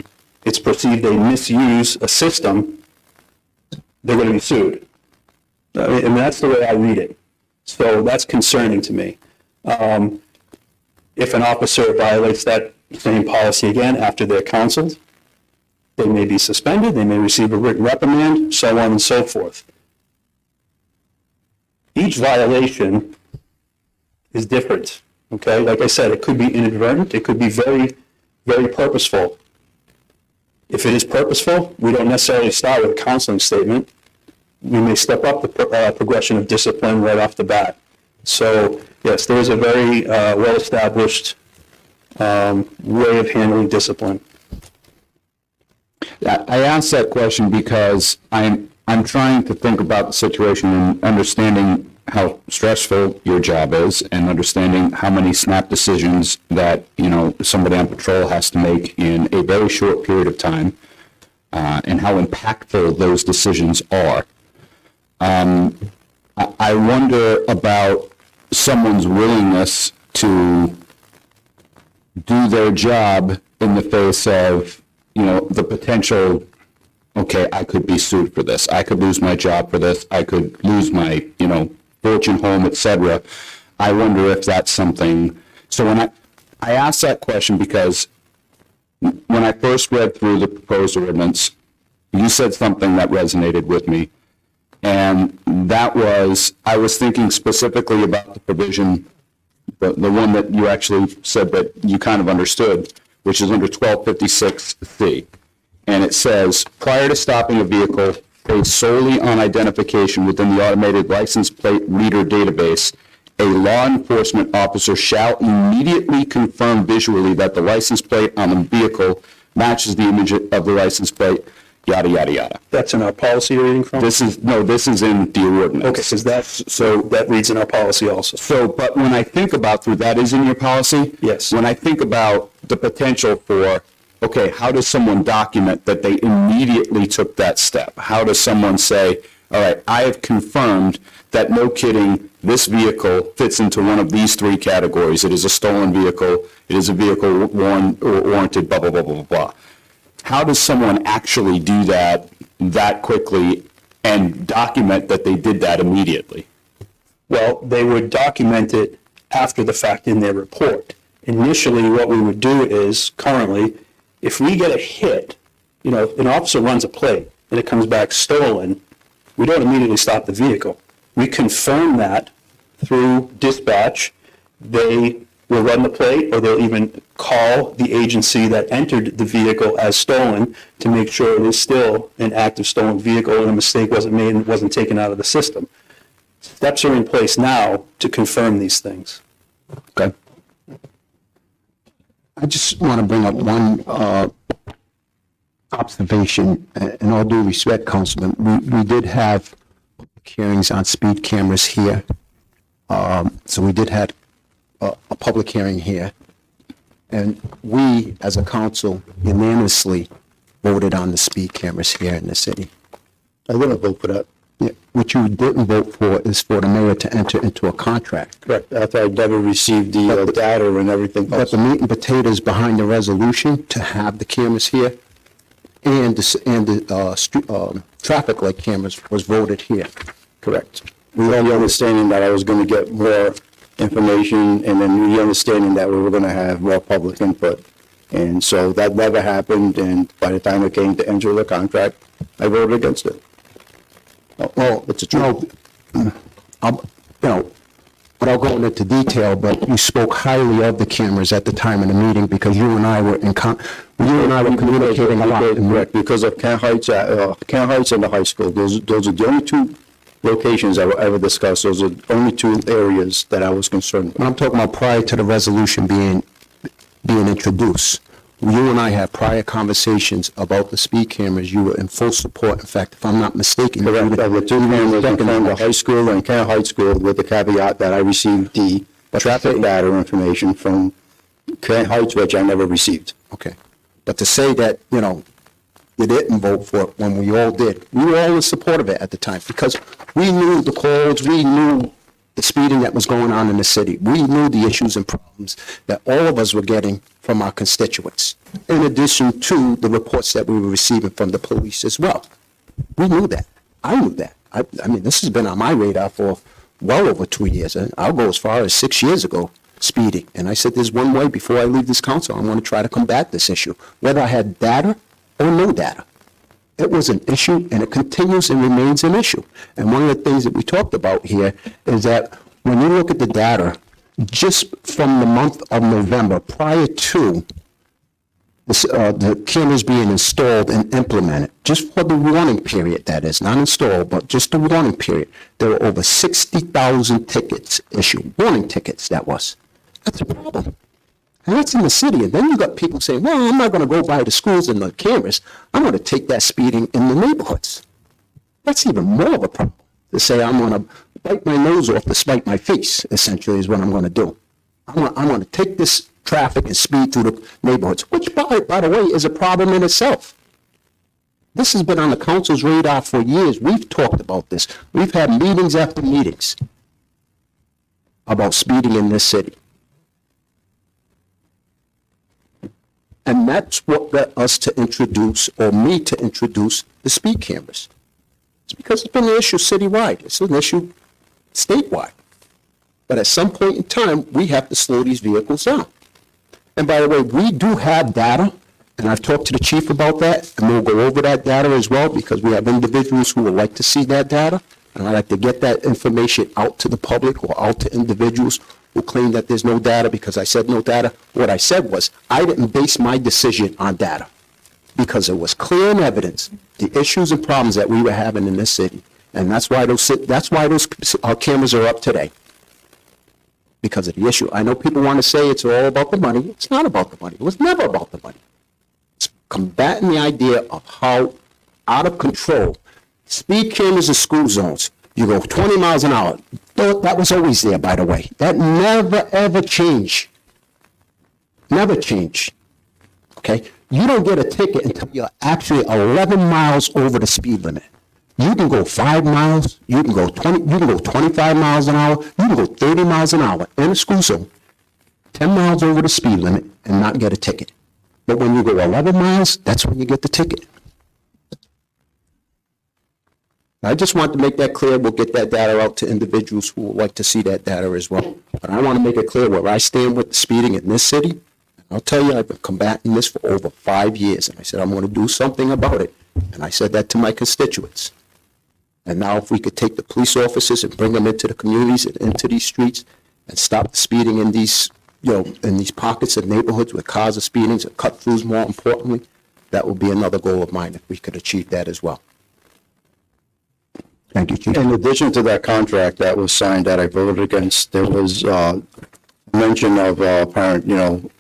Q: it's perceived they misuse a system, they're going to be sued. And that's the way I read it. So that's concerning to me. If an officer violates that same policy again after they're counseled, they may be suspended, they may receive a written reprimand, so on and so forth. Each violation is different, okay? Like I said, it could be inadvertent, it could be very, very purposeful. If it is purposeful, we don't necessarily start with a counseling statement. We may step up the progression of discipline right off the bat. So, yes, there is a very well-established way of handling discipline.
K: I asked that question because I'm trying to think about the situation and understanding how stressful your job is, and understanding how many snap decisions that, somebody on patrol has to make in a very short period of time, and how impactful those decisions are. I wonder about someone's willingness to do their job in the face of, the potential, okay, I could be sued for this. I could lose my job for this. I could lose my, fortune, home, et cetera. I wonder if that's something. So when I asked that question because when I first read through the proposed ordinance, you said something that resonated with me. And that was, I was thinking specifically about the provision, the one that you actually said that you kind of understood, which is under 1256C. And it says, prior to stopping a vehicle based solely on identification within the automated license plate reader database, a law enforcement officer shall immediately confirm visually that the license plate on the vehicle matches the image of the license plate yada, yada, yada.
Q: That's in our policy you're reading from?
K: This is in the ordinance.
Q: Okay, because that reads in our policy also.
K: So, but when I think about, that is in your policy?
Q: Yes.
K: When I think about the potential for, okay, how does someone document that they immediately took that step? How does someone say, all right, I have confirmed that, no kidding, this vehicle fits into one of these three categories. It is a stolen vehicle, it is a vehicle warranted, blah, blah, blah, blah, blah. How does someone actually do that quickly and document that they did that immediately?
Q: Well, they would document it after the fact in their report. Initially, what we would do is, currently, if we get a hit, an officer runs a plate and it comes back stolen, we don't immediately stop the vehicle. We confirm that through dispatch. They will run the plate, or they'll even call the agency that entered the vehicle as stolen to make sure it is still an active stolen vehicle and a mistake wasn't made and it wasn't taken out of the system. Steps are in place now to confirm these things.
K: Okay.
A: I just want to bring up one observation. In all due respect, Councilman, we did have hearings on speed cameras here. So we did have a public hearing here. And we, as a council, unanimously voted on the speed cameras here in the city.
Q: I wouldn't vote for that.
A: Yeah, what you didn't vote for is for the mayor to enter into a contract.
Q: Correct. After I never received the data and everything
A: But
Q: else.
A: the meat and potatoes behind the resolution to have the cameras here and the traffic light cameras was voted here.
Q: Correct. We had the understanding that I was going to get more information, and then the understanding that we were going to have more public input. And so that never happened, and by the time it came to enter the contract, I voted against it.
A: Well, it's a truth. Without going into detail, but you spoke highly of the cameras at the time of the meeting because you and I were communicating a lot.
Q: Correct, because of Kent Heights and the high school. Those are the only two locations I will ever discuss. Those are the only two areas that I was concerned with.
A: I'm talking about prior to the resolution being introduced. You and I had prior conversations about the speed cameras. You were in full support. In fact, if I'm not mistaken,
Q: Correct. The two cameras in the high school and Kent Heights School, with the caveat that I received the traffic data information from Kent Heights, which I never received.
A: Okay. But to say that, you didn't vote for it when we all did, we were all in support of it at the time because we knew the codes, we knew the speeding that was going on in the city. We knew the issues and problems that all of us were getting from our constituents, in addition to the reports that we were receiving from the police as well. We knew that. I knew that. I mean, this has been on my radar for well over 2 years. I'll go as far as 6 years ago, speeding. And I said, there's one way before I leave this council, I want to try to combat this issue, whether I had data or no data. It was an issue, and it continues and remains an issue. And one of the things that we talked about here is that when you look at the data, just from the month of November, prior to the cameras being installed and implemented, just for the warning period, that is, not installed, but just the warning period, there were over 60,000 tickets issued, warning tickets, that was. That's a problem. And that's in the city. And then you got people saying, well, I'm not going to go by the schools and the cameras. I'm going to take that speeding in the neighborhoods. That's even more of a problem. To say I'm going to bite my nose off to spite my face, essentially, is what I'm going to do. I'm going to take this traffic and speed through the neighborhoods, which, by the way, is a problem in itself. This has been on the council's radar for years. We've talked about this. We've had meetings after meetings about speeding in this city. And that's what got us to introduce, or me to introduce, the speed cameras. It's because it's been an issue citywide. It's an issue statewide. But at some point in time, we have to slow these vehicles down. And by the way, we do have data, and I've talked to the chief about that, and we'll go over that data as well, because we have individuals who would like to see that data, and I'd like to get that information out to the public or out to individuals who claim that there's no data because I said no data. What I said was, I didn't base my decision on data because it was clear and evidence the issues and problems that we were having in this city. And that's why those cameras are up today, because of the issue. I know people want to say it's all about the money. It's not about the money. It was never about the money. It's combating the idea of how out of control. Speed cameras in school zones, you go 20 miles an hour. That was always there, by the way. That never, ever changed. Never changed. Okay? You don't get a ticket until you're actually 11 miles over the speed limit. You can go 5 miles, you can go 25 miles an hour, you can go 30 miles an hour in a school zone, 10 miles over the speed limit and not get a ticket. But when you go 11 miles, that's when you get the ticket. I just want to make that clear. We'll get that data out to individuals who would like to see that data as well. But I want to make it clear where I stand with the speeding in this city. I'll tell you, I've been combating this for over 5 years, and I said I'm going to do something about it. And I said that to my constituents. And now if we could take the police officers and bring them into the communities and into these streets and stop the speeding in these, in these pockets of neighborhoods where cars are speeding and cut throughs, more importantly, that would be another goal of mine if we could achieve that as well. Thank you, Chief.
C: In addition to that contract that was signed that I voted against, there was mention of apparent,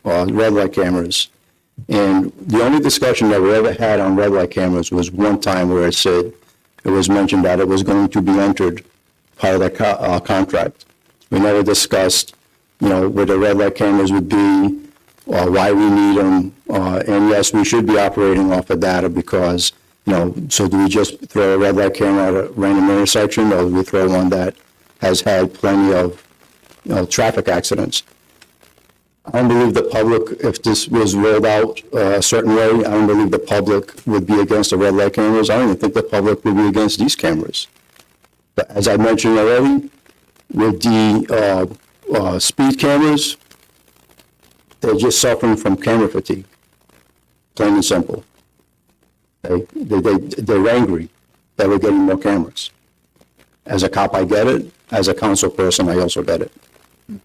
C: red light cameras. And the only discussion that we ever had on red light cameras was one time where it was mentioned that it was going to be entered part of the contract. We never discussed, where the red light cameras would be, why we need them, and yes, we should be operating off of data because, so do we just throw a red light camera at a random intersection, or do we throw one that has had plenty of, traffic accidents? I don't believe the public, if this was rolled out a certain way, I don't believe the public would be against the red light cameras. I don't even think the public would be against these cameras. But as I mentioned already, with the speed cameras, they're just suffering from camera fatigue, plain and simple. They're angry that we're getting more cameras. As a cop, I get it. As a council person, I also get it.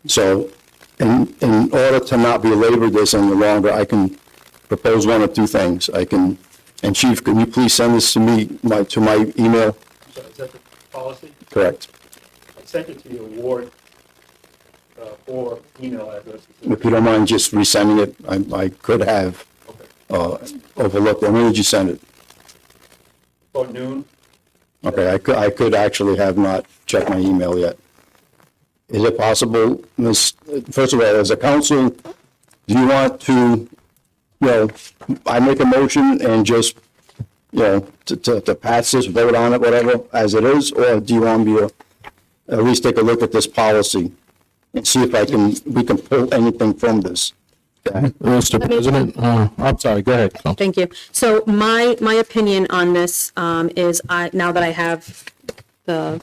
C: So in order to not belabor this any longer, I can propose one of two things. And Chief, can you please send this to me, to my email?
Q: So is that the policy?
C: Correct.
Q: I sent it to your ward or email address.
C: If you don't mind just resending it, I could have overlooked it. When did you send it?
Q: About noon.
C: Okay, I could actually have not checked my email yet. Is it possible, first of all, as a council, do you want to, I make a motion and just, to pass this, vote on it, whatever, as it is, or do you want me to at least take a look at this policy and see if we can pull anything from this?
F: Mr. President, I'm sorry, go ahead.
H: Thank you. So my opinion on this is now that I have the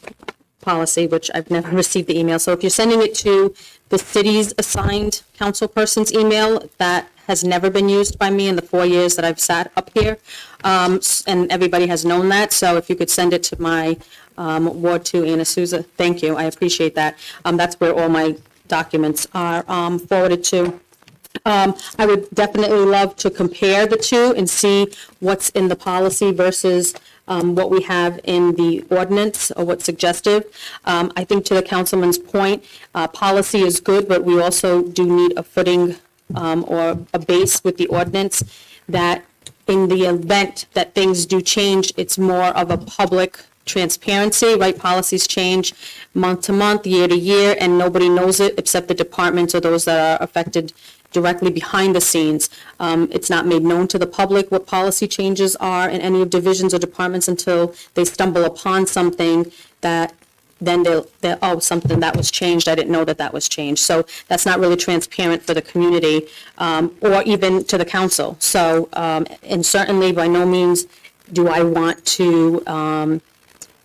H: policy, which I've never received the email. So if you're sending it to the city's assigned council person's email, that has never been used by me in the 4 years that I've sat up here. And everybody has known that. So if you could send it to my Ward 2, Anna Souza, thank you. I appreciate that. That's where all my documents are forwarded to. I would definitely love to compare the two and see what's in the policy versus what we have in the ordinance or what's suggestive. I think to the councilman's point, policy is good, but we also do need a footing or a base with the ordinance that in the event that things do change, it's more of a public transparency, right? Policies change month to month, year to year, and nobody knows it except the departments or those that are affected directly behind the scenes. It's not made known to the public what policy changes are in any of divisions or departments until they stumble upon something that then they'll something that was changed. I didn't know that was changed. So that's not really transparent for the community or even to the council. So, and certainly by no means do I want to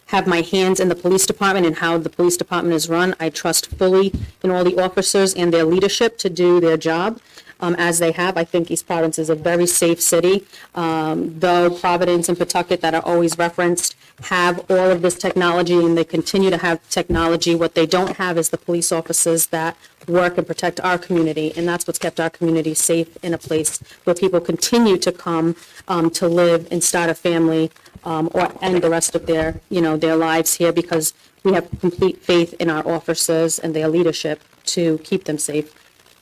H: have my hands in the police department and how the police department is run. I trust fully in all the officers and their leadership to do their job as they have. I think East Providence is a very safe city. Though Providence and Pawtucket that are always referenced have all of this technology and they continue to have technology. What they don't have is the police officers that work and protect our community. And that's what's kept our community safe in a place where people continue to come to live and start a family or end the rest of their lives here because we have complete faith in our officers and their leadership to keep them safe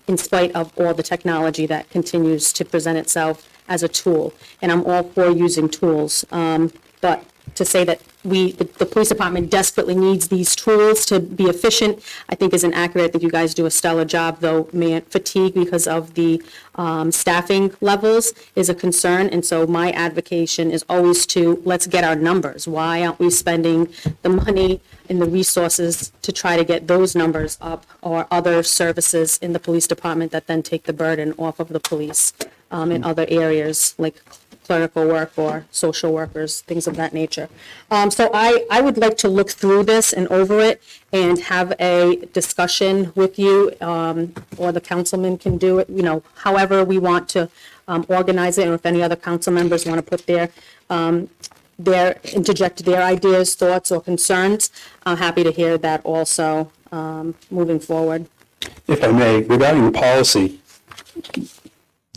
H: in spite of all the technology that continues to present itself as a tool, and I'm all for using tools. But to say that the police department desperately needs these tools to be efficient, I think is inaccurate. I think you guys do a stellar job, though fatigue because of the staffing levels is a concern, and so my advocation is always to, let's get our numbers. Why aren't we spending the money and the resources to try to get those numbers up, or other services in the police department that then take the burden off of the police in other areas, like clerical work or social workers, things of that nature. So I would like to look through this and over it and have a discussion with you, or the councilman can do it, however we want to organize it, or if any other council members want to put interject their ideas, thoughts, or concerns. I'm happy to hear that also moving forward.
Q: If I may, regarding the policy,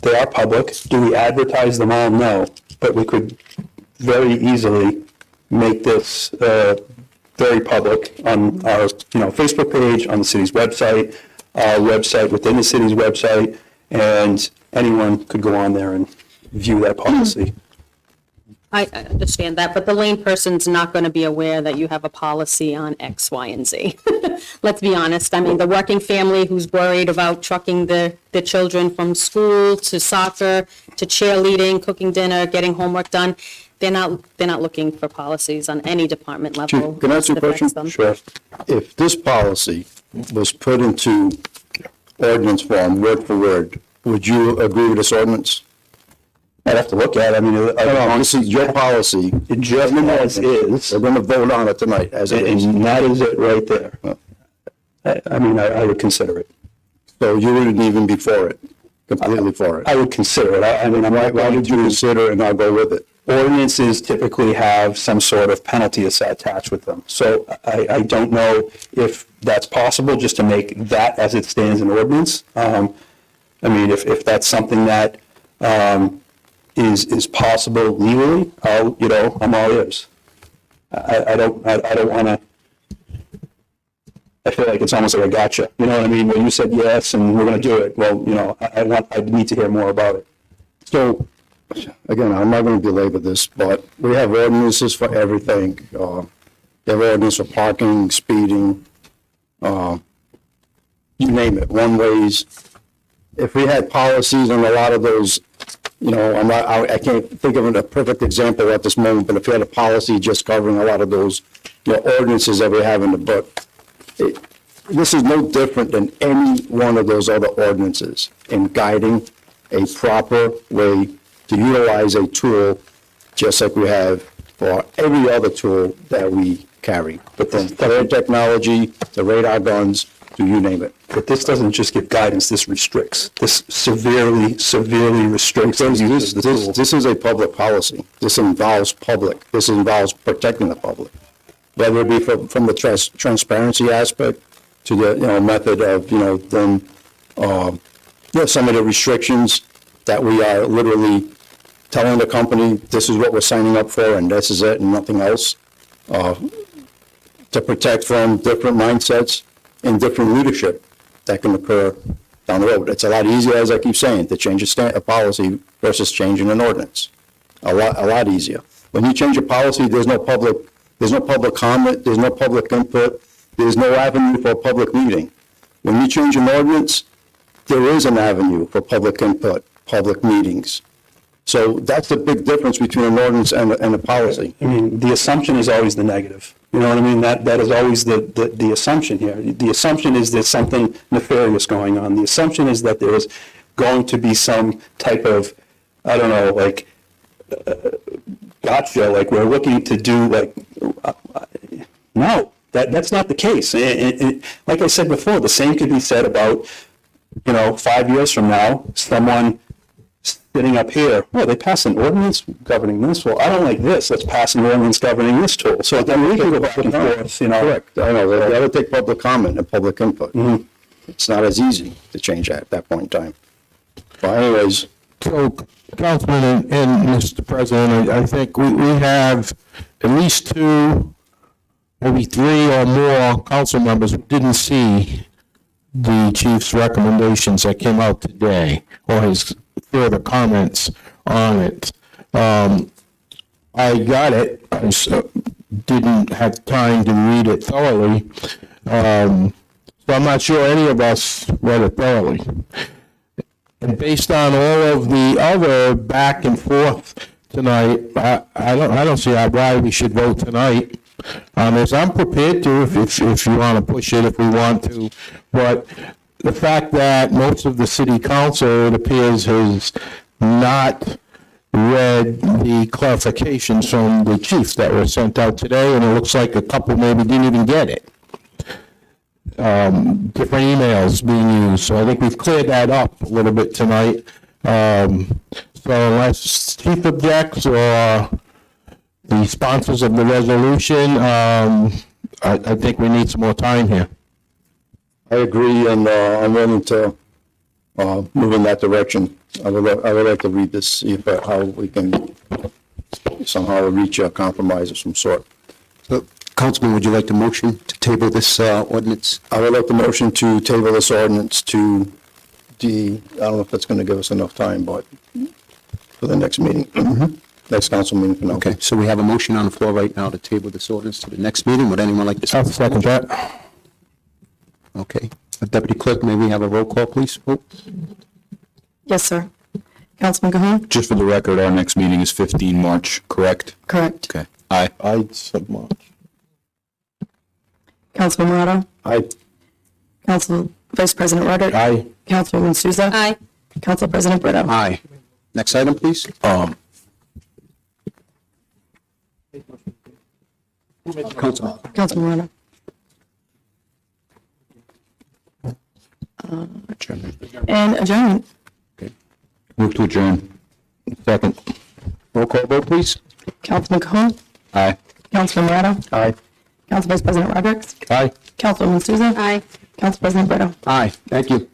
Q: they are public. Do we advertise them all? No. But we could very easily make this very public on our Facebook page, on the city's website, our website within the city's website, and anyone could go on there and view that policy.
H: I understand that, but the lame person's not going to be aware that you have a policy on X, Y, and Z. Let's be honest. I mean, the working family who's worried about trucking the children from school to soccer to cheerleading, cooking dinner, getting homework done, they're not looking for policies on any department level.
C: Can I ask you a
H: that affects
C: question?
H: them.
C: Sure. If this policy was put into ordinance form, word for word, would you agree with this ordinance?
Q: I'd have to look at it. I mean,
C: this is your policy.
Q: Just as is.
C: We're going to vote on it tonight, as it is.
Q: And that is it right there. I mean, I would consider it.
C: So you wouldn't even be for it, completely for it?
Q: I would consider it. I mean,
C: Why would you consider it and not go with it?
Q: Ordinances typically have some sort of penalty attached with them. So I don't know if that's possible, just to make that as it stands in ordinance. I mean, if that's something that is possible legally, I'm all ears. I don't want to. I feel like it's almost like a gotcha. You know what I mean? When you said yes and we're going to do it, well, I need to hear more about it.
C: So, again, I'm not going to belabor this, but we have ordinances for everything. We have ordinance for parking, speeding, you name it, one-ways. If we had policies on a lot of those, I can't think of a perfect example at this moment, but if we had a policy just covering a lot of those ordinances that we have in the book, this is no different than any one of those other ordinances in guiding a proper way to utilize a tool, just like we have for every other tool that we carry. But then third technology, the radar guns, you name it.
Q: But this doesn't just give guidance, this restricts. This severely restricts.
C: This is a public policy. This involves public. This involves protecting the public. Whether it be from the transparency aspect to the method of some of the restrictions that we are literally telling the company this is what we're signing up for and this is it and nothing else, to protect from different mindsets and different leadership that can occur down the road. It's a lot easier, as I keep saying, to change a policy versus changing an ordinance. A lot easier. When you change a policy, there's no public comment, there's no public input, there's no avenue for a public meeting. When you change an ordinance, there is an avenue for public input, public meetings. So that's the big difference between an ordinance and a policy.
Q: I mean, the assumption is always the negative. You know what I mean? That is always the assumption here. The assumption is there's something nefarious going on. The assumption is that there is going to be some type of, I don't know, like, gotcha, like we're looking to do, like, no, that's not the case. Like I said before, the same could be said about, 5 years from now, someone sitting up here, well, they passed an ordinance governing this. Well, I don't like this. Let's pass an ordinance governing this tool. So then we can go back and forth,
C: Correct. I know. They got to take public comment and public input. Mm-hmm. It's not as easy to change at that point in time. But anyways.
F: So, Councilman and Mr. President, I think we have at least 2, maybe 3 or more council members who didn't see the chief's recommendations that came out today or his further comments on it. I got it, I didn't have time to read it thoroughly, so I'm not sure any of us read it thoroughly. And based on all of the other back and forth tonight, I don't see why we should vote tonight. As I'm prepared to, if you want to push it, if we want to, but the fact that most of the city council, it appears, has not read the clarifications from the chief that were sent out today, and it looks like a couple maybe didn't even get it. Different emails being used, so I think we've cleared that up a little bit tonight. So unless chief objects or the sponsors of the resolution, I think we need some more time here.
C: I agree, and I'm willing to move in that direction. I would like to read this, see if, how we can somehow reach a compromise of some sort.
A: So, Councilman, would you like to motion to table this ordinance?
C: I would like the motion to table this ordinance to I don't know if that's going to give us enough time, but for the next meeting, next council meeting.
A: Okay, so we have a motion on the floor right now to table this ordinance to the next meeting. Would anyone like to?
F: I'll second that.
A: Okay. Deputy Clerk, may we have a roll call, please?
G: Yes, sir. Councilman Cahoon?
K: Just for the record, our next meeting is 15 March, correct?
G: Correct.
K: Okay. Aye.
F: I said March.
G: Councilman Morado?
C: Aye.
G: Council Vice President Roderick?
F: Aye.
G: Councilwoman Souza?
H: Aye.
G: Council President Brito?
A: Aye. Next item, please. Councilman.
G: Councilman Morado? And adjournment.
K: Move to adjourn.
A: Second. Roll call vote, please.
G: Councilman Cahoon?
K: Aye.
G: Councilman Morado?
F: Aye.
G: Council Vice President Roderick?
F: Aye.
G: Councilwoman Souza?
H: Aye.
G: Council President Brito?
A: Aye. Thank you.